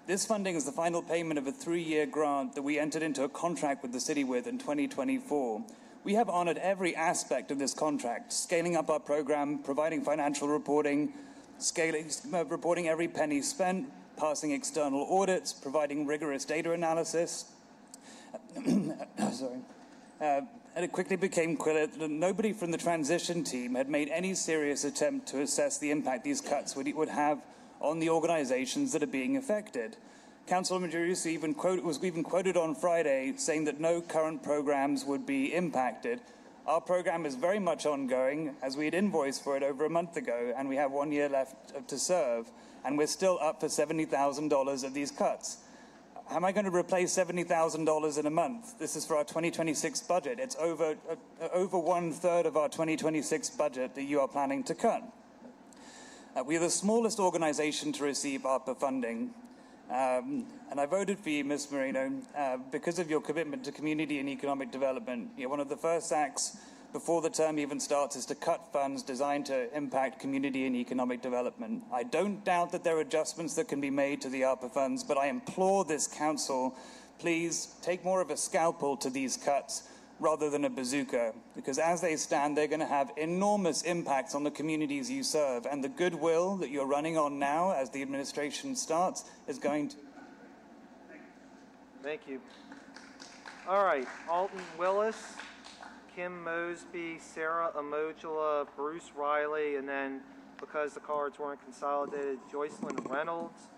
This funding is the final payment of a 3-year grant that we entered into a contract with the city with in 2024. We have honored every aspect of this contract, scaling up our program, providing financial reporting, reporting every penny spent, passing external audits, providing rigorous data analysis. And it quickly became clear that nobody from the transition team had made any serious attempt to assess the impact these cuts would have on the organizations that are being affected. Councilor Giarrusso was even quoted on Friday saying that no current programs would be impacted. Our program is very much ongoing, as we had invoiced for it over a month ago, and we have 1 year left to serve, and we're still up for $70,000 of these cuts. How am I going to replace $70,000 in a month? This is for our 2026 budget. It's over 1/3 of our 2026 budget that you are planning to cut. We are the smallest organization to receive ARPA funding. And I voted for you, Ms. Marino, because of your commitment to community and economic development. One of the first acts before the term even starts is to cut funds designed to impact community and economic development. I don't doubt that there are adjustments that can be made to the ARPA funds, but I implore this council, please take more of a scalpel to these cuts rather than a bazooka, because as they stand, they're going to have enormous impacts on the communities you serve, and the goodwill that you're running on now as the administration starts is going to... Thank you. All right, Alton Willis, Kim Mosby, Sarah Emojola, Bruce Riley, and then, because the cards weren't consolidated, Joycelyn Reynolds,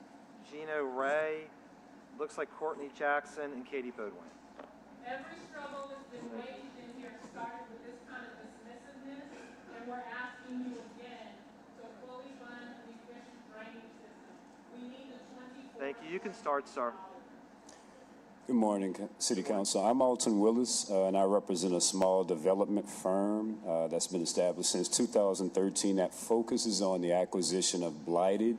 Gino Ray, looks like Courtney Jackson, and Katie Bodwin. Every struggle that's been waged in here started with this kind of dismissiveness, and we're asking you again to fully fund an efficient drainage system. We need the 24... Thank you. You can start, sir. Good morning, City Council. I'm Alton Willis, and I represent a small development firm that's been established since 2013 that focuses on the acquisition of blighted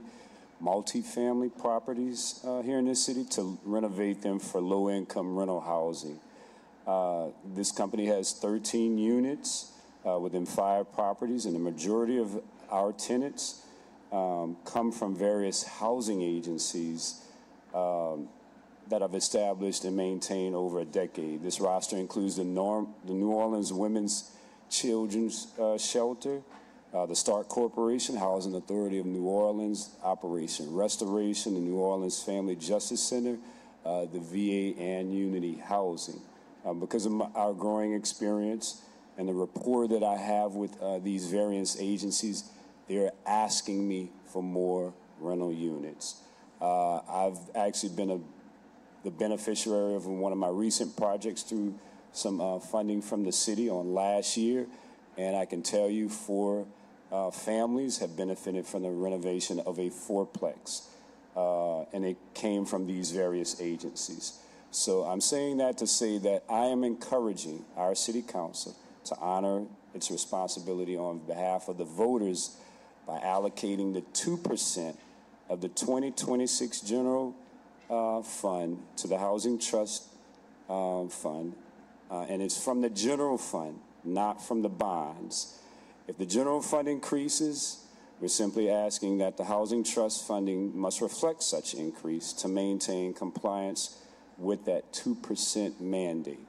multifamily properties here in this city to renovate them for low-income rental housing. This company has 13 units within 5 properties, and the majority of our tenants come from various housing agencies that I've established and maintained over a decade. This roster includes the New Orleans Women's Children's Shelter, the Stark Corporation, Housing Authority of New Orleans, Operation Restoration, the New Orleans Family Justice Center, the VA, and Unity Housing. Because of our growing experience and the rapport that I have with these various agencies, they're asking me for more rental units. I've actually been the beneficiary of one of my recent projects through some funding from the city on last year, and I can tell you 4 families have benefited from the renovation of a 4-plex, and it came from these various agencies. So I'm saying that to say that I am encouraging our city council to honor its responsibility on behalf of the voters by allocating the 2% of the 2026 general fund to the Housing Trust Fund, and it's from the general fund, not from the bonds. If the general fund increases, we're simply asking that the Housing Trust funding must reflect such increase to maintain compliance with that 2% mandate.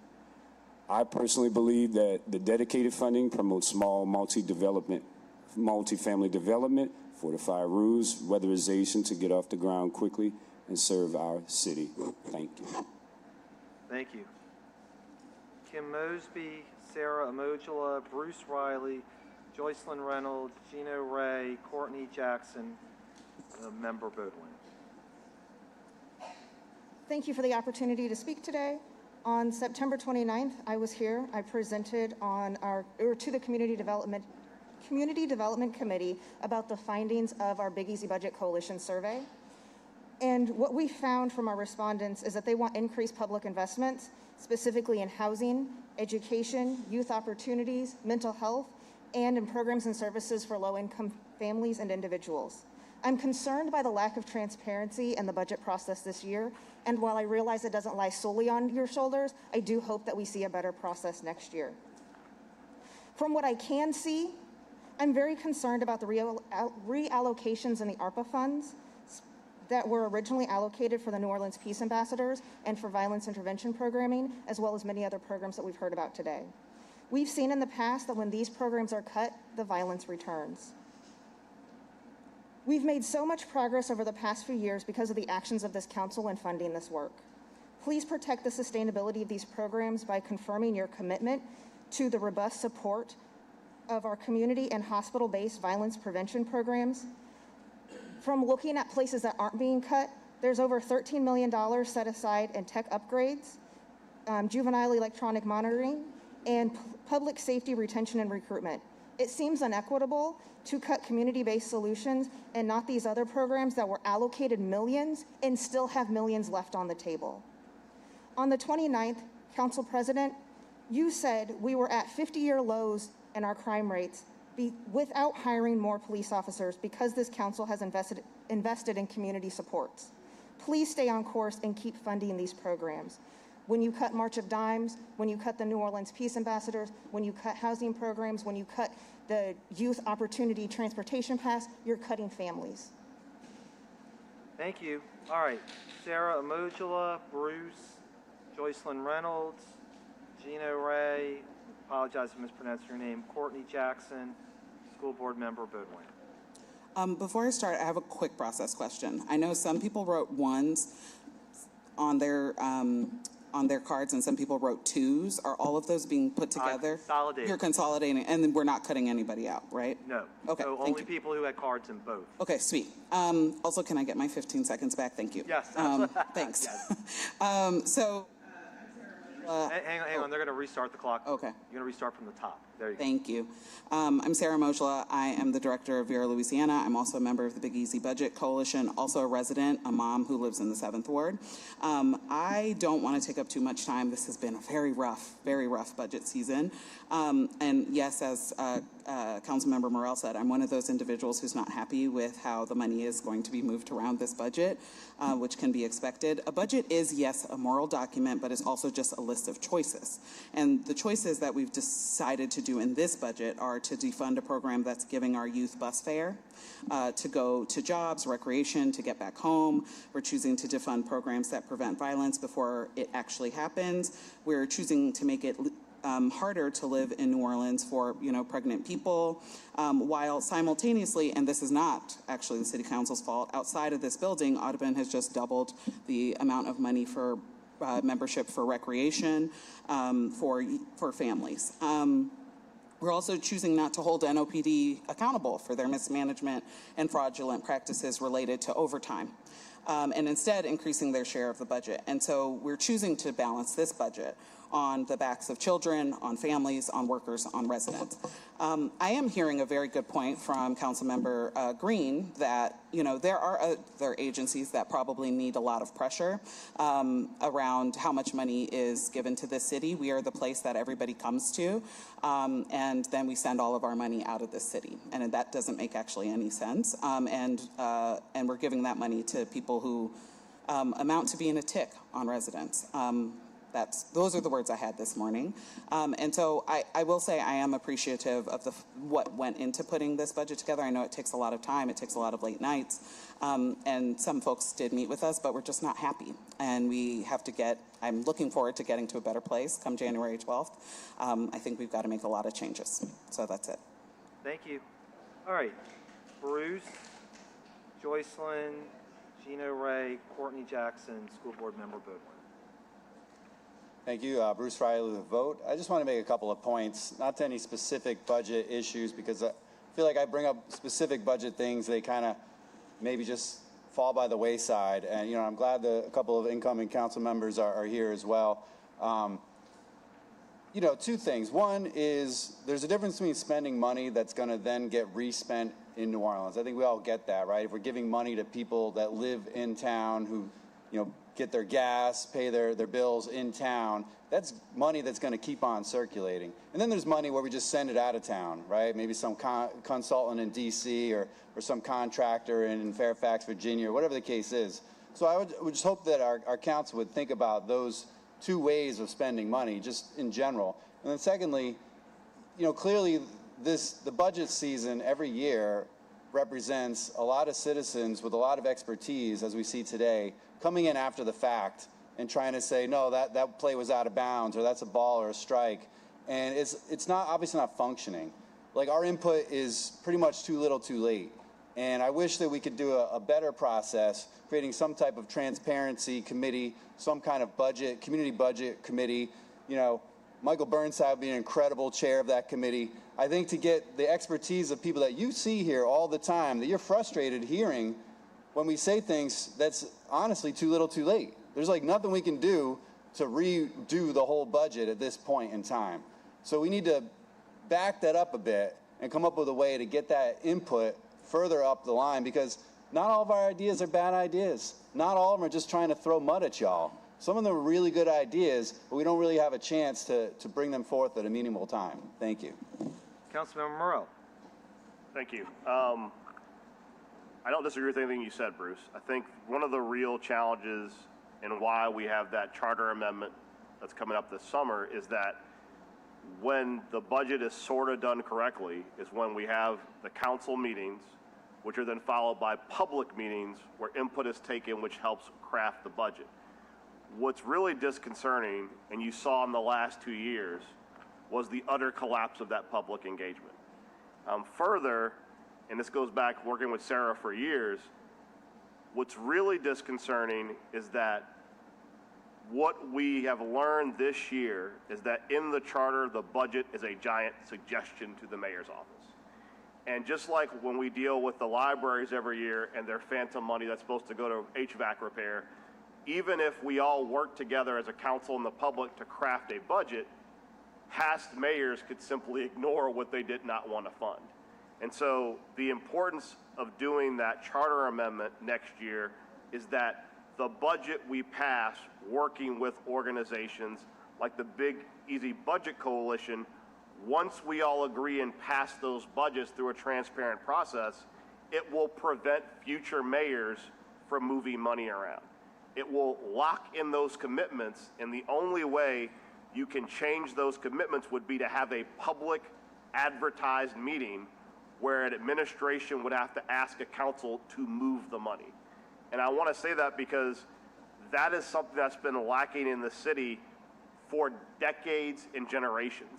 I personally believe that the dedicated funding promotes small multi-family development, fortify rules, weatherization to get off the ground quickly, and serve our city. Thank you. Thank you. Kim Mosby, Sarah Emojola, Bruce Riley, Joycelyn Reynolds, Gino Ray, Courtney Jackson, Member Bodwin. Thank you for the opportunity to speak today. On September 29th, I was here. I presented to the Community Development Committee about the findings of our Big Easy Budget Coalition survey. And what we found from our respondents is that they want increased public investments, specifically in housing, education, youth opportunities, mental health, and in programs and services for low-income families and individuals. I'm concerned by the lack of transparency in the budget process this year, and while I realize it doesn't lie solely on your shoulders, I do hope that we see a better process next year. From what I can see, I'm very concerned about the reallocations in the ARPA funds that were originally allocated for the New Orleans Peace Ambassadors and for violence intervention programming, as well as many other programs that we've heard about today. We've seen in the past that when these programs are cut, the violence returns. We've made so much progress over the past few years because of the actions of this council in funding this work. Please protect the sustainability of these programs by confirming your commitment to the robust support of our community and hospital-based violence prevention programs. From looking at places that aren't being cut, there's over $13 million set aside in tech upgrades, juvenile electronic monitoring, and public safety retention and recruitment. It seems inequitable to cut community-based solutions and not these other programs that were allocated millions and still have millions left on the table. On the 29th, Council President, you said we were at 50-year lows in our crime rates without hiring more police officers because this council has invested in community supports. Please stay on course and keep funding these programs. When you cut March of Dimes, when you cut the New Orleans Peace Ambassadors, when you cut housing programs, when you cut the Youth Opportunity Transportation Pass, you're cutting families. Thank you. All right, Sarah Amojala, Bruce, Joycelyn Reynolds, Gino Ray, apologize if I mispronounced your name, Courtney Jackson, School Board Member Boudwin. Before I start, I have a quick process question. I know some people wrote ones on their cards and some people wrote twos. Are all of those being put together? Consolidated. You're consolidating, and then we're not cutting anybody out, right? No. Okay, So thank only you. people who had cards in both. Okay, sweet. Also, can I get my 15 seconds back? Thank you. Yes. Thanks. Yes. Hang on, they're going to restart the clock. Okay. You're going to restart from the top. There you go. Thank you. I'm Sarah Mojla. I am the director of Vera Louisiana. I'm also a member of the Big Easy Budget Coalition, also a resident, a mom who lives in the 7th Ward. I don't want to take up too much time. This has been a very rough budget season. And yes, as Councilmember Morrell said, I'm one of those individuals who's not happy with how the money is going to be moved around this budget, which can be expected. A budget is, yes, a moral document, but it's also just a list of choices. And the choices that we've decided to do in this budget are to defund a program that's giving our youth bus fare, to go to jobs, recreation, to get back home. We're choosing to defund programs that prevent violence before it actually happens. We're choosing to make it harder to live in New Orleans for pregnant people, while simultaneously, and this is not actually the City Council's fault, outside of this building, Audubon has just doubled the amount of money for membership for recreation for families. We're also choosing not to hold NOPD accountable for their mismanagement and fraudulent practices related to overtime, and instead increasing their share of the budget. And so we're choosing to balance this budget on the backs of children, on families, on workers, on residents. I am hearing a very good point from Councilmember Green that there are other agencies that probably need a lot of pressure around how much money is given to this city. We are the place that everybody comes to, and then we send all of our money out of this city, and that doesn't make actually any sense. And we're giving that money to people who amount to being a tick on residents. Those are the words I had this morning. And so I will say I am appreciative of what went into putting this budget together. I know it takes a lot of time. It takes a lot of late nights. And some folks did meet with us, but we're just not happy. And we have to I'm looking forward to getting to a better place come January 12th. I think we've got to make a lot of changes. So that's it. Thank you. All right. Bruce, Joycelyn, Gino Ray, Courtney Jackson, School Board Member Boudwin. Thank you. Bruce Riley with Vote. I just want to make a couple of points, not to any specific budget issues, because I feel like I bring up specific budget things, they kind of maybe just fall by the wayside. And, I'm glad that a couple of incoming council members are here as well. You know, two things. One is there's a difference between spending money that's going to then get respent in New Orleans. I think we all get that, right? If we're giving money to people that live in town who, you know, get their gas, pay their bills in town, that's money that's going to keep on circulating. And then there's money where we just send it out of town, right? Maybe some consultant in D.C. or some contractor in Fairfax, Virginia, or whatever the case is. So I would just hope that our council would think about those two ways of spending money, just in general. And then secondly, you know, clearly the budget season every year represents a lot of citizens with a lot of expertise, as we see today, coming in after the fact and trying to say, no, that play was out of bounds, or that's a ball or a strike. And it's not obviously not functioning. Like, our input is pretty much too little too late. And I wish that we could do a better process, creating some type of transparency committee, some kind of budget, community budget committee. You know, Michael Burnside would be an incredible chair of that committee. I think to get the expertise of people that you see here all the time, that you're frustrated hearing when we say things that's honestly too little too late. There's like nothing we can do to redo the whole budget at this point in time. So we need to back that up a bit and come up with a way to get that input further up the line, because not all of our ideas are bad ideas. Not all of them are just trying to throw mud at y'all. Some of them are really good ideas, but we don't really have a chance to bring them forth at a meaningful time. Thank you. Councilmember Morrow. Thank you. I don't disagree with anything you said, Bruce. I think one of the real challenges and why we have that charter amendment that's coming up this summer is that when the budget is sort of done correctly is when we have the council meetings, which are then followed by public meetings where input is taken, which helps craft the budget. What's really disconcerting, and you saw in the last 2 years, was the utter collapse of that public engagement. Further, and this goes back working with Sarah for years, what's really disconcerting is that what we have learned this year is that in the charter, the budget is a giant suggestion to the mayor's office. And just like when we deal with the libraries every year and their phantom money that's supposed to go to HVAC repair, even if we all work together as a council and the public to craft a budget, past mayors could simply ignore what they did not want to fund. And so the importance of doing that charter amendment next year is that the budget we pass working with organizations like the Big Easy Budget Coalition, once we all agree and pass those budgets through a transparent process, it will prevent future mayors from moving money around. It will lock in those commitments, and the only way you can change those commitments would be to have a public advertised meeting where an administration would have to ask a council to move the money. And I want to say that because that is something that's been lacking in the city for decades and generations.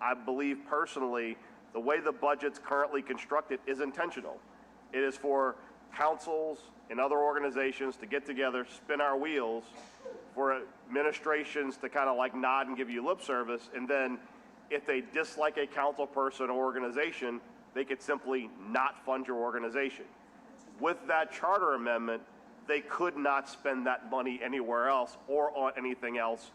I believe personally, the way the budget's currently constructed is intentional. It is for councils and other organizations to get together, spin our wheels, for administrations to kind of like nod and give you lip service, and then if they dislike a council person or organization, they could simply not fund your organization. With that charter amendment, they could not spend that money anywhere else or on anything else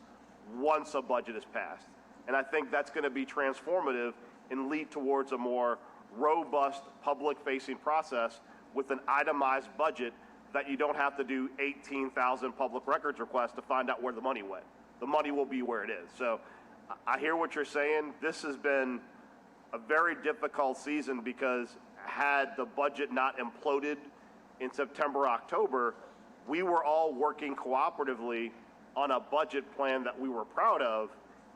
once a budget is passed. And I think that's going to be transformative and lead towards a more robust public-facing process with an itemized budget that you don't have to do 18,000 public records requests to find out where the money went. The money will be where it is. So I hear what you're saying. This has been a very difficult season because had the budget not imploded in September, October, we were all working cooperatively on a budget plan that we were proud of,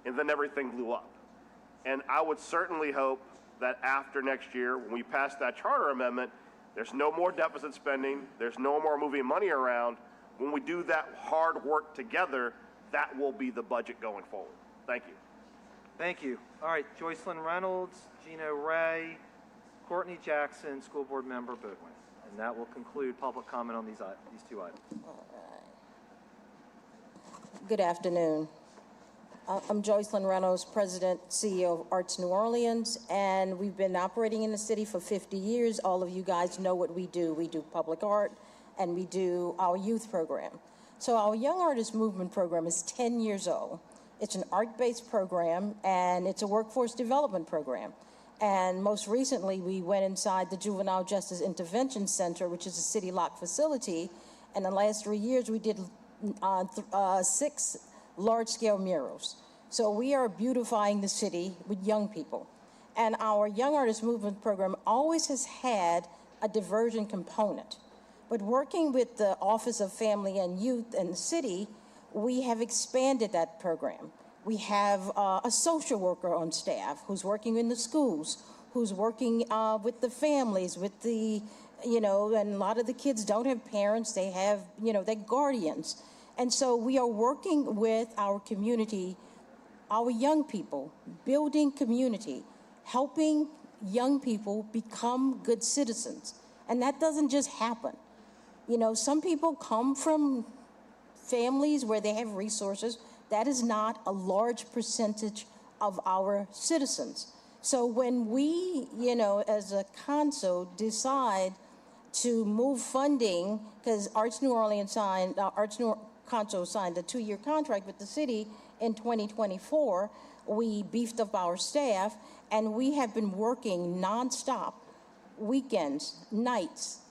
and then everything blew up. And I would certainly hope that after next year, when we pass that charter amendment, there's no more deficit spending, there's no more moving money around. When we do that hard work together, that will be the budget going forward. Thank you. Thank you. All right, Joycelyn Reynolds, Gino Ray, Courtney Jackson, School Board Member Boudwin. And that will conclude public comment on these two items. Good afternoon. I'm Joycelyn Reynolds, President, CEO of Arts New Orleans, and we've been operating in the city for 50 years. All of you guys know what we do. We do public art, and we do our youth program. So our Young Artist Movement program is 10 years old, It's an art-based program, and it's a workforce development program. And most recently, we went inside the Juvenile Justice Intervention Center, which is a city lock facility. And in the last 3 years, we did 6 large-scale murals. So we are beautifying the city with young people. And our Young Artist Movement program always has had a diversion component. But working with the Office of Family and Youth in the city, we have expanded that program. We have a social worker on staff who's working in the schools, who's working with the families, with the, and a lot of the kids don't have parents, they have, their guardians. And so we are working with our community, our young people, building community, helping young people become good citizens. And that doesn't just happen. Some people come from families where they have resources. That is not a large percentage of our citizens. So when we, as a council, decide to move funding, because Arts New Orleans Council signed a 2-year contract with the city in 2024, we beefed up our staff, and we have been working nonstop, weekends, nights,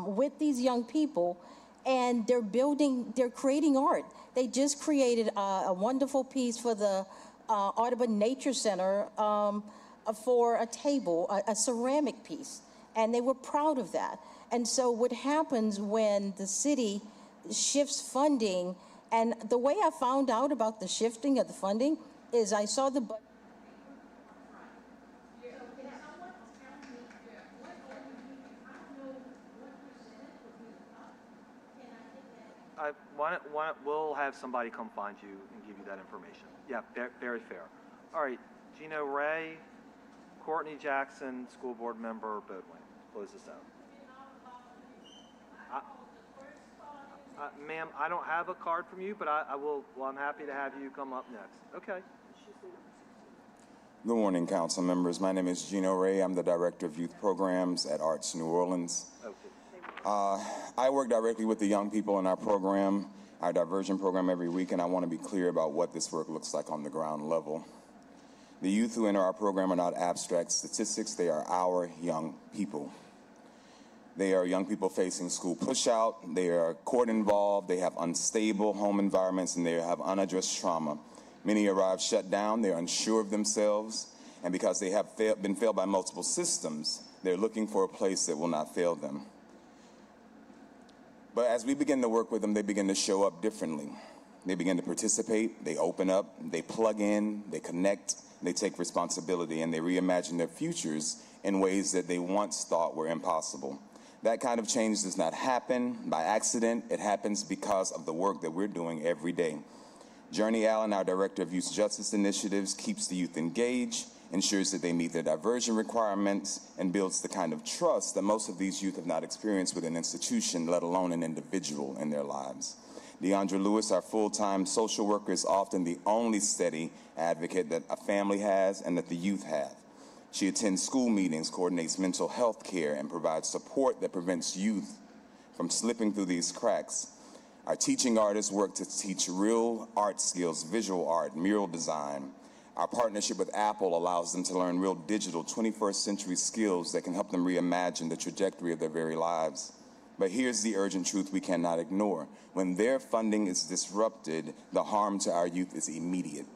with these young people, and they're creating art. They just created a wonderful piece for the Audubon Nature Center for a table, a ceramic piece, and they were proud of that. And so what happens when the city shifts funding, and the way I found out about the shifting of the funding is I saw the budget. We'll have somebody come find you and give you that information. Yeah, very fair. All right, Gino Ray, Courtney Jackson, school board member, Boatway. Close this out. Ma'am, I don't have a card from you, but I will. Well, I'm happy to have you come up next. Okay. Good morning, council members. My name is Gino Ray. I'm the Director of Youth Programs at Arts New Orleans. I work directly with the young people in our program, our diversion program, every week, and I want to be clear about what this work looks like on the ground level. The youth who enter our program are not abstract statistics. They are our young people. They are young people facing school push-out. They are court-involved. They have unstable home environments, and they have unaddressed trauma. Many arrive shut down. They're unsure of themselves, and because they have been failed by multiple systems, they're looking for a place that will not fail them. But as we begin to work with them, they begin to show up differently. They begin to participate, they open up, they plug in, they connect, they take responsibility, and they reimagine their futures in ways that they once thought were impossible. That kind of change does not happen by accident. It happens because of the work that we're doing every day. Journey Allen, our Director of Youth Justice Initiatives, keeps the youth engaged, ensures that they meet their diversion requirements, and builds the kind of trust that most of these youth have not experienced with an institution, let alone an individual in their lives. Deandra Lewis, our full-time social worker, is often the only steady advocate that a family has and that the youth have. She attends school meetings, coordinates mental health care, and provides support that prevents youth from slipping through these cracks. Our teaching artists work to teach real art skills, visual art, mural design. Our partnership with Apple allows them to learn real digital 21st century skills that can help them reimagine the trajectory of their very lives. But here's the urgent truth we cannot ignore. When their funding is disrupted, the harm to our youth is immediate,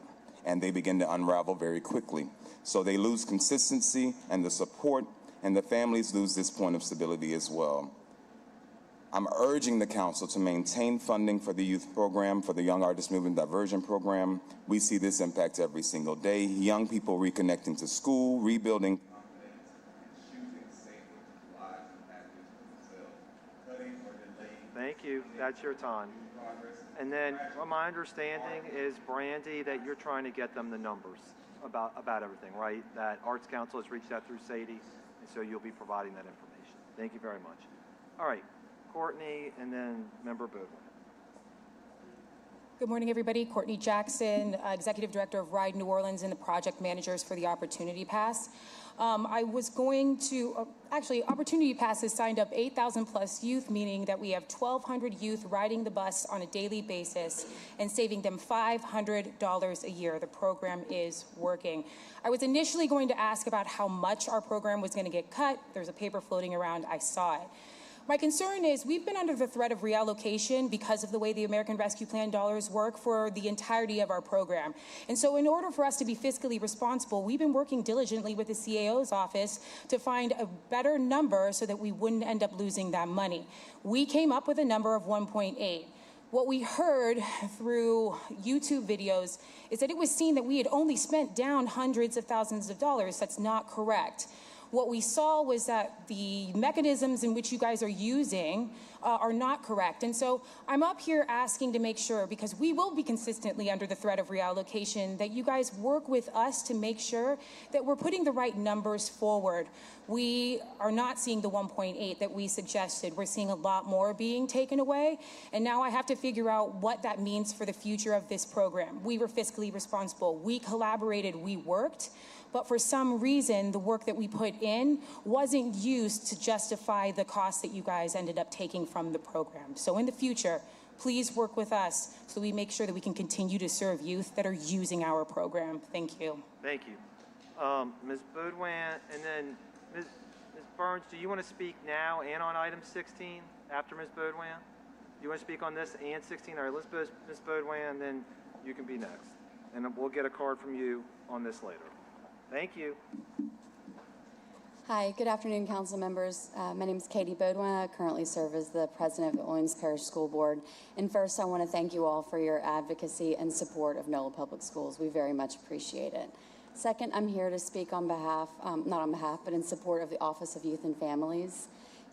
and they begin to unravel very quickly. So they lose consistency and the support, and the families lose this point of stability as well. I'm urging the council to maintain funding for the youth program, for the Young Artist Movement Diversion Program. We see this impact every single day. Young people reconnecting to school, rebuilding. Thank you. That's your time. And then my understanding is, Brandy, that you're trying to get them the numbers about everything, right? That Arts Council has reached out through Sadie, and so you'll be providing that information. Thank you very much. All right. Courtney, and then Member Boudin. Good morning, everybody. Courtney Jackson, Executive Director of Ride New Orleans and the project managers for the Opportunity Pass. I was going to, actually, Opportunity Pass has signed up 8,000 plus youth, meaning that we have 1,200 youth riding the bus on a daily basis and saving them $500 a year. The program is working. I was initially going to ask about how much our program was going to get cut. There's a paper floating around. I saw it. My concern is we've been under the threat of reallocation because of the way the American Rescue Plan dollars work for the entirety of our program. And so in order for us to be fiscally responsible, we've been working diligently with the CAO's office to find a better number so that we wouldn't end up losing that money. We came up with a number of 1.8. What we heard through YouTube videos is that it was seen that we had only spent down hundreds of thousands of dollars. That's not correct. What we saw was that the mechanisms in which you guys are using are not correct. And so I'm up here asking to make sure, because we will be consistently under the threat of reallocation, that you guys work with us to make sure that we're putting the right numbers forward. We are not seeing the 1.8 that we suggested. We're seeing a lot more being taken away. And now I have to figure out what that means for the future of this program. We were fiscally responsible. We collaborated. We worked. But for some reason, the work that we put in wasn't used to justify the cost that you guys ended up taking from the program. So in the future, please work with us so we make sure that we can continue to serve youth that are using our program. Thank you. Thank you. Ms. Baudouin, and then Ms. Burns, do you want to speak now and on item 16 after Ms. Baudouin? Do you want to speak on this and 16? All right, let's Ms. Baudouin, and then you can be next. And we'll get a card from you on this later. Thank you. Hi, good afternoon, council members. My name is Katie Baudouin. I currently serve as the president of the Orleans Parish School Board. And first, I want to thank you all for your advocacy and support of NOLA Public Schools. We very much appreciate it. Second, I'm here to speak on behalf, not on behalf, but in support of the Office of Youth and Families.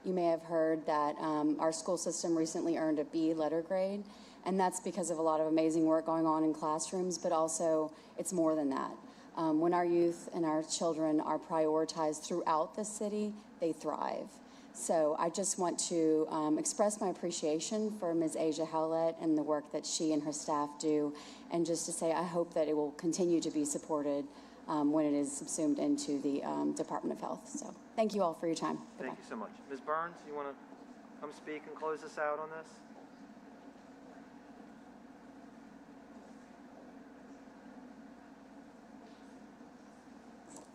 You may have heard that our school system recently earned a B letter grade, and that's because of a lot of amazing work going on in classrooms, but also it's more than that. When our youth and our children are prioritized throughout the city, they thrive. So I just want to express my appreciation for Ms. Asia Howlett and the work that she and her staff do, and just to say I hope that it will continue to be supported when it is subsumed into the Department of Health. So thank you all for your time. Goodbye. Thank you so much. Ms. Burns, you want to come speak and close us out on this?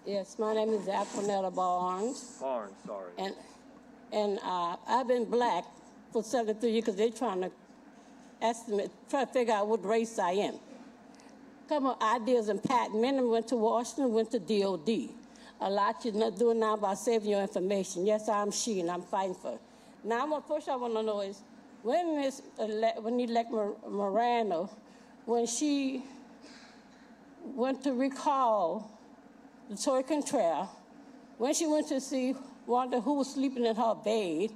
Yes, my name is Aquanetta Barnes. Barnes, sorry. And I've been black for 73 years because they're trying to try to figure out what race I am. Couple of ideas and patent. Many went to Washington, went to DOD. A lot you're not doing now about saving your information. Yes, I'm she, and I'm fighting for it. Now, first I want to know is, when you elect Morano, when she went to recall Latoya Contrail, when she went to see Wanda who was sleeping in her bed,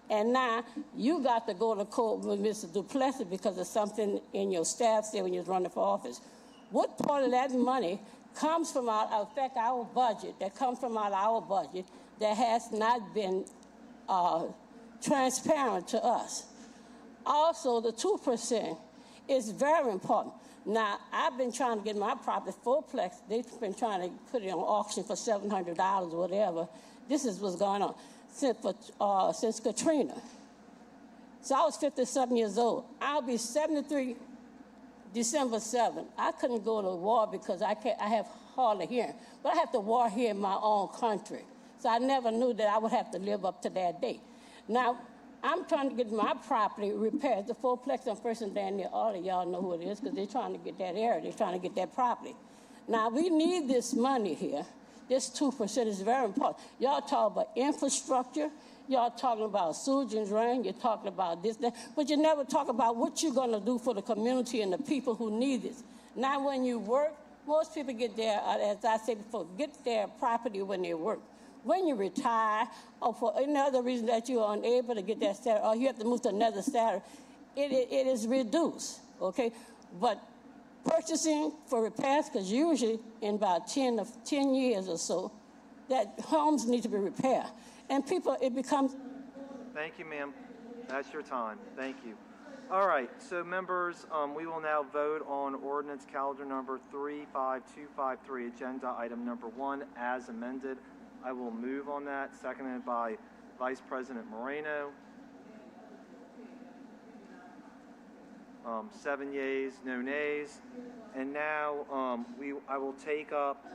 and now you got to go to court with Mr. Duplessis because of something in your staff said when you was running for office. What part of that money comes from affect our budget, that comes from out our budget, that has not been transparent to us? Also, the 2% is very important. Now, I've been trying to get my property fourplex. They've been trying to put it on auction for $700 or whatever. This is what's going on since Katrina. So I was 57 years old. I'll be 73 December 7th. I couldn't go to war because I have hardly hearing. But I have to war here in my own country. So I never knew that I would have to live up to that date. Now, I'm trying to get my property repaired. The fourplex on First and Daniel, all of y'all know who it is because they're trying to get that area. They're trying to get that property. Now, we need this money here. This 2% is very important. Y'all talk about infrastructure. Y'all talking about sewage and drain. You're talking about this, that. But you never talk about what you're going to do for the community and the people who need this. Now, when you work, most people get their, as I said before, get their property when they work. When you retire, or for any other reason that you are unable to get that salary, or you have to move to another salary, it is reduced, okay? But purchasing for repairs, because usually in about 10 years or so, that homes need to be repaired. And people, it becomes... Thank you, ma'am. That's your time. Thank you. All right, so members, we will now vote on ordinance calendar number 35253, agenda item number 1, as amended. I will move on that, seconded by Vice President Moreno. 7 yeas, no nays. And now I will take up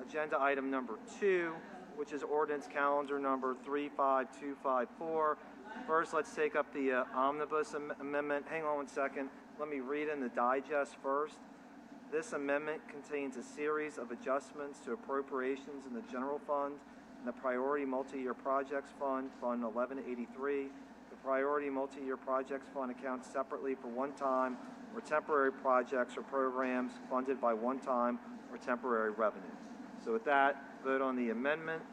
agenda item number 2, which is ordinance calendar number 35254. First, let's take up the omnibus amendment. Hang on 1 second. Let me read in the digest first. This amendment contains a series of adjustments to appropriations in the general fund and the priority multi-year projects fund, Fund 1183. The priority multi-year projects fund accounts separately for one-time or temporary projects or programs funded by one-time or temporary revenue. So with that, vote on the amendment.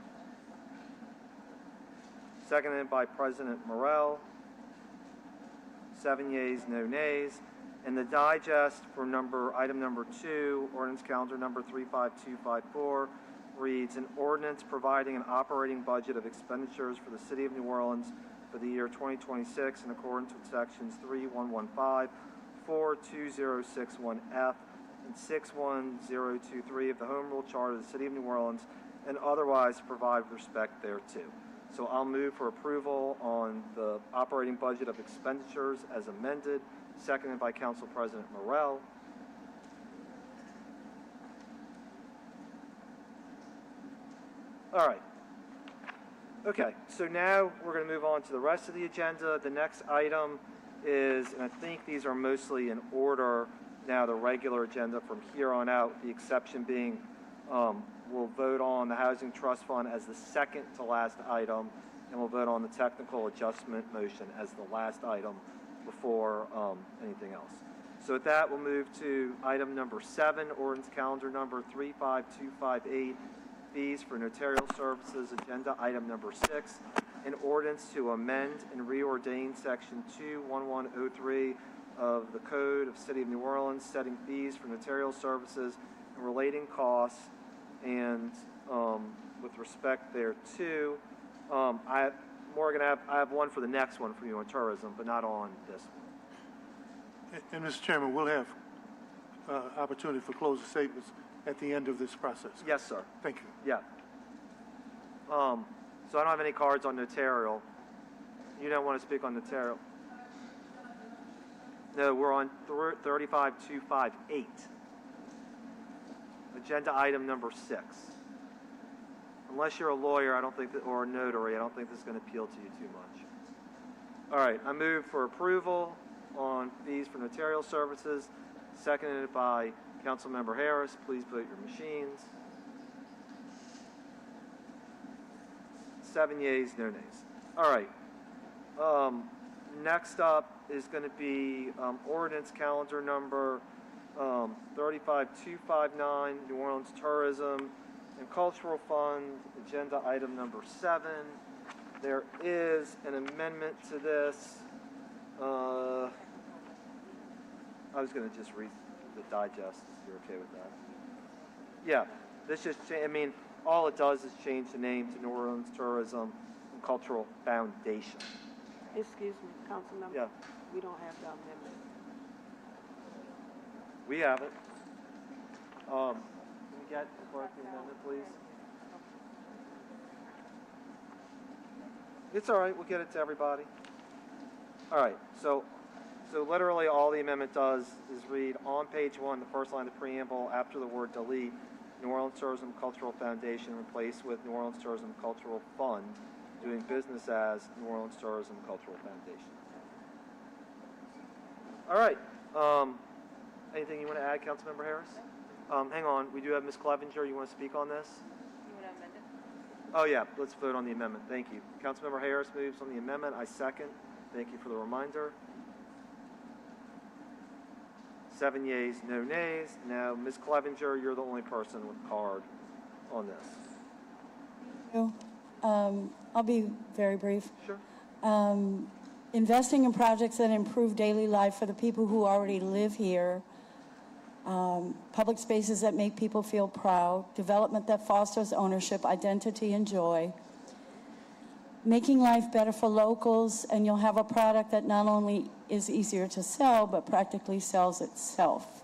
Seconded by President Morel. 7 yeas, no nays. And the digest for item number 2, ordinance calendar number 35254, reads an ordinance providing an operating budget of expenditures for the City of New Orleans for the year 2026 in accordance with sections 3115, 42061F, and 61023 of the Home Rule Charter of the City of New Orleans, and otherwise provide with respect thereto. So I'll move for approval on the operating budget of expenditures as amended, seconded by Council President Morel. All right. Okay, so now we're going to move on to the rest of the agenda. The next item is, and I think these are mostly in order now, the regular agenda from here on out, the exception being we'll vote on the Housing Trust Fund as the second to last item, and we'll vote on the technical adjustment motion as the last item before anything else. So with that, we'll move to item number 7, ordinance calendar number 35258, fees for notarial services, agenda item number 6, an ordinance to amend and reordain section 21103 of the Code of City of New Orleans, setting fees for notarial services and relating costs, and with respect thereto, I have one for the next one for you on tourism, but not on this one. And Mr. Chairman, we'll have opportunity for closing statements at the end of this process. Yes, sir. Thank you. Yeah. So I don't have any cards on notarial. You don't want to speak on notarial? No, we're on 35258. Agenda item number 6. Unless you're a lawyer, I don't think that, or a notary, I don't think this is going to appeal to you too much. All right, I move for approval on fees for notarial services, seconded by Councilmember Harris. Please vote your machines. 7 yeas, no nays. All right. Next up is going to be ordinance calendar number 35259, New Orleans Tourism and Cultural Fund, agenda item number 7. There is an amendment to this. I was going to just read the digest, if you're okay with that. Yeah, this just, all it does is change the name to New Orleans Tourism and Cultural Foundation. Excuse me, Councilmember. Yeah. We don't have the amendment. We have it. Can we get the clerk the amendment, please? It's all right. We'll get it to everybody. All right. So literally all the amendment does is read on page 1, the first line of the preamble, after the word delete, New Orleans Tourism Cultural Foundation replaced with New Orleans Tourism Cultural Fund, doing business as New Orleans Tourism Cultural Foundation. All right. Anything you want to add, Councilmember Harris? Hang on. We do have Ms. Clevenger. You want to speak on this? You want to amend it? Oh, yeah. Let's vote on the amendment. Thank you. Councilmember Harris moves on the amendment. I second. Thank you for the reminder. 7 yeas, no nays. Now, Ms. Clevenger, you're the only person with card on this. Thank you. I'll be very brief. Sure. Investing in projects that improve daily life for the people who already live here, public spaces that make people feel proud, development that fosters ownership, identity, and joy, making life better for locals, and you'll have a product that not only is easier to sell, but practically sells itself.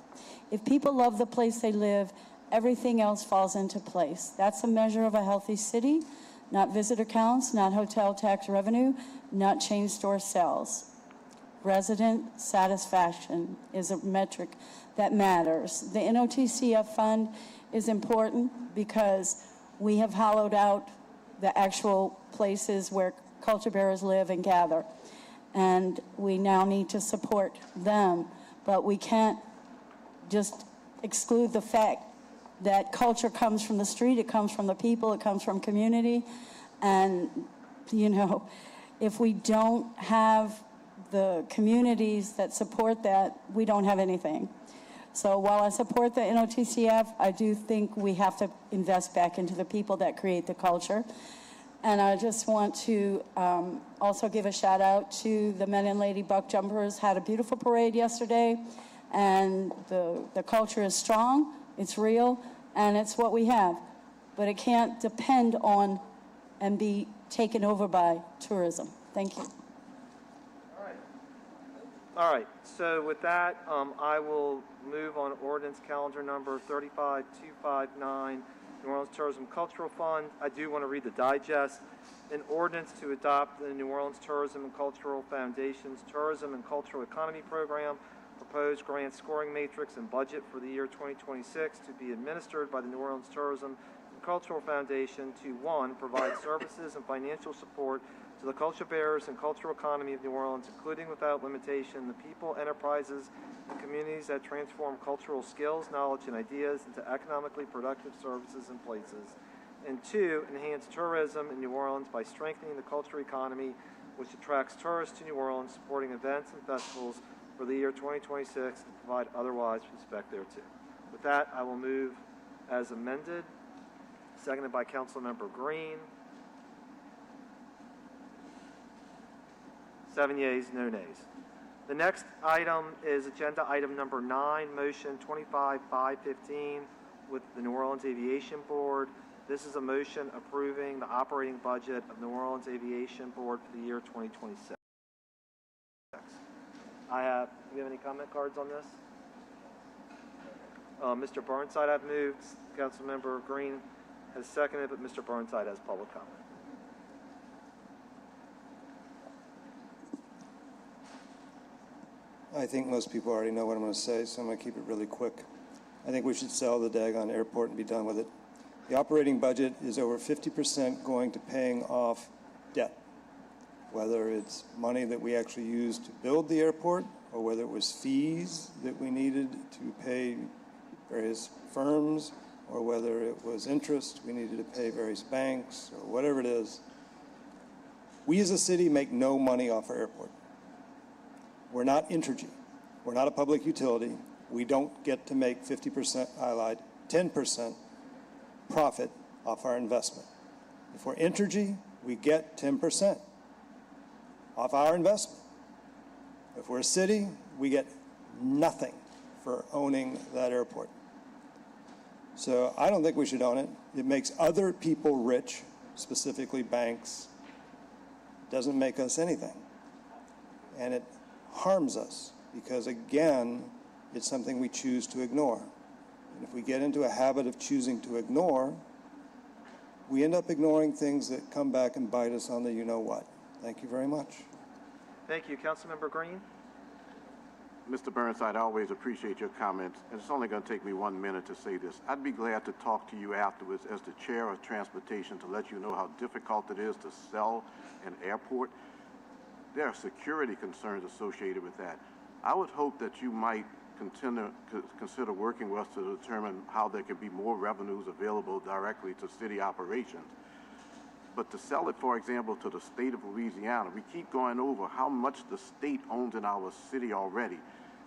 If people love the place they live, everything else falls into place. That's a measure of a healthy city, not visitor counts, not hotel tax revenue, not chain store sales. Resident satisfaction is a metric that matters. The NOTCF fund is important because we have hollowed out the actual places where culture bearers live and gather. And we now need to support them, but we can't just exclude the fact that culture comes from the street, it comes from the people, it comes from community. And, you know, if we don't have the communities that support that, we don't have anything. So while I support the NOTCF, I do think we have to invest back into the people that create the culture. And I just want to also give a shout out to the Men and Lady Buck Jumpers. Had a beautiful parade yesterday, and the culture is strong, it's real, and it's what we have. But it can't depend on and be taken over by tourism. Thank you. All right, so with that, I will move on ordinance calendar number 35259, New Orleans Tourism Cultural Fund. I do want to read the digest. An ordinance to adopt the New Orleans Tourism and Cultural Foundation's Tourism and Cultural Economy Program, proposed grant scoring matrix and budget for the year 2026 to be administered by the New Orleans Tourism and Cultural Foundation to, 1, provide services and financial support to the culture bearers and cultural economy of New Orleans, including without limitation the people, enterprises, and communities that transform cultural skills, knowledge, and ideas into economically productive services and places. And 2, enhance tourism in New Orleans by strengthening the cultural economy, which attracts tourists to New Orleans, supporting events and festivals for the year 2026, and provide otherwise with respect thereto. With that, I will move as amended, seconded by Councilmember Green. 7 yeas, no nays. The next item is agenda item number 9, motion 25515 with the New Orleans Aviation Board. This is a motion approving the operating budget of New Orleans Aviation Board for the year 2026. Do you have any comment cards on this? Mr. Burnside, I've moved. Councilmember Green has seconded, but Mr. Burnside has public comment. I think most people already know what I'm going to say, so I'm going to keep it really quick. I think we should sell the daggone airport and be done with it. The operating budget is over 50% going to paying off debt, whether it's money that we actually used to build the airport or whether it was fees that we needed to pay various firms or whether it was interest we needed to pay various banks or whatever it is. We as a city make no money off our airport. We're not Entergy. We're not a public utility. We don't get to make 50%, I lied, 10% profit off our investment. If we're Entergy, we get 10% off our investment. If we're a city, we get nothing for owning that airport. So I don't think we should own it. It makes other people rich, specifically banks. It doesn't make us anything. And it harms us because, again, it's something we choose to ignore. And if we get into a habit of choosing to ignore, we end up ignoring things that come back and bite us on the you-know-what. Thank you very much. Thank you. Councilmember Green? Mr. Burnside, I always appreciate your comments, and it's only going to take me 1 minute to say this. I'd be glad to talk to you afterwards as the chair of transportation to let you know how difficult it is to sell an airport. There are security concerns associated with that. I would hope that you might consider working with us to determine how there could be more revenues available directly to city operations. But to sell it, for example, to the state of Louisiana, we keep going over how much the state owns in our city already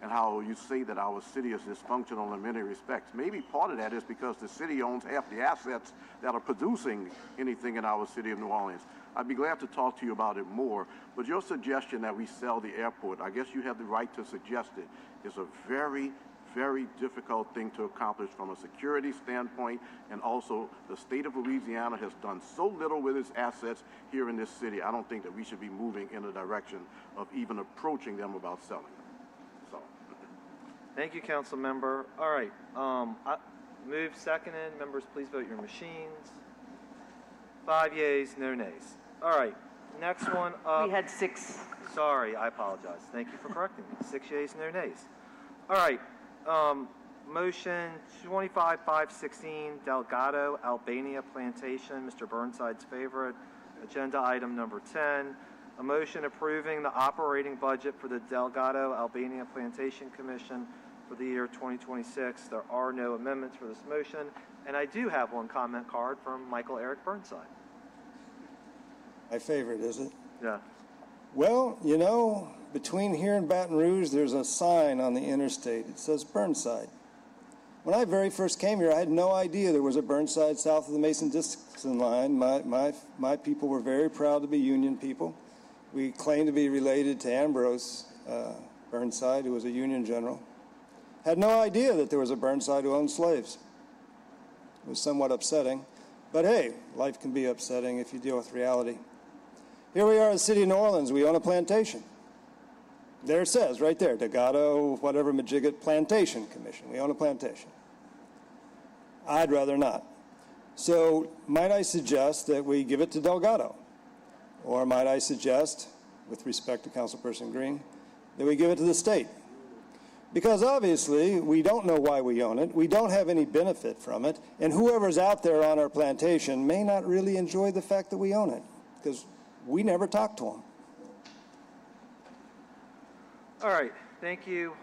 and how you say that our city is dysfunctional in many respects. Maybe part of that is because the city owns half the assets that are producing anything in our city of New Orleans. I'd be glad to talk to you about it more, but your suggestion that we sell the airport, I guess you have the right to suggest it, is a very, very difficult thing to accomplish from a security standpoint, and also the state of Louisiana has done so little with its assets here in this city. I don't think that we should be moving in the direction of even approaching them about selling them. So. Thank you, Council Member. All right, move seconded. Members, please vote your machines. 5 yeas, no nays. All right, next one up. We had 6. Sorry, I apologize. Thank you for correcting me. 6 yeas, no nays. All right, motion 25-516, Delgado, Albania Plantation, Mr. Burnside's favorite. Agenda item number 10, a motion approving the operating budget for the Delgado Albania Plantation Commission for the year 2026. There are no amendments for this motion, and I do have one comment card from Michael Eric Burnside. My favorite, is it? Yeah. Well, you know, between here and Baton Rouge, there's a sign on the interstate. It says Burnside. When I very first came here, I had no idea there was a Burnside south of the Mason-Dixon line. My people were very proud to be Union people. We claimed to be related to Ambrose Burnside, who was a Union general. Had no idea that there was a Burnside who owned slaves. It was somewhat upsetting. But hey, life can be upsetting if you deal with reality. Here we are in the city of New Orleans. We own a plantation. There it says, right there, Delgado, whatever, Majigget Plantation Commission. We own a plantation. I'd rather not. So might I suggest that we give it to Delgado? Or might I suggest, with respect to Councilperson Green, that we give it to the state? Because obviously, we don't know why we own it. We don't have any benefit from it. And whoever's out there on our plantation may not really enjoy the fact that we own it, because we never talk to them. All right, thank you.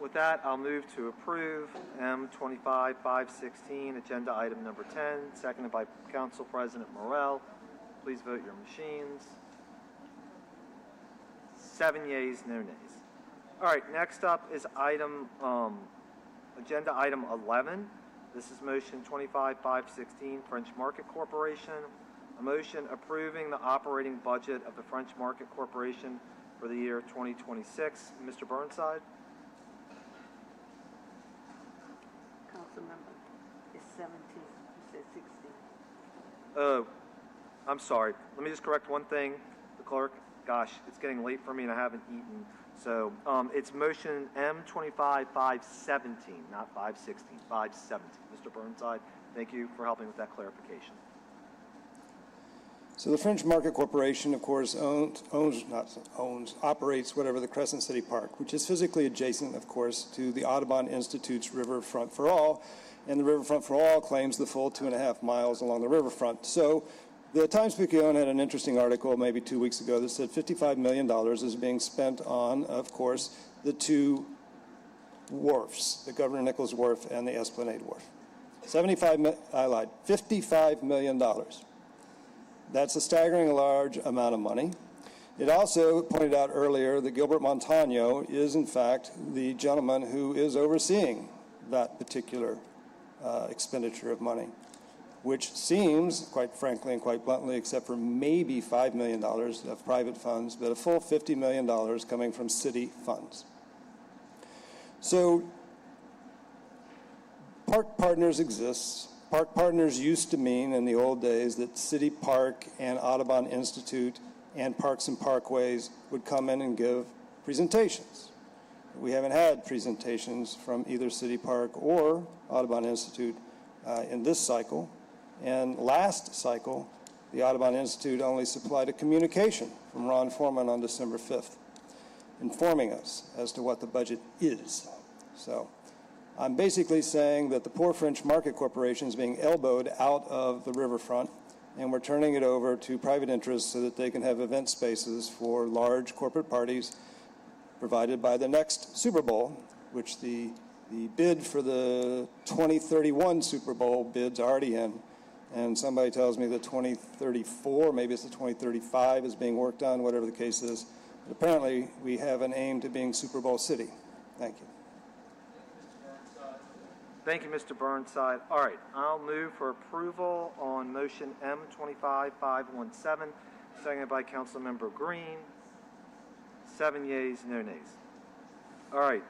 With that, I'll move to approve M25-516, agenda item number 10, seconded by Council President Morrell. Please vote your machines. 7 yeas, no nays. All right, next up is agenda item 11. This is motion 25-516, French Market Corporation. A motion approving the operating budget of the French Market Corporation for the year 2026. Mr. Burnside? Councilmember, it's 17. You said 16. Oh, I'm sorry. Let me just correct one thing. The clerk, gosh, it's getting late for me and I haven't eaten. So it's motion M25-517, not 516, 517. Mr. Burnside, thank you for helping with that clarification. So the French Market Corporation, of course, operates whatever the Crescent City Park, which is physically adjacent, of course, to the Audubon Institute's Riverfront for All, and the Riverfront for All claims the full 2.5 miles along the riverfront. So the Times-Picayune had an interesting article maybe 2 weeks ago that said $55 million is being spent on, of course, the two wharfs, the Governor Nichols Wharf and the Esplanade Wharf. $55 million. That's a staggering large amount of money. It also pointed out earlier that Gilbert Montano is, in fact, the gentleman who is overseeing that particular expenditure of money, which seems, quite frankly and quite bluntly, except for maybe $5 million of private funds, but a full $50 million coming from city funds. So Park Partners exists. Park Partners used to mean in the old days that City Park and Audubon Institute and Parks and Parkways would come in and give presentations. We haven't had presentations from either City Park or Audubon Institute in this cycle. And last cycle, the Audubon Institute only supplied a communication from Ron Foreman on December 5th, informing us as to what the budget is. So I'm basically saying that the poor French Market Corporation is being elbowed out of the riverfront, and we're turning it over to private interests so that they can have event spaces for large corporate parties provided by the next Super Bowl, which the bid for the 2031 Super Bowl bid's already in. And somebody tells me that 2034, maybe it's the 2035 is being worked on, whatever the case is. But apparently, we have an aim to being Super Bowl City. Thank you. Thank you, Mr. Burnside. All right, I'll move for approval on motion M25-517, seconded by Councilmember Green. 7 yeas, no nays. All right,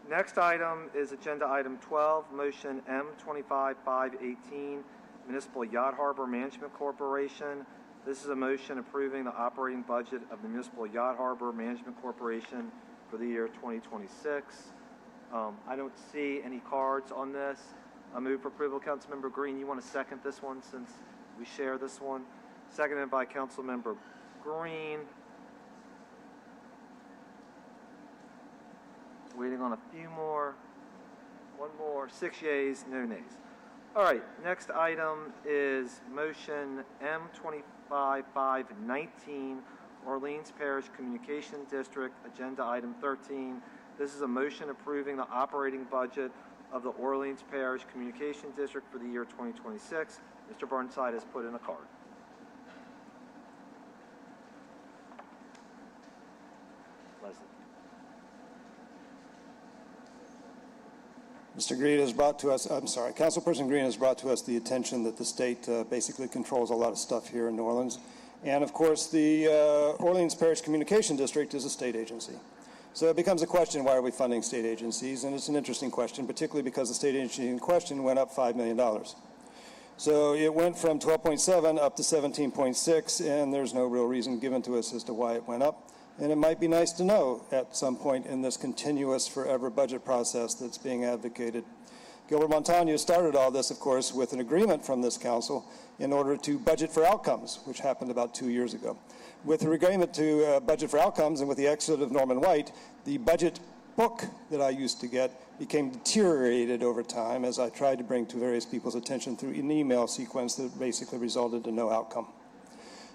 Next item is agenda item 12, motion M25518, Municipal Yacht Harbor Management Corporation. This is a motion approving the operating budget of the Municipal Yacht Harbor Management Corporation for the year 2026. I don't see any cards on this. I move for approval. Councilmember Green, you want to second this one since we share this one? Seconded by Councilmember Green. Waiting on a few more. One more. 6 yeas, no nays. All right, next item is motion M25519, Orleans Parish Communication District, agenda item 13. This is a motion approving the operating budget of the Orleans Parish Communication District for the year 2026. Mr. Burnside has put in a card. Leslie. Mr. Green has brought to us, Councilperson Green has brought to us the attention that the state basically controls a lot of stuff here in New Orleans. And of course, the Orleans Parish Communication District is a state agency. So it becomes a question, why are we funding state agencies? And it's an interesting question, particularly because the state agency in question went up $5 million. So it went from 12.7 up to 17.6, and there's no real reason given to us as to why it went up. And it might be nice to know at some point in this continuous forever budget process that's being advocated. Gilbert Montano started all this, of course, with an agreement from this council in order to budget for outcomes, which happened about 2 years ago. With the agreement to budget for outcomes and with the exit of Norman White, the budget book that I used to get became deteriorated over time as I tried to bring to various people's attention through an email sequence that basically resulted in no outcome.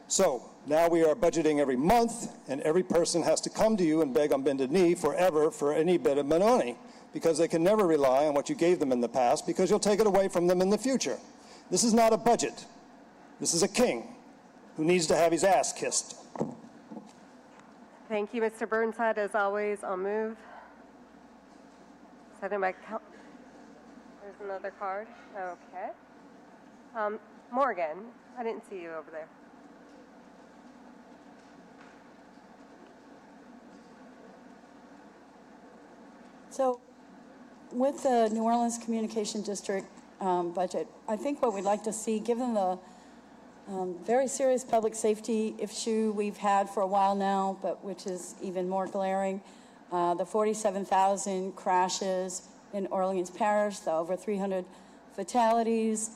So now we are budgeting every month, and every person has to come to you and beg on bended knee forever for any bit of money, because they can never rely on what you gave them in the past, because you'll take it away from them in the future. This is not a budget. This is a king who needs to have his ass kissed. Thank you, Mr. Burnside. As always, I'll move. Second by there's another card. Okay. Morgan, I didn't see you over there. So with the New Orleans Communication District budget, I think what we'd like to see, given the very serious public safety issue we've had for a while now, but which is even more glaring, the 47,000 crashes in Orleans Parish, the over 300 fatalities,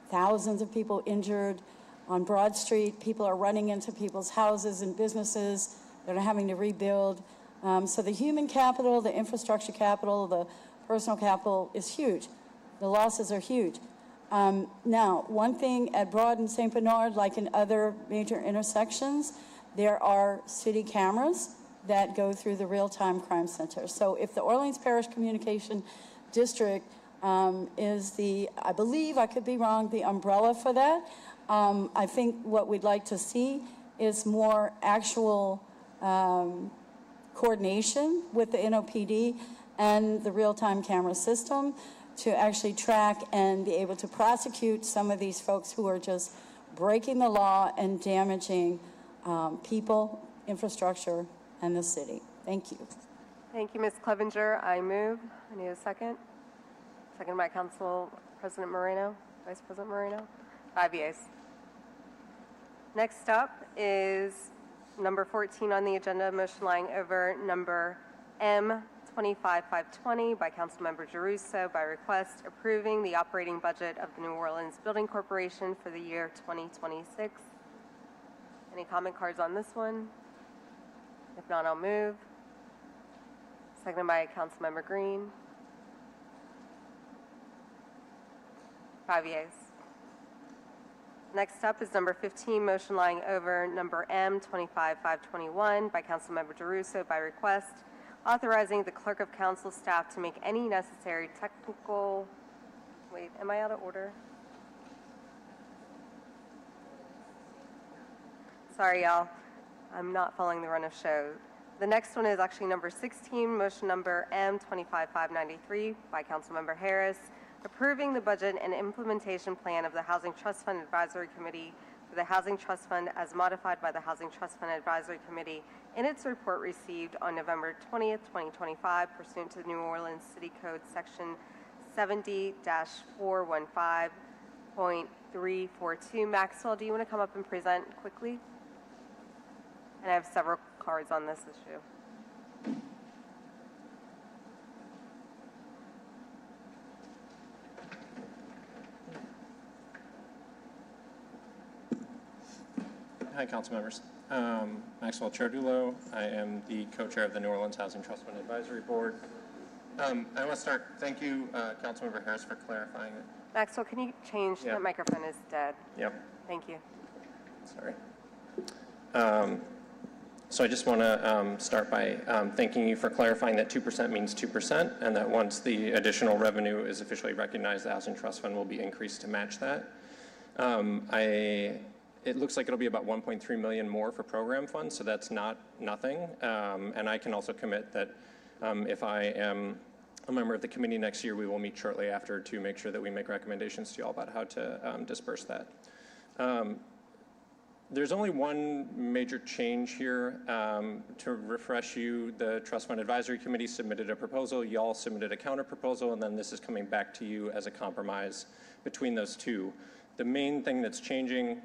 thousands of people injured on Broad Street. People are running into people's houses and businesses that are having to rebuild. So the human capital, the infrastructure capital, the personal capital is huge. The losses are huge. Now, one thing at Broad and St. Bernard, like in other major intersections, there are city cameras that go through the real-time crime center. So if the Orleans Parish Communication District is the, I believe, I could be wrong, the umbrella for that, I think what we'd like to see is more actual coordination with the NOPD and the real-time camera system to actually track and be able to prosecute some of these folks who are just breaking the law and damaging people, infrastructure, and the city. Thank you. Thank you, Ms. Clevenger. I move. I need a second. Second by Council President Moreno, Vice President Moreno. 5 yeas. Next up is number 14 on the agenda, motion lying over number M25520 by Councilmember Giarrusso by request approving the operating budget of the New Orleans Building Corporation for the year 2026. Any comment cards on this one? If not, I'll move. Seconded by Councilmember Green. 5 yeas. Next up is number 15, motion lying over number M25521 by Councilmember Giarrusso by request, authorizing the Clerk of Council staff to make any necessary technical, wait, am I out of order? Sorry, y'all. I'm not following the run of show. The next one is actually number 16, motion number M25593 by Councilmember Harris, approving the budget and implementation plan of the Housing Trust Fund Advisory Committee for for the Housing Trust Fund as modified by the Housing Trust Fund Advisory Committee in its report received on November 20th, 2025, pursuant to the New Orleans City Code Section 70-415.342. Maxwell, do you want to come up and present quickly? And I have several cards on this issue. Hi, council members. Maxwell Chardulo. I am the co-chair of the New Orleans Housing Trust Fund Advisory Board. I want to start. Thank you, Councilmember Harris, for clarifying it. Maxwell, can you change? Yeah. The microphone is dead. Yep. Thank you. Sorry. So I just want to start by thanking you for clarifying that 2% means 2%, and that once the additional revenue is officially recognized, the Housing Trust Fund will be increased to match that. It looks like it'll be about 1.3 million more for program funds, so that's not nothing. And I can also commit that if I am a member of the committee next year, we will meet shortly after to make sure that we make recommendations to you all about how to disperse that. There's only one major change here. To refresh you, the Trust Fund Advisory Committee submitted a proposal, y'all submitted a counter proposal, and then this is coming back to you as a compromise between those two. The main thing that's changing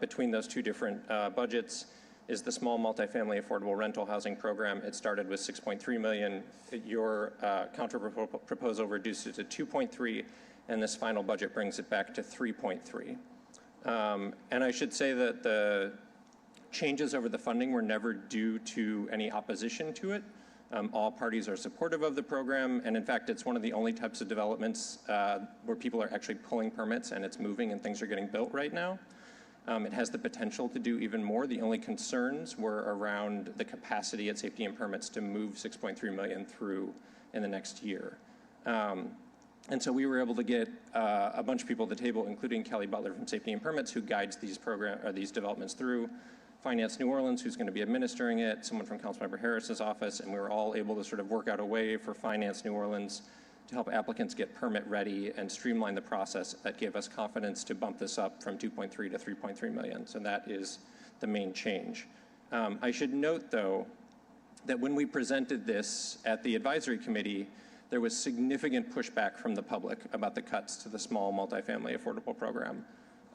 between those two different budgets is the small multifamily affordable rental housing program. It started with 6.3 million. Your counter proposal reduced it to 2.3, and this final budget brings it back to 3.3. And I should say that the changes over the funding were never due to any opposition to it. All parties are supportive of the program, and in fact, it's one of the only types of developments where people are actually pulling permits and it's moving and things are getting built right now. It has the potential to do even more. The only concerns were around the capacity at safety and permits to move 6.3 million through in the next year. And so we were able to get a bunch of people at the table, including Kelly Butler from Safety and Permits, who guides these these developments through, Finance New Orleans, who's going to be administering it, someone from Councilmember Harris's office, and we were all able to sort of work out a way for Finance New Orleans to help applicants get permit ready and streamline the process that gave us confidence to bump this up from 2.3 to 3.3 million. So that is the main change. I should note, though, that when we presented this at the advisory committee, there was significant pushback from the public about the cuts to the small multifamily affordable program.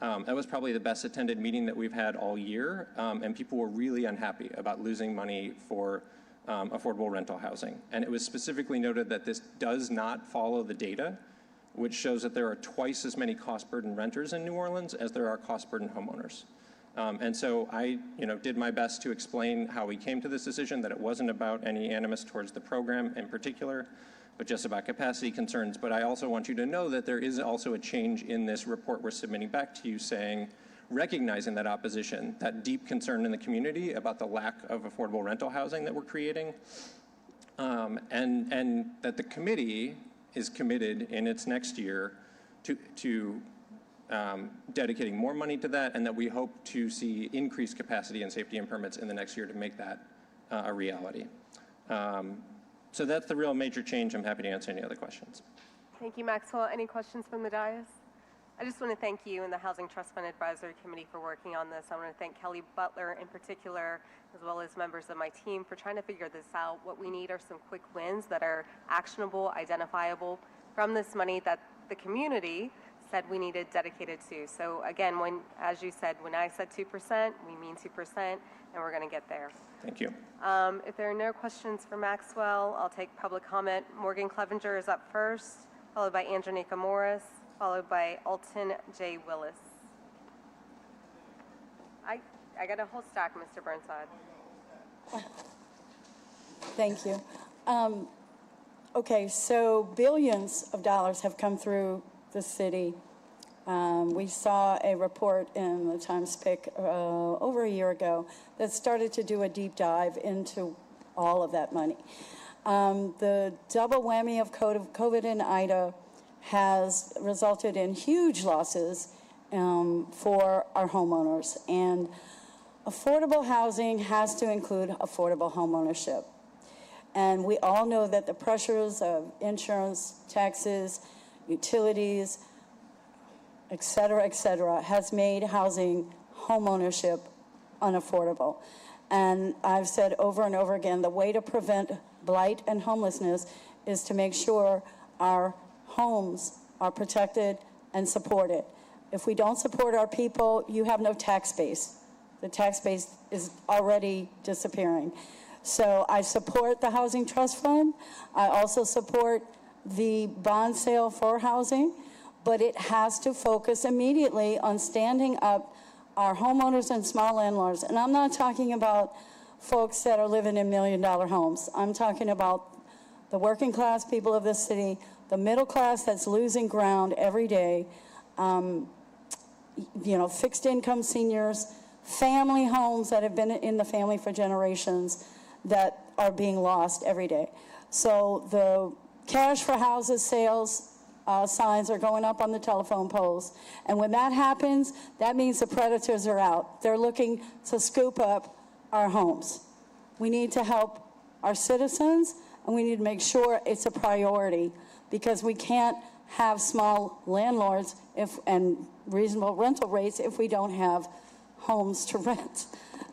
That was probably the best attended meeting that we've had all year, and people were really unhappy about losing money for affordable rental housing. And it was specifically noted that this does not follow the data, which shows that there are twice as many cost-burdened renters in New Orleans as there are cost-burdened homeowners. And so I, did my best to explain how we came to this decision, that it wasn't about any animus towards the program in particular, but just about capacity concerns. But I also want you to know that there is also a change in this report we're submitting back to you saying, recognizing that opposition, that deep concern in the community about the lack of affordable rental housing that we're creating, and that the committee is committed in its next year to dedicating more money to that, and that we hope to see increased capacity and safety and permits in the next year to make that a reality. So that's the real major change. I'm happy to answer any other questions. Thank you, Maxwell. Any questions from the dais? I just want to thank you and the Housing Trust Fund Advisory Committee for working on this. I want to thank Kelly Butler in particular, as well as members of my team, for trying to figure this out. What we need are some quick wins that are actionable, identifiable from this money that the community said we needed dedicated to. So again, as you said, when I said 2%, we mean 2%, and we're going to get there. Thank you. If there are no questions for Maxwell, I'll take public comment. Morgan Clevenger is up first, followed by Andronica Morris, followed by Alton J. Willis. I got a whole stack, Mr. Burnside. Thank you. Okay, so billions of dollars have come through the city. We saw a report in the Times-Pick over a year ago that started to do a deep dive into all of that money. The double whammy of COVID and Ida has resulted in huge losses for our homeowners. And affordable housing has to include affordable homeownership. And we all know that the pressures of insurance, taxes, utilities, et cetera, has made housing homeownership unaffordable. And I've said over and over again, the way to prevent blight and homelessness is to make sure our homes are protected and supported. If we don't support our people, you have no tax base. The tax base is already disappearing. So I support the Housing Trust Fund. I also support the bond sale for housing, but it has to focus immediately on standing up our homeowners and small landlords. And I'm not talking about folks that are living in $1 million homes. I'm talking about the working class people of this city, the middle class that's losing ground every day, fixed income seniors, family homes that have been in the family for generations that are being lost every day. So the cash for houses sales signs are going up on the telephone poles. And when that happens, that means the predators are out. They're looking to scoop up our homes. We need to help our citizens, and we need to make sure it's a priority, because we can't have small landlords and reasonable rental rates if we don't have homes to rent.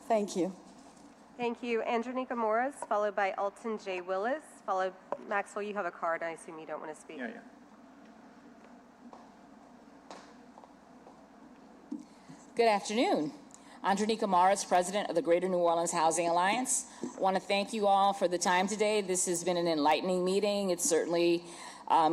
Thank you. Thank you. Andronica Morris, followed by Alton J. Willis, followed, Maxwell, you have a card. I assume you don't want to speak. Yeah. Good afternoon. Andronica Morris, President of the Greater New Orleans Housing Alliance. I want to thank you all for the time today. This has been an enlightening meeting. It's certainly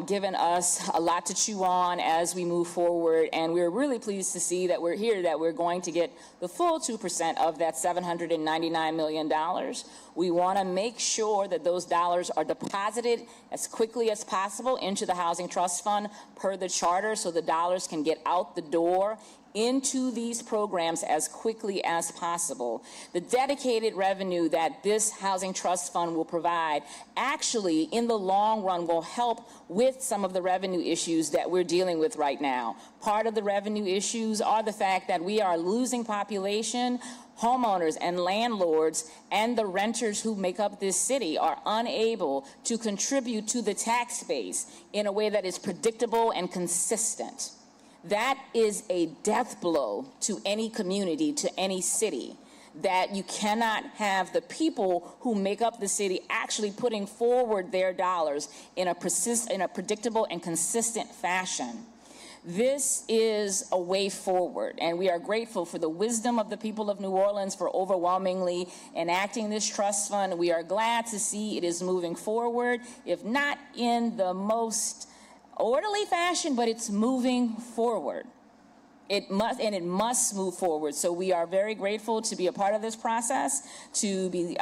given us a lot to chew on as we move forward, and we're really pleased to see that we're here, that we're going to get the full 2% of that $799 million. We want to make sure that those dollars are deposited as quickly as possible into the Housing Trust Fund per the charter, so the dollars can get out the door into these programs as quickly as possible. The dedicated revenue that this Housing Trust Fund will provide actually in the long run will help with some of the revenue issues that we're dealing with right now. Part of the revenue issues are the fact that we are losing population. Homeowners and landlords and the renters who make up this city are unable to contribute to the tax base in a way that is predictable and consistent. That is a death blow to any community, to any city, that you cannot have the people who make up the city actually putting forward their dollars in a predictable and consistent fashion. This is a way forward, and we are grateful for the wisdom of the people of New Orleans for overwhelmingly enacting this trust fund. We are glad to see it is moving forward, if not in the most orderly fashion, but it's moving forward. It must move forward. So we are very grateful to be a part of this process, to be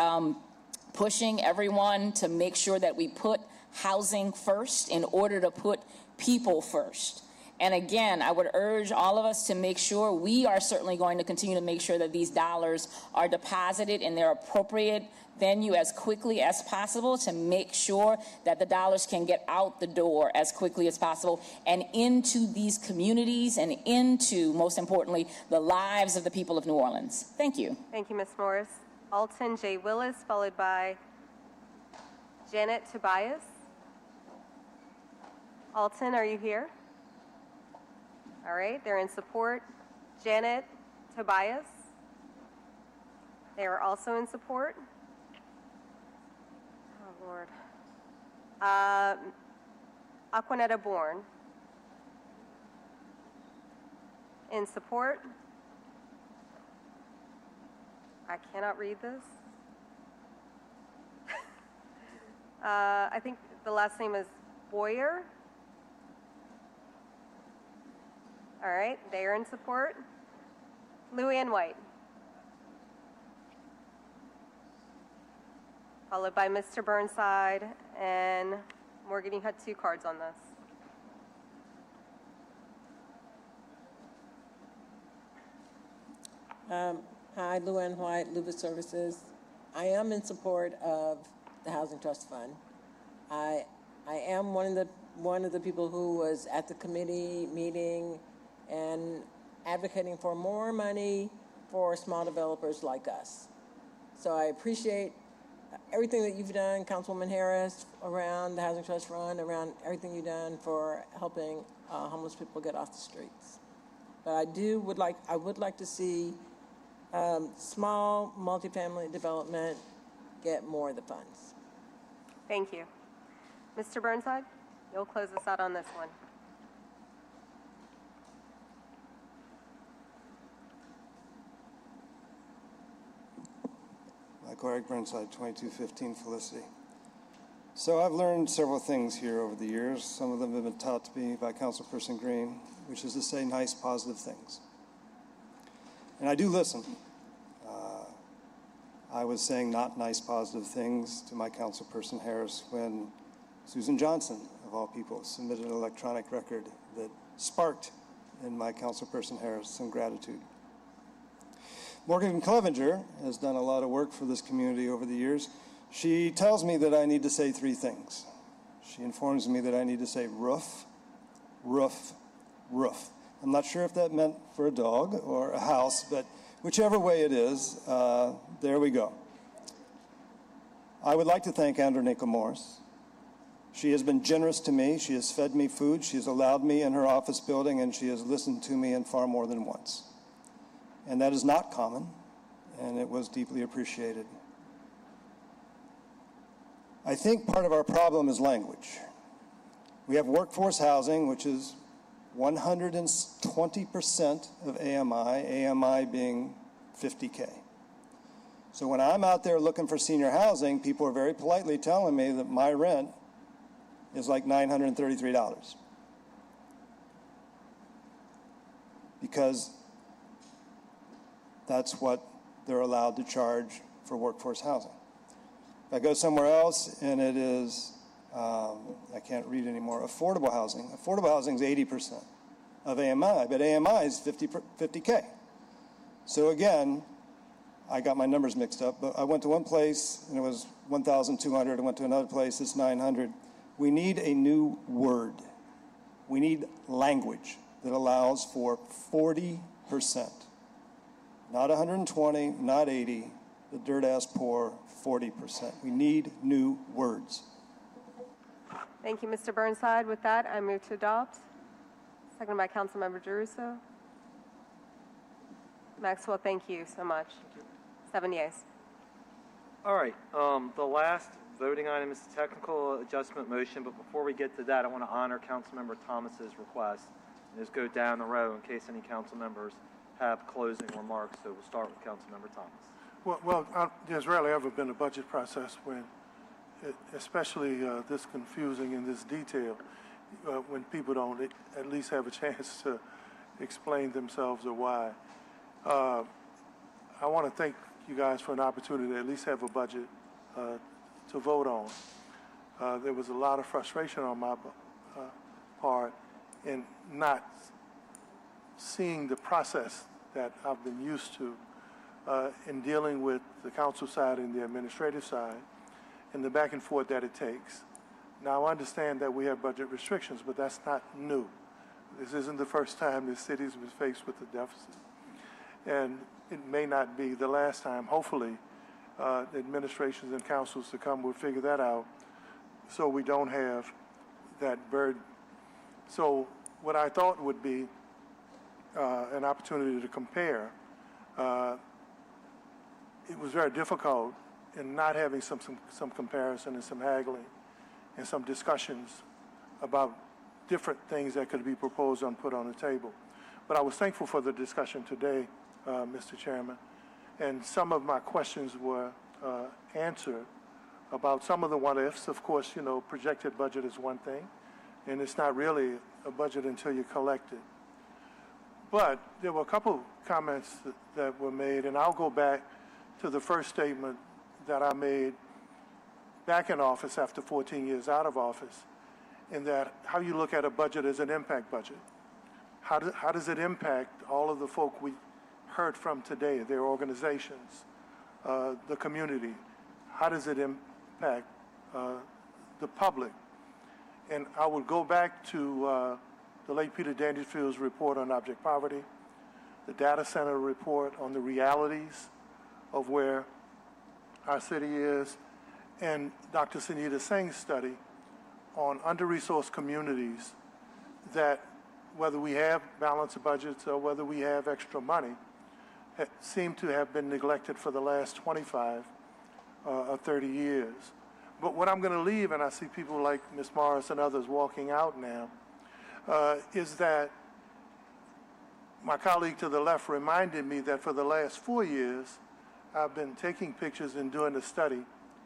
pushing everyone to make sure that we put housing first in order to put people first. And again, I would urge all of us to make sure, we are certainly going to continue to make sure that these dollars are deposited in their appropriate venue as quickly as possible, to make sure that the dollars can get out the door as quickly as possible and into these communities and into, most importantly, the lives of the people of New Orleans. Thank you. Thank you, Ms. Morris. Alton J. Willis, followed by Janet Tobias. Alton, are you here? All right, they're in support. Janet Tobias. They are also in support. Oh, Lord. Aquanetta Bourne. In support. I cannot read this. I think the last name is Boyer. All right, they are in support. Luann White. Followed by Mr. Burnside, and Morgan, you had 2 cards on this. Hi, Luann White, Luba Services. I am in support of the Housing Trust Fund. I am one of the people who was at the committee meeting and advocating for more money for small developers like us. So I appreciate everything that you've done, Councilwoman Harris, around the Housing Trust Fund, around everything you've done for helping homeless people get off the streets. But I would like to see small multifamily development get more of the funds. Thank you. Mr. Burnside, you'll close us out on this one. Michael Eric Burnside, 2215 Felicity. So I've learned several things here over the years. Some of them have been taught to me by Councilperson Green, which is to say nice, positive things. And I do listen. I was saying not nice, positive things to my Councilperson Harris when Susan Johnson, of all people, submitted an electronic record that sparked in my Councilperson Harris some gratitude. Morgan Clevenger has done a lot of work for this community over the years. She tells me that I need to say three things. She informs me that I need to say roof, roof, roof. I'm not sure if that meant for a dog or a house, but whichever way it is, there we go. I would like to thank Andronika Morris. She has been generous to me. She has fed me food. She has allowed me in her office building, and she has listened to me in far more than once. And that is not common, and it was deeply appreciated. I think part of our problem is language. We have workforce housing, which is 120% of AMI being 50K. So when I'm out there looking for senior housing, people are very politely telling me that my rent is like $933. Because that's what they're allowed to charge for workforce housing. If I go somewhere else and it is, I can't read anymore, affordable housing. Affordable housing is 80% of AMI, but AMI is 50K. So again, I got my numbers mixed up, but I went to one place and it was 1,200. I went to another place, it's 900. We need a new word. We need language that allows for 40%. Not 120, not 80, the dirt ass poor, 40%. We need new words. Thank you, Mr. Burnside. With that, I move to adopt. Seconded by Councilmember Giarrusso. Maxwell, thank you so much. 7 yeas. All right, the last voting item is the technical adjustment motion, but before we get to that, I want to honor Councilmember Thomas's request and just go down the row in case any council members have closing remarks. So we'll start with Councilmember Thomas. Well, there's rarely ever been a budget process when, especially this confusing in this detail, when people don't at least have a chance to explain themselves or why. I want to thank you guys for an opportunity to at least have a budget to vote on. There was a lot of frustration on my part in not seeing the process that I've been used to in dealing with the council side and the administrative side and the back and forth that it takes. Now, I understand that we have budget restrictions, but that's not new. This isn't the first time the city's been faced with a deficit. And it may not be the last time. Hopefully, the administrations and councils to come will figure that out so we don't have that burden. So what I thought would be an opportunity to compare, it was very difficult in not having some comparison and some haggling and some discussions about different things that could be proposed and put on the table. But I was thankful for the discussion today, Mr. Chairman, and some of my questions were answered about some of the what-ifs. Of course, you know, projected budget is one thing, and it's not really a budget until you collect it. But there were a couple comments that were made, and I'll go back to the first statement that I made back in office after 14 years out of office, in that how you look at a budget as an impact budget. How does it impact all of the folk we heard from today, their organizations, the community? How does it impact the public? And I would go back to the late Peter Dangerfield's report on object poverty, the data center report on the realities of where our city is, and Dr. Sunita Singh's study on under-resourced communities that whether we have balanced budgets or whether we have extra money, seem to have been neglected for the last 25 or 30 years. But what I'm going to leave, and I see people like Ms. Morris and others walking out now, is that my colleague to the left reminded me that for the last 4 years, I've been taking pictures and doing a study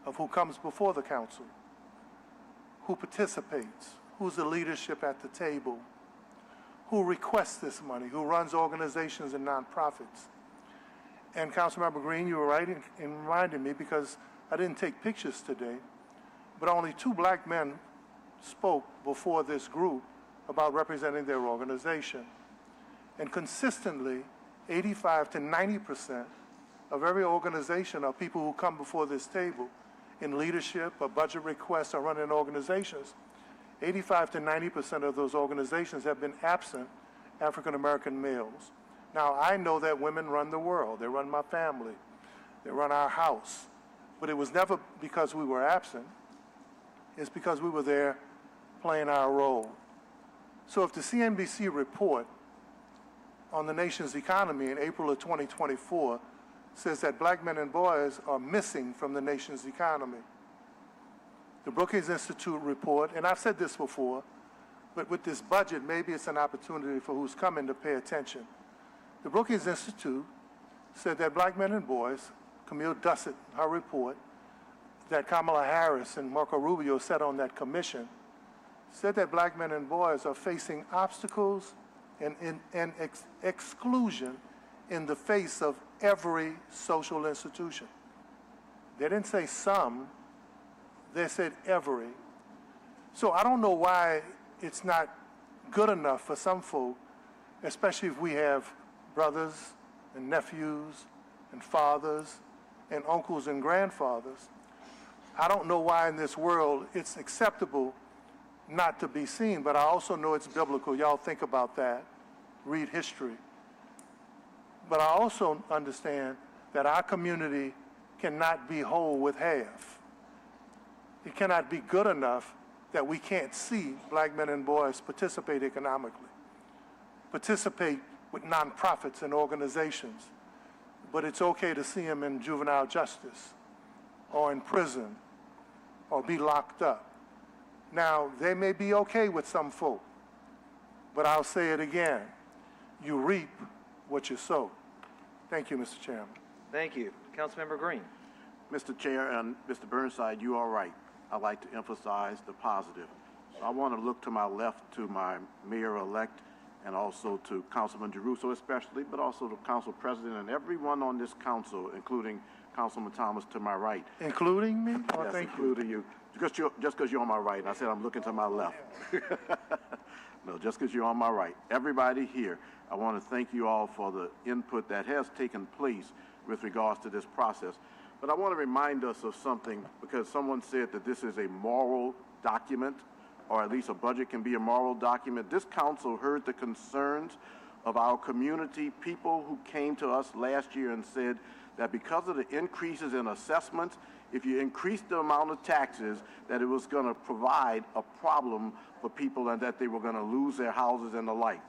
of who comes before the council, who participates, who's the leadership at the table, who requests this money, who runs organizations and nonprofits. And Councilmember Green, you were right in reminding me, because I didn't take pictures today, but only 2 black men spoke before this group about representing their organization. And consistently, 85 to 90% of every organization are people who come before this table in leadership or budget requests or running organizations. 85 to 90% of those organizations have been absent African American males. Now, I know that women run the world. They run my family. They run our house. But it was never because we were absent. It's because we were there playing our role. So if the CNBC report on the nation's economy in April of 2024 says that black men and boys are missing from the nation's economy, the Brookings Institute report, and I've said this before, but with this budget, maybe it's an opportunity for who's coming to pay attention. The Brookings Institute said that black men and boys, Camille Dussett, her report, that Kamala Harris and Marco Rubio said on that commission, said that black men and boys are facing obstacles and exclusion in the face of every social institution. They didn't say some, they said every. So I don't know why it's not good enough for some folk, especially if we have brothers and nephews and fathers and uncles and grandfathers. I don't know why in this world it's acceptable not to be seen, but I also know it's biblical. Y'all think about that. Read history. But I also understand that our community cannot be whole with half. It cannot be good enough that we can't see black men and boys participate economically, participate with nonprofits and organizations, but it's okay to see them in juvenile justice or in prison or be locked up. Now, they may be okay with some folk, but I'll say it again. You reap what you sow. Thank you, Mr. Chairman. Thank you. Councilmember Green. Mr. Chair and Mr. Burnside, you are right. I like to emphasize the positive. So I want to look to my left to my mayor-elect and also to Councilman Giarrusso especially, but also to Council President and everyone on this council, including Councilman Thomas to my right. Including me? Oh, yes, thank including you. Just because you're on my right. And I said I'm looking to my left. No, just because you're on my right. Everybody here, I want to thank you all for the input that has taken place with regards to this process. But I want to remind us of something, because someone said that this is a moral document, or at least a budget can be a moral document. This council heard the concerns of our community, people who came to us last year and said that because of the increases in assessments, if you increase the amount of taxes, that it was going to provide a problem for people and that they were going to lose their houses and the like.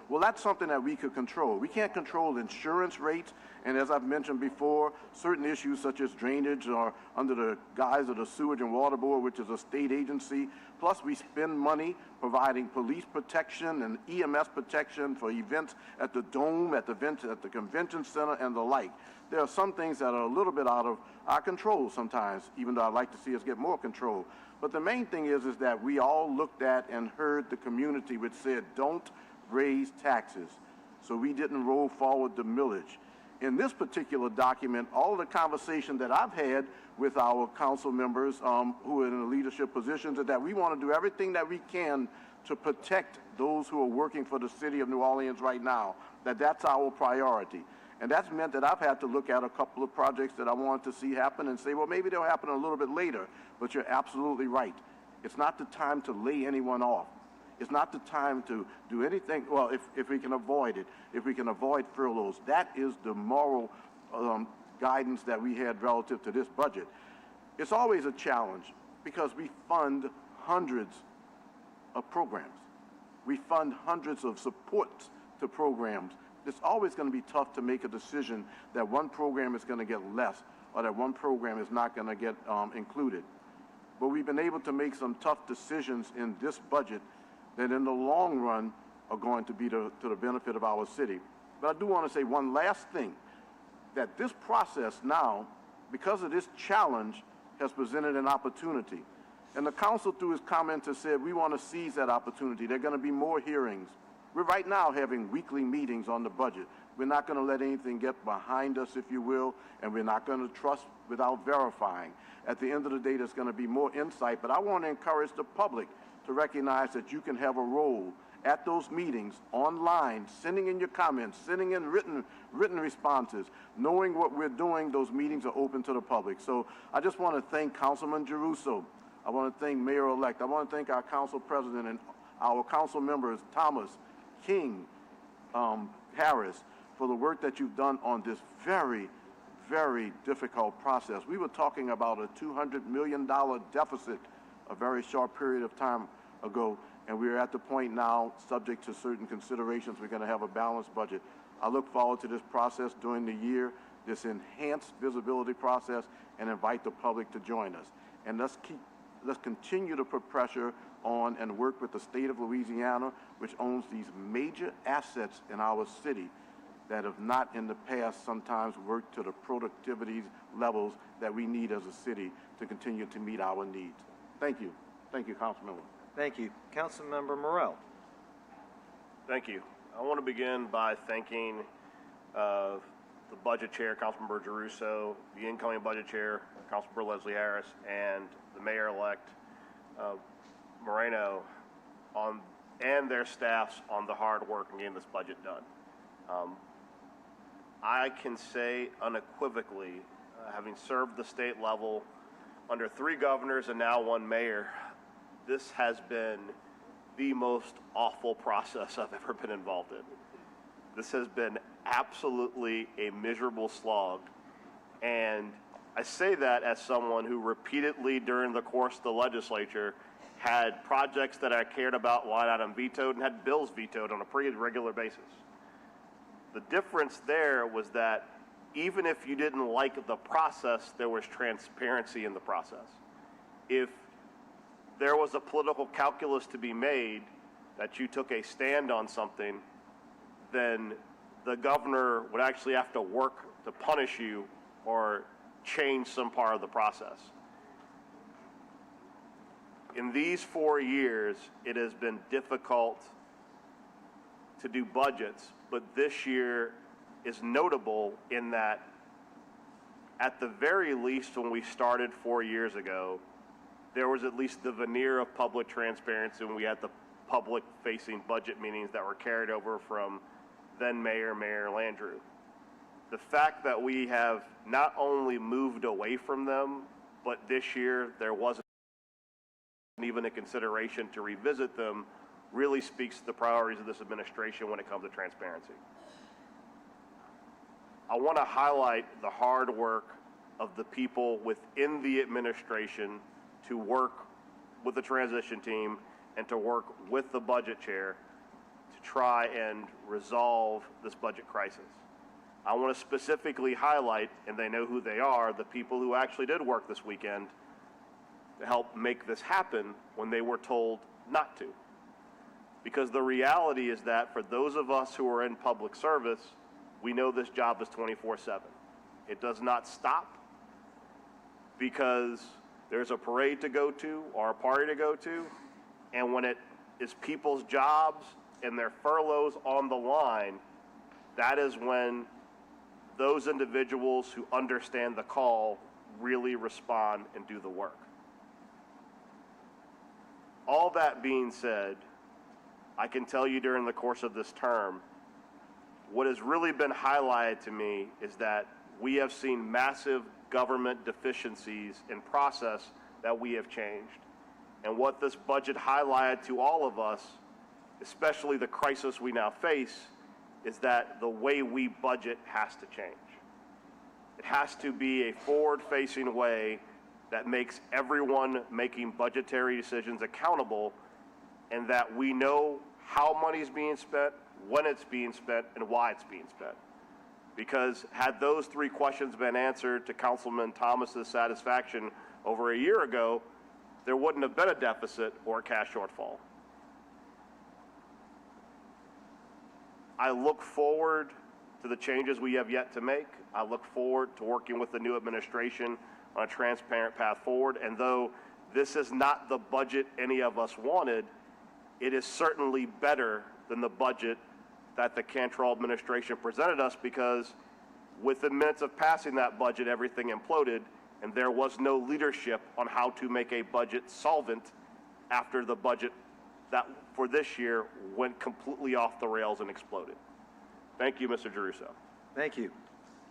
Well, that's something that we could control. We can't control insurance rates, and as I've mentioned before, certain issues such as drainage are under the guise of the Sewage and Water Board, which is a state agency. Plus, we spend money providing police protection and EMS protection for events at the Dome, at the Convention Center, and the like. There are some things that are a little bit out of our control sometimes, even though I'd like to see us get more control. But the main thing is that we all looked at and heard the community which said, don't raise taxes. So we didn't roll forward the millage. In this particular document, all the conversation that I've had with our council members who are in the leadership positions is that we want to do everything that we can to protect those who are working for the city of New Orleans right now, that's our priority. And that's meant that I've had to look at a couple of projects that I wanted to see happen and say, well, maybe they'll happen a little bit later, but you're absolutely right. It's not the time to lay anyone off. It's not the time to do anything, well, if we can avoid it, if we can avoid furloughs. That is the moral guidance that we had relative to this budget. It's always a challenge because we fund hundreds of programs. We fund hundreds of supports to programs. It's always going to be tough to make a decision that one program is going to get less or that one program is not going to get included. But we've been able to make some tough decisions in this budget that in the long run are going to be to the benefit of our city. But I do want to say one last thing, that this process now, because of this challenge, has presented an opportunity. And the council, through his comments, has said we want to seize that opportunity. There are going to be more hearings. We're right now having weekly meetings on the budget. We're not going to let anything get behind us, if you will, and we're not going to trust without verifying. At the end of the day, there's going to be more insight, but I want to encourage the public to recognize that you can have a role at those meetings, online, sending in your comments, sending in written responses. Knowing what we're doing, those meetings are open to the public. So I just want to thank Councilman Giarrusso. I want to thank Mayor-elect. I want to thank our council president and our council members, Thomas, King, Harris, for the work that you've done on this very, very difficult process. We were talking about a $200 million deficit a very short period of time ago, and we're at the point now, subject to certain considerations, we're going to have a balanced budget. I look forward to this process during the year, this enhanced visibility process, and invite the public to join us. And let's continue to put pressure on and work with the state of Louisiana, which owns these major assets in our city that have not in the past sometimes worked to the productivity levels that we need as a city to continue to meet our needs. Thank you. Thank you, Councilmember. Thank you. Councilmember Morell. Thank you. I want to begin by thanking the budget chair, Councilmember Giarrusso, the incoming budget chair, Councilmember Leslie Harris, and the mayor-elect Moreno and their staffs on the hard work in getting this budget done. I can say unequivocally, having served the state level under 3 governors and now 1 mayor, this has been the most awful process I've ever been involved in. This has been absolutely a miserable slog, and I say that as someone who repeatedly during the course of the legislature had projects that I cared about line item vetoed and had bills vetoed on a pretty regular basis. The difference there was that even if you didn't like the process, there was transparency in the process. If there was a political calculus to be made that you took a stand on something, then the governor would actually have to work to punish you or change some part of the process. In these 4 years, it has been difficult to do budgets, but this year is notable in that at the very least when we started 4 years ago, there was at least the veneer of public transparency when we had the public-facing budget meetings that were carried over from then Mayor Landrieu. The fact that we have not only moved away from them, but this year there wasn't even a consideration to revisit them really speaks to the priorities of this administration when it comes to transparency. I want to highlight the hard work of the people within the administration to work with the transition team and to work with the budget chair to try and resolve this budget crisis. I want to specifically highlight, and they know who they are, the people who actually did work this weekend to help make this happen when they were told not to. Because the reality is that for those of us who are in public service, we know this job is 24/7. It does not stop because there's a parade to go to or a party to go to, and when it is people's jobs and their furloughs on the line, that is when those individuals who understand the call really respond and do the work. All that being said, I can tell you during the course of this term, what has really been highlighted to me is that we have seen massive government deficiencies in process that we have changed. And what this budget highlighted to all of us, especially the crisis we now face, is that the way we budget has to change. It has to be a forward-facing way that makes everyone making budgetary decisions accountable, and that we know how money's being spent, when it's being spent, and why it's being spent. Because had those three questions been answered to Councilman Thomas's satisfaction over a year ago, there wouldn't have been a deficit or a cash shortfall. I look forward to the changes we have yet to make. I look forward to working with the new administration on a transparent path forward. And though this is not the budget any of us wanted, it is certainly better than the budget that the Cantrell administration presented us, because within minutes of passing that budget, everything imploded, and there was no leadership on how to make a budget solvent after the budget that for this year went completely off the rails and exploded. Thank you, Mr. Giarrusso. Thank you.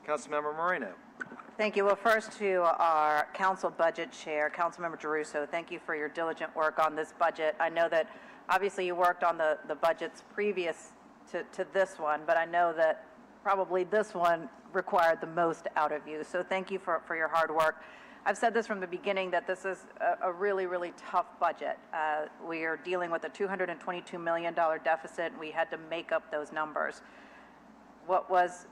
Councilmember Moreno. Thank you. Well, first to our council budget chair, Councilmember Giarrusso, thank you for your diligent work on this budget. I know that obviously you worked on the budgets previous to this one, but I know that probably this one required the most out of you. So thank you for your hard work. I've said this from the beginning that this is a really, really tough budget. We are dealing with a $222 million deficit, and we had to make up those numbers. What was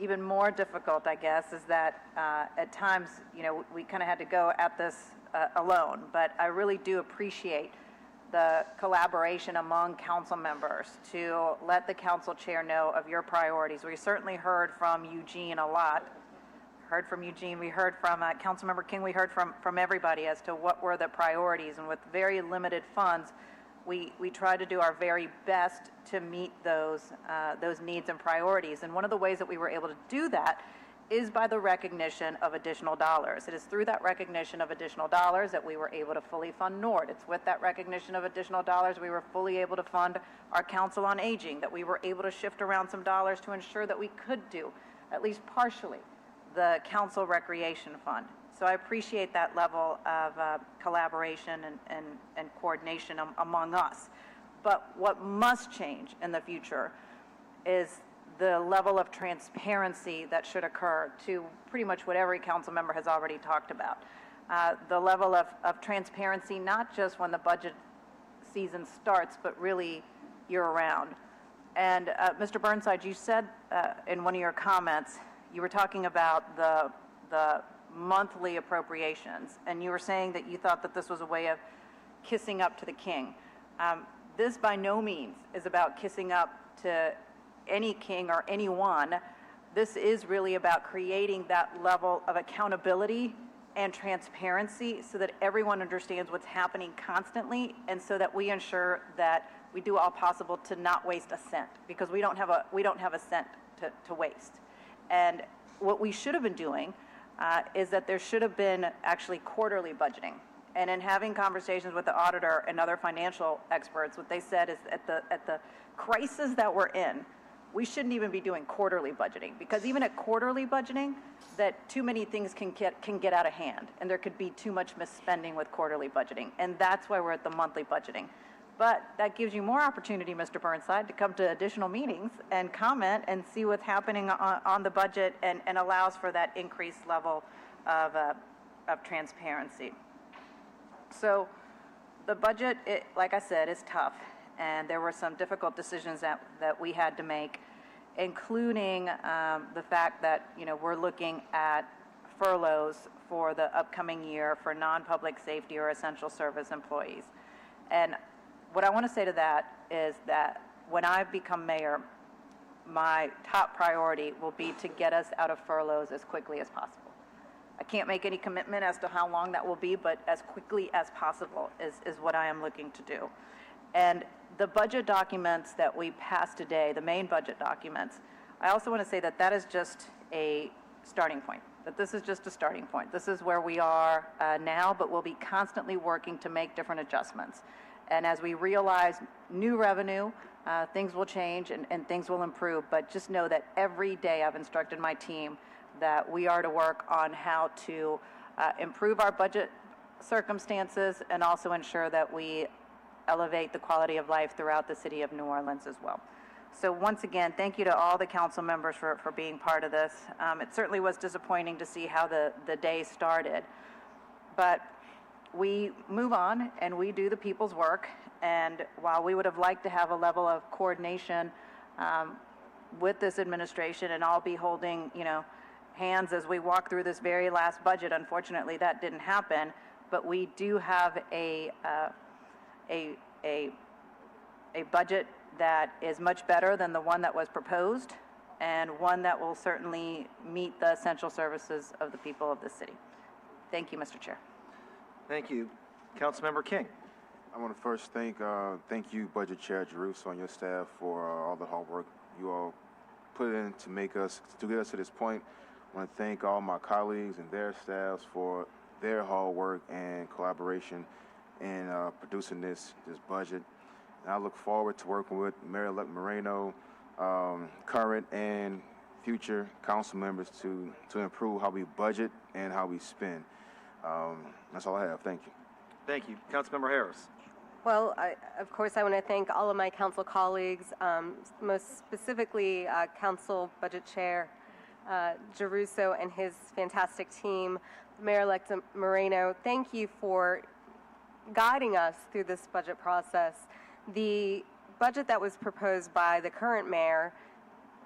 even more difficult, I guess, is that at times, we kind of had to go at this alone. But I really do appreciate the collaboration among council members to let the council chair know of your priorities. We certainly heard from Eugene a lot. Heard from Eugene, we heard from Councilmember King, we heard from everybody as to what were the priorities. And with very limited funds, we try to do our very best to meet those needs and priorities. And one of the ways that we were able to do that is by the recognition of additional dollars. It is through that recognition of additional dollars that we were able to fully fund NORD. It's with that recognition of additional dollars we were fully able to fund our Council on Aging, that we were able to shift around some dollars to ensure that we could do, at least partially, the Council Recreation Fund. So I appreciate that level of collaboration and coordination among us. But what must change in the future is the level of transparency that should occur to pretty much what every council member has already talked about. The level of transparency, not just when the budget season starts, but really year-round. And Mr. Burnside, you said in one of your comments, you were talking about the monthly appropriations, and you were saying that you thought that this was a way of kissing up to the king. This by no means is about kissing up to any king or anyone. This is really about creating that level of accountability and transparency so that everyone understands what's happening constantly, and so that we ensure that we do all possible to not waste a cent, because we don't have a cent to waste. And what we should have been doing is that there should have been actually quarterly budgeting. And in having conversations with the auditor and other financial experts, what they said is at the crisis that we're in, we shouldn't even be doing quarterly budgeting, because even at quarterly budgeting, that too many things can get out of hand, and there could be too much misspending with quarterly budgeting. And that's why we're at the monthly budgeting. But that gives you more opportunity, Mr. Burnside, to come to additional meetings and comment and see what's happening on the budget, and allows for that increased level of transparency. So the budget, like I said, is tough, and there were some difficult decisions that we had to make, including the fact that we're looking at furloughs for the upcoming year for non-public safety or essential service employees. And what I want to say to that is that when I become mayor, my top priority will be to get us out of furloughs as quickly as possible. I can't make any commitment as to how long that will be, but as quickly as possible is what I am looking to do. And the budget documents that we passed today, the main budget documents, I also want to say that that is just a starting point, that this is just a starting point. This is where we are now, but we'll be constantly working to make different adjustments. And as we realize new revenue, things will change and things will improve. But just know that every day I've instructed my team that we are to work on how to improve our budget circumstances and also ensure that we elevate the quality of life throughout the city of New Orleans as well. So once again, thank you to all the council members for being part of this. It certainly was disappointing to see how the day started, but we move on and we do the people's work, And while we would have liked to have a level of coordination with this administration and all be holding, hands as we walk through this very last budget, unfortunately that didn't happen. But we do have a budget that is much better than the one that was proposed, and one that will certainly meet the essential services of the people of the city. Thank you, Mr. Chair. Thank you. Councilmember King. I want to first thank you, Budget Chair Giroux, and your staff for all the hard work you all put in to get us to this point. I want to thank all my colleagues and their staffs for their hard work and collaboration in producing this budget. And I look forward to working with Mayor-elect Moreno, current and future council members to improve how we budget and how we spend. That's all I have. Thank you. Thank you. Councilmember Harris. Well, of course, I want to thank all of my council colleagues, most specifically Council Budget Chair Giroux and his fantastic team. Mayor-elect Moreno, thank you for guiding us through this budget process. The budget that was proposed by the current mayor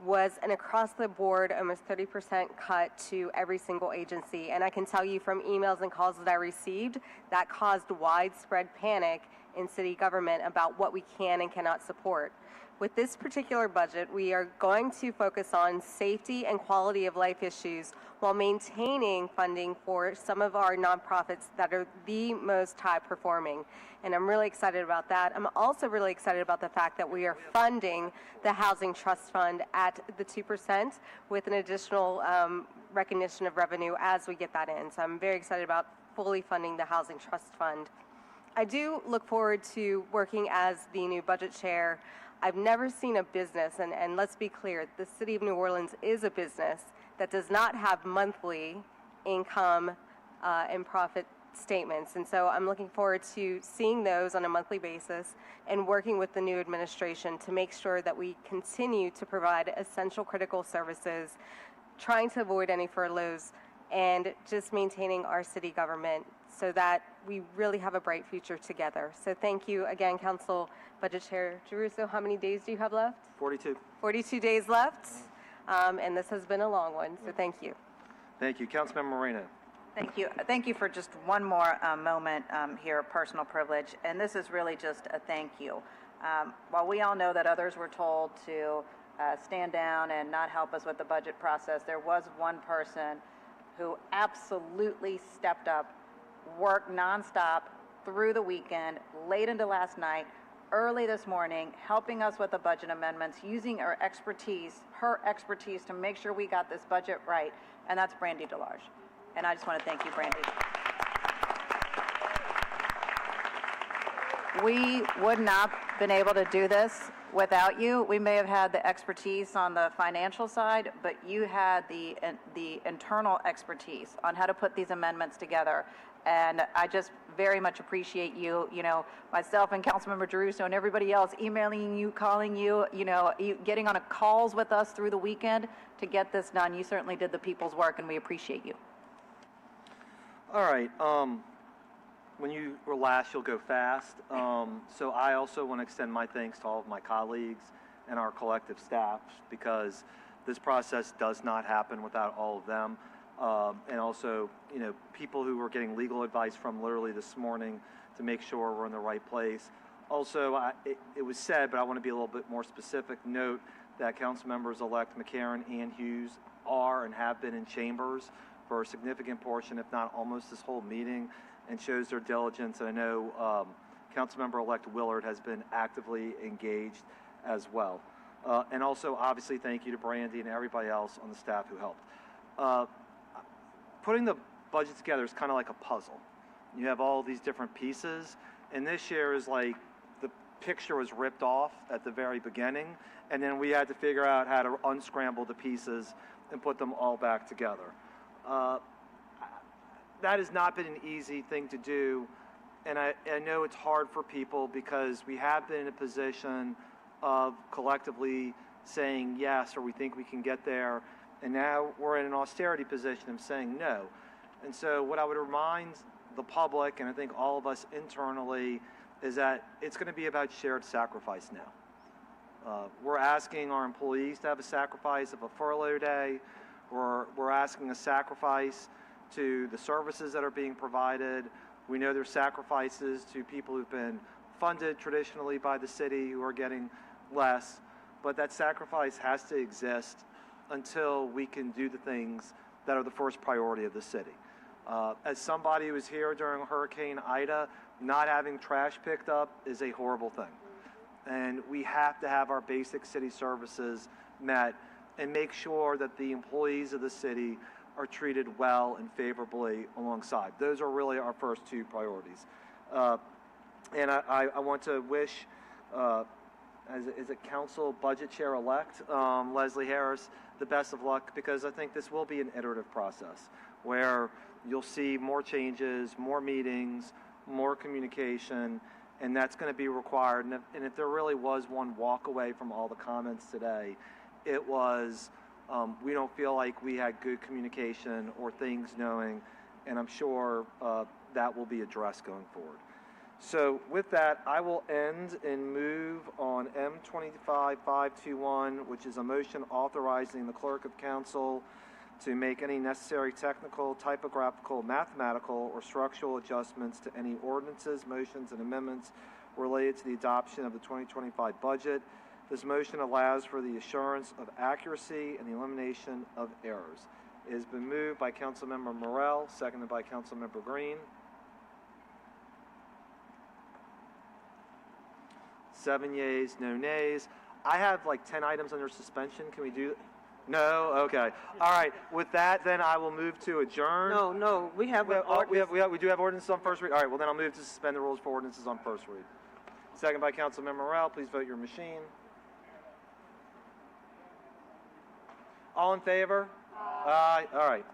was an across-the-board, almost 30% cut to every single agency. And I can tell you from emails and calls that I received, that caused widespread panic in city government about what we can and cannot support. With this particular budget, we are going to focus on safety and quality of life issues while maintaining funding for some of our nonprofits that are the most high performing. And I'm really excited about that. I'm also really excited about the fact that we are funding the Housing Trust Fund at the 2% with an additional recognition of revenue as we get that in. So I'm very excited about fully funding the Housing Trust Fund. I do look forward to working as the new budget chair. I've never seen a business, and let's be clear, the City of New Orleans is a business that does not have monthly income and profit statements. And so I'm looking forward to seeing those on a monthly basis and working with the new administration to make sure that we continue to provide essential critical services, trying to avoid any furloughs, and just maintaining our city government so that we really have a bright future together. So thank you again, Council Budget Chair Giroux. How many days do you have left? 42. 42 days left, and this has been a long one, so thank you. Thank you. Councilmember Moreno. Thank you. Thank you for just one more moment here, personal privilege, and this is really just a thank you. While we all know that others were told to stand down and not help us with the budget process, there was one person who absolutely stepped up, worked nonstop through the weekend, late into last night, early this morning, helping us with the budget amendments, using her expertise to make sure we got this budget right, and that's Brandy Delarge. And I just want to thank you, Brandy. We would not have been able to do this without you. We may have had the expertise on the financial side, but you had the internal expertise on how to put these amendments together. And I just very much appreciate you, myself and Councilmember Giroux and everybody else emailing you, calling you, you getting on calls with us through the weekend to get this done. You certainly did the people's work, and we appreciate you. All right. When you relax, you'll go fast. So I also want to extend my thanks to all of my colleagues and our collective staff, because this process does not happen without all of them. And also, people who were getting legal advice from literally this morning to make sure we're in the right place. Also, it was said, but I want to be a little bit more specific. Note that council members-elect McCarron and Hughes are and have been in chambers for a significant portion, if not almost this whole meeting, and shows their diligence. And I know Councilmember-elect Willard has been actively engaged as well. And also, obviously, thank you to Brandy and everybody else on the staff who helped. Putting the budget together is kind of like a puzzle. You have all these different pieces, and this year is like the picture was ripped off at the very beginning, and then we had to figure out how to unscramble the pieces and put them all back together. That has not been an easy thing to do, and I know it's hard for people because we have been in a position of collectively saying yes, or we think we can get there, and now we're in an austerity position of saying no. And so what I would remind the public, and I think all of us internally, is that it's going to be about shared sacrifice now. We're asking our employees to have a sacrifice of a furlough day. We're asking a sacrifice to the services that are being provided. We know there's sacrifices to people who've been funded traditionally by the city who are getting less, but that sacrifice has to exist until we can do the things that are the first priority of the city. As somebody who was here during Hurricane Ida, not having trash picked up is a horrible thing. And we have to have our basic city services met and make sure that the employees of the city are treated well and favorably alongside. Those are really our first two priorities. And I want to wish, as a council budget chair-elect, Leslie Harris, the best of luck, because I think this will be an iterative process where you'll see more changes, more meetings, more communication, and that's going to be required. And if there really was one walk away from all the comments today, it was we don't feel like we had good communication or things knowing, and I'm sure that will be addressed going forward. So with that, I will end and move on M25521, which is a motion authorizing the clerk of council to make any necessary technical, typographical, mathematical, or structural adjustments to any ordinances, motions, and amendments related to the adoption of the 2025 budget. This motion allows for the assurance of accuracy and the elimination of errors. It has been moved by Councilmember Morell, seconded by Councilmember Green. 7 yeas, no nays. I have like 10 items under suspension. Can we do? No? Okay. All right. With that, then I will move to adjourn. No, we have We do have ordinances on first read. All right. Well, then I'll move to suspend the rules for ordinances on first read. Second by Councilmember Morell. Please vote your machine. All in favor? Aye. All right.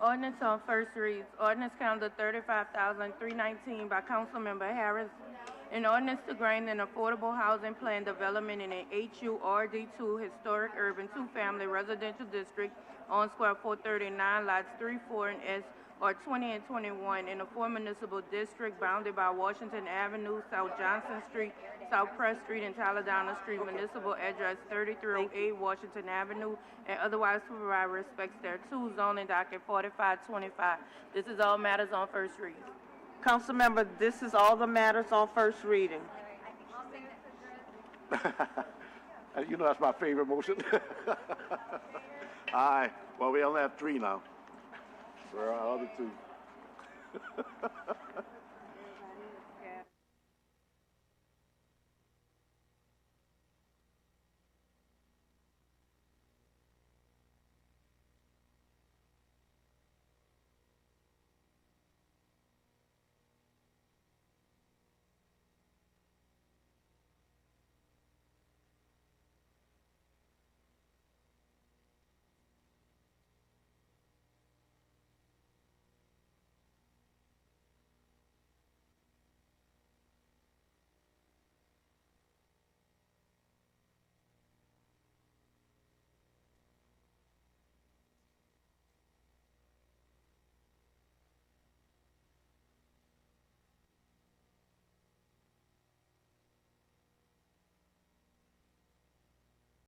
Ordinance on first reads. Ordinance calendar 35,319 by Councilmember Harris. An ordinance to grant an affordable housing plan development in an HURD2 historic urban two-family residential district on square 439 lots 3, 4, and S, or 20 and 21 in the 4 municipal district bounded by Washington Avenue, South Johnson Street, South Press Street, and Taladana Street, municipal address 3308 Washington Avenue, and otherwise to provide respects thereto, zoning docket 4525. This is all matters on first reading. Councilmember, this is all the matters on first reading. You know that's my favorite motion. Aye. Well, we only have 3 now. Where are our other 2?